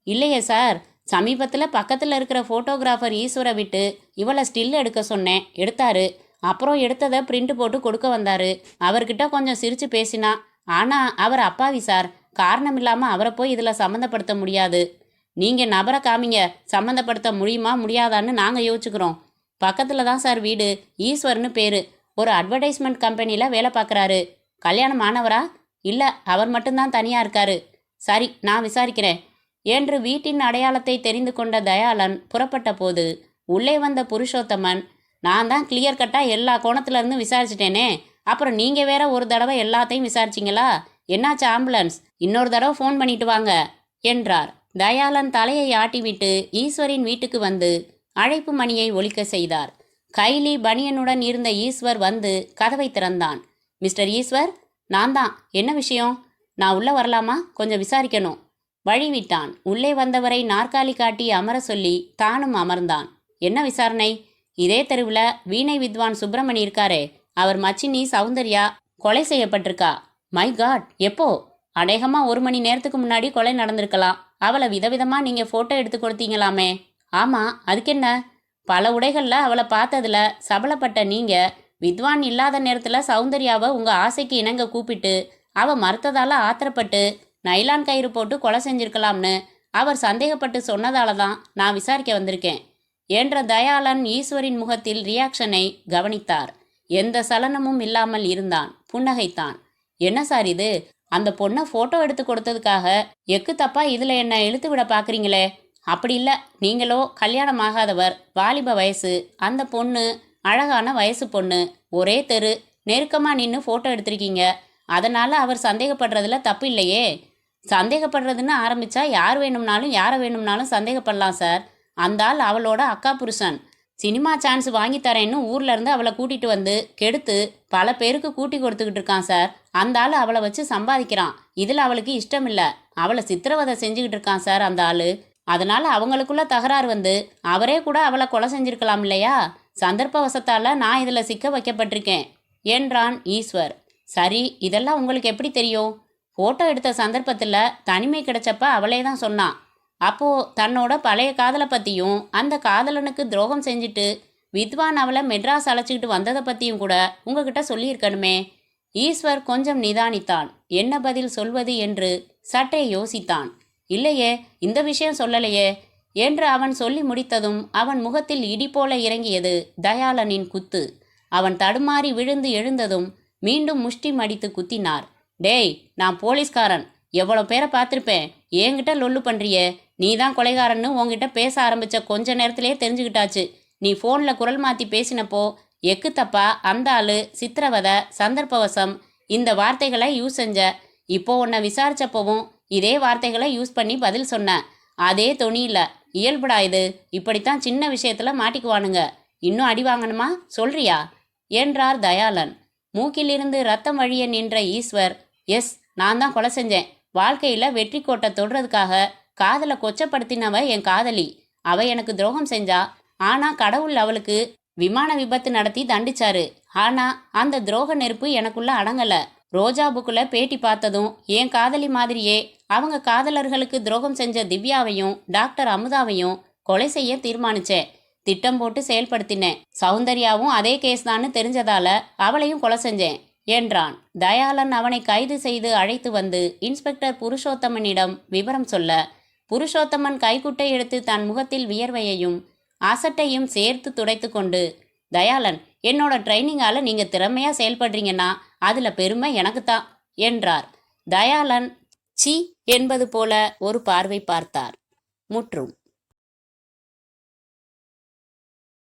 இல்லையே சார். சமீபத்தில் பக்கத்தில் இருக்கிற ஃபோட்டோகிராஃபர் ஈஸ்வரை விட்டு இவளை ஸ்டில் எடுக்க சொன்னேன். எடுத்தாரு. அப்புறம் எடுத்ததை பிரிண்ட் போட்டு கொடுக்க வந்தார். அவர்கிட்ட கொஞ்சம் சிரித்து பேசினா. ஆனால் அவர் அப்பாவி சார். காரணம் இல்லாமல் அவரை போய் இதில் சம்மந்தப்படுத்த முடியாது. நீங்கள் நபரை காமிங்க. சம்மந்தப்படுத்த முடியுமா முடியாதான்னு நாங்கள் யோசிச்சுக்கிறோம். பக்கத்தில் தான் சார் வீடு. ஈஸ்வர்னு பேரு. ஒரு அட்வர்டைஸ்மெண்ட் கம்பெனியில் வேலை பார்க்குறாரு. கல்யாணம் ஆனவரா? இல்லை, அவர் மட்டும்தான் தனியாக இருக்காரு. சரி, நான் விசாரிக்கிறேன் என்று வீட்டின் அடையாளத்தை தெரிந்து கொண்ட தயாளன் புறப்பட்ட போது உள்ளே வந்த புருஷோத்தமன், நான் தான் கிளியர் கட்டாக எல்லா கோணத்துலேருந்து விசாரிச்சிட்டேனே, அப்புறம் நீங்கள் வேற ஒரு தடவை எல்லாத்தையும் விசாரிச்சிங்களா? என்னாச்சு ஆம்புலன்ஸ்? இன்னொரு தடவை ஃபோன் பண்ணிட்டு வாங்க என்றார். தயாளன் தலையை ஆட்டிவிட்டு ஈஸ்வரின் வீட்டுக்கு வந்து அழைப்பு மணியை ஒலிக்க செய்தார். கைலி பனியனுடன் இருந்த ஈஸ்வர் வந்து கதவை திறந்தான். மிஸ்டர் ஈஸ்வர், நான் தான். என்ன விஷயம்? நான் உள்ளே வரலாமா? கொஞ்சம் விசாரிக்கணும். வழிவிட்டான். உள்ளே வந்தவரை நாற்காலி காட்டி அமர சொல்லி தானும் அமர்ந்தான். என்ன விசாரணை? இதே தெருவில் வீணை வித்வான் சுப்பிரமணி இருக்காரே, அவர் மச்சினி சௌந்தர்யா கொலை செய்யப்பட்டிருக்கா. மை காட், எப்போ? அநேகமாக 1 மணி நேரத்துக்கு முன்னாடி கொலை நடந்திருக்கலாம். அவளை விதவிதமாக நீங்கள் ஃபோட்டோ எடுத்து கொடுத்தீங்களாமே. ஆமாம், அதுக்கென்ன? பல உடைகளில் அவளை பார்த்ததில் சபலப்பட்ட நீங்கள் வித்வான் இல்லாத நேரத்தில் சௌந்தர்யாவை உங்கள் ஆசைக்கு இணங்க கூப்பிட்டு அவள் மறுத்ததால் ஆத்திரப்பட்டு நைலான் கயிறு போட்டு கொலை செஞ்சிருக்கலாம்னு அவர் சந்தேகப்பட்டு சொன்னதால தான் நான் விசாரிக்க வந்திருக்கேன் என்ற தயாளன் ஈஸ்வரின் முகத்தில் ரியாக்ஷனை கவனித்தார். எந்த சலனமும் இல்லாமல் இருந்தான். புன்னகைத்தான். என்ன சார் இது? அந்த பொண்ணை ஃபோட்டோ எடுத்து கொடுத்ததுக்காக எக்கு தப்பா இதில் என்ன இழுத்து விட பார்க்குறீங்களே? அப்படி இல்லை. நீங்களோ கல்யாணம் ஆகாதவர், வாலிப வயசு, அந்த பொண்ணு அழகான வயசு பொண்ணு, ஒரே தெரு, நெருக்கமாக நின்று ஃபோட்டோ எடுத்திருக்கீங்க. அதனால் அவர் சந்தேகப்படுறதுல தப்பு இல்லையே. சந்தேகப்படுறதுன்னு ஆரம்பித்தா யார் வேணும்னாலும் யாரை வேணும்னாலும் சந்தேகப்படலாம் சார். அந்த ஆள் அவளோட அக்கா புருஷன். சினிமா சான்ஸ் வாங்கி தரேன்னு ஊர்லேருந்து அவளை கூட்டிகிட்டு வந்து கெடுத்து பல பேருக்கு கூட்டி கொடுத்துக்கிட்டு இருக்கான் சார். அந்த ஆள் அவளை வச்சு சம்பாதிக்கிறான். இதில் அவளுக்கு இஷ்டம் இல்லை. அவளை சித்திரவதை செஞ்சுக்கிட்டு இருக்கான் சார் அந்த ஆள். அதனால் அவங்களுக்குள்ள தகராறு வந்து அவரே கூட அவளை கொலை செஞ்சுருக்கலாம் இல்லையா? சந்தர்ப்பவசத்தால் நான் இதில் சிக்க வைக்கப்பட்டிருக்கேன் என்றான் ஈஸ்வர். சரி, இதெல்லாம் உங்களுக்கு எப்படி தெரியும்? ஃபோட்டோ எடுத்த சந்தர்ப்பத்தில் தனிமை கிடைச்சப்ப அவளே தான் சொன்னான். அப்போது தன்னோட பழைய காதலை பற்றியும் அந்த காதலனுக்கு துரோகம் செஞ்சுட்டு வித்வான் அவளை மெட்ராஸ் அழைச்சிக்கிட்டு வந்ததை பற்றியும் கூட உங்ககிட்ட சொல்லியிருக்கணுமே. ஈஸ்வர் கொஞ்சம் நிதானித்தான். என்ன பதில் சொல்வது என்று சற்றே யோசித்தான். இல்லையே, இந்த விஷயம் சொல்லலையே என்று அவன் சொல்லி முடித்ததும் அவன் முகத்தில் இடி போல இறங்கியது தயாளனின் குத்து. அவன் தடுமாறி விழுந்து எழுந்ததும் மீண்டும் முஷ்டி மடித்து குத்தினார். டேய், நான் போலீஸ்காரன். எவ்வளோ பேரை பார்த்துருப்பேன். என்கிட்ட லொல்லு பண்ணுறியே? நீ தான் கொலைகாரன்னு உங்ககிட்ட பேச ஆரம்பித்த கொஞ்ச நேரத்திலே தெரிஞ்சுக்கிட்டாச்சு. நீ ஃபோனில் குரல் மாற்றி பேசினப்போ எக்கு தப்பா அந்த ஆள் சித்திரவதை, சந்தர்ப்பவசம் இந்த வார்த்தைகளை யூஸ் செஞ்ச. இப்போ உன்னை விசாரிச்சப்போவும் இதே வார்த்தைகளை யூஸ் பண்ணி பதில் சொன்ன. அதே தொனியில் இயல்புடா இது. இப்படித்தான் சின்ன விஷயத்தில் மாட்டிக்குவானுங்க. இன்னும் அடி வாங்கணுமா? சொல்றியா என்றார் தயாளன். மூக்கிலிருந்து ரத்தம் வழிய நின்ற ஈஸ்வர், எஸ், நான் தான் கொலை செஞ்சேன். வாழ்க்கையில் வெற்றி கோட்டை தொடுறதுக்காக காதலை கொச்சப்படுத்தினவ என் காதலி. அவ எனக்கு துரோகம் செஞ்சா. ஆனால் கடவுள் அவளுக்கு விமான விபத்து நடத்தி தண்டிச்சாரு. ஆனால் அந்த துரோக நெருப்பு எனக்குள்ள அடங்கலை. ரோஜா புக்கில் பேட்டி பார்த்ததும் என் காதலி மாதிரியே அவங்க காதலர்களுக்கு துரோகம் செஞ்ச திவ்யாவையும் டாக்டர் அமுதாவையும் கொலை செய்ய தீர்மானிச்சேன். திட்டம் போட்டு செயல்படுத்தினேன். சௌந்தர்யாவும் அதே கேஸ் தான்னு தெரிஞ்சதால அவளையும் கொலை செஞ்சேன் என்றான். தயாளன் அவனை கைது செய்து அழைத்து வந்து இன்ஸ்பெக்டர் புருஷோத்தமனிடம் விவரம் சொல்ல, புருஷோத்தமன் கைக்குட்டை எடுத்து தன் முகத்தில் வியர்வையையும் அசட்டையும் சேர்த்து துடைத்து கொண்டு, தயாளன், என்னோட ட்ரைனிங்கால் நீங்கள் திறமையாக செயல்படுறீங்கன்னா அதில் பெருமை எனக்குத்தான் என்றார். தயாளன் சி என்பது போல ஒரு பார்வை பார்த்தார். முற்றும்.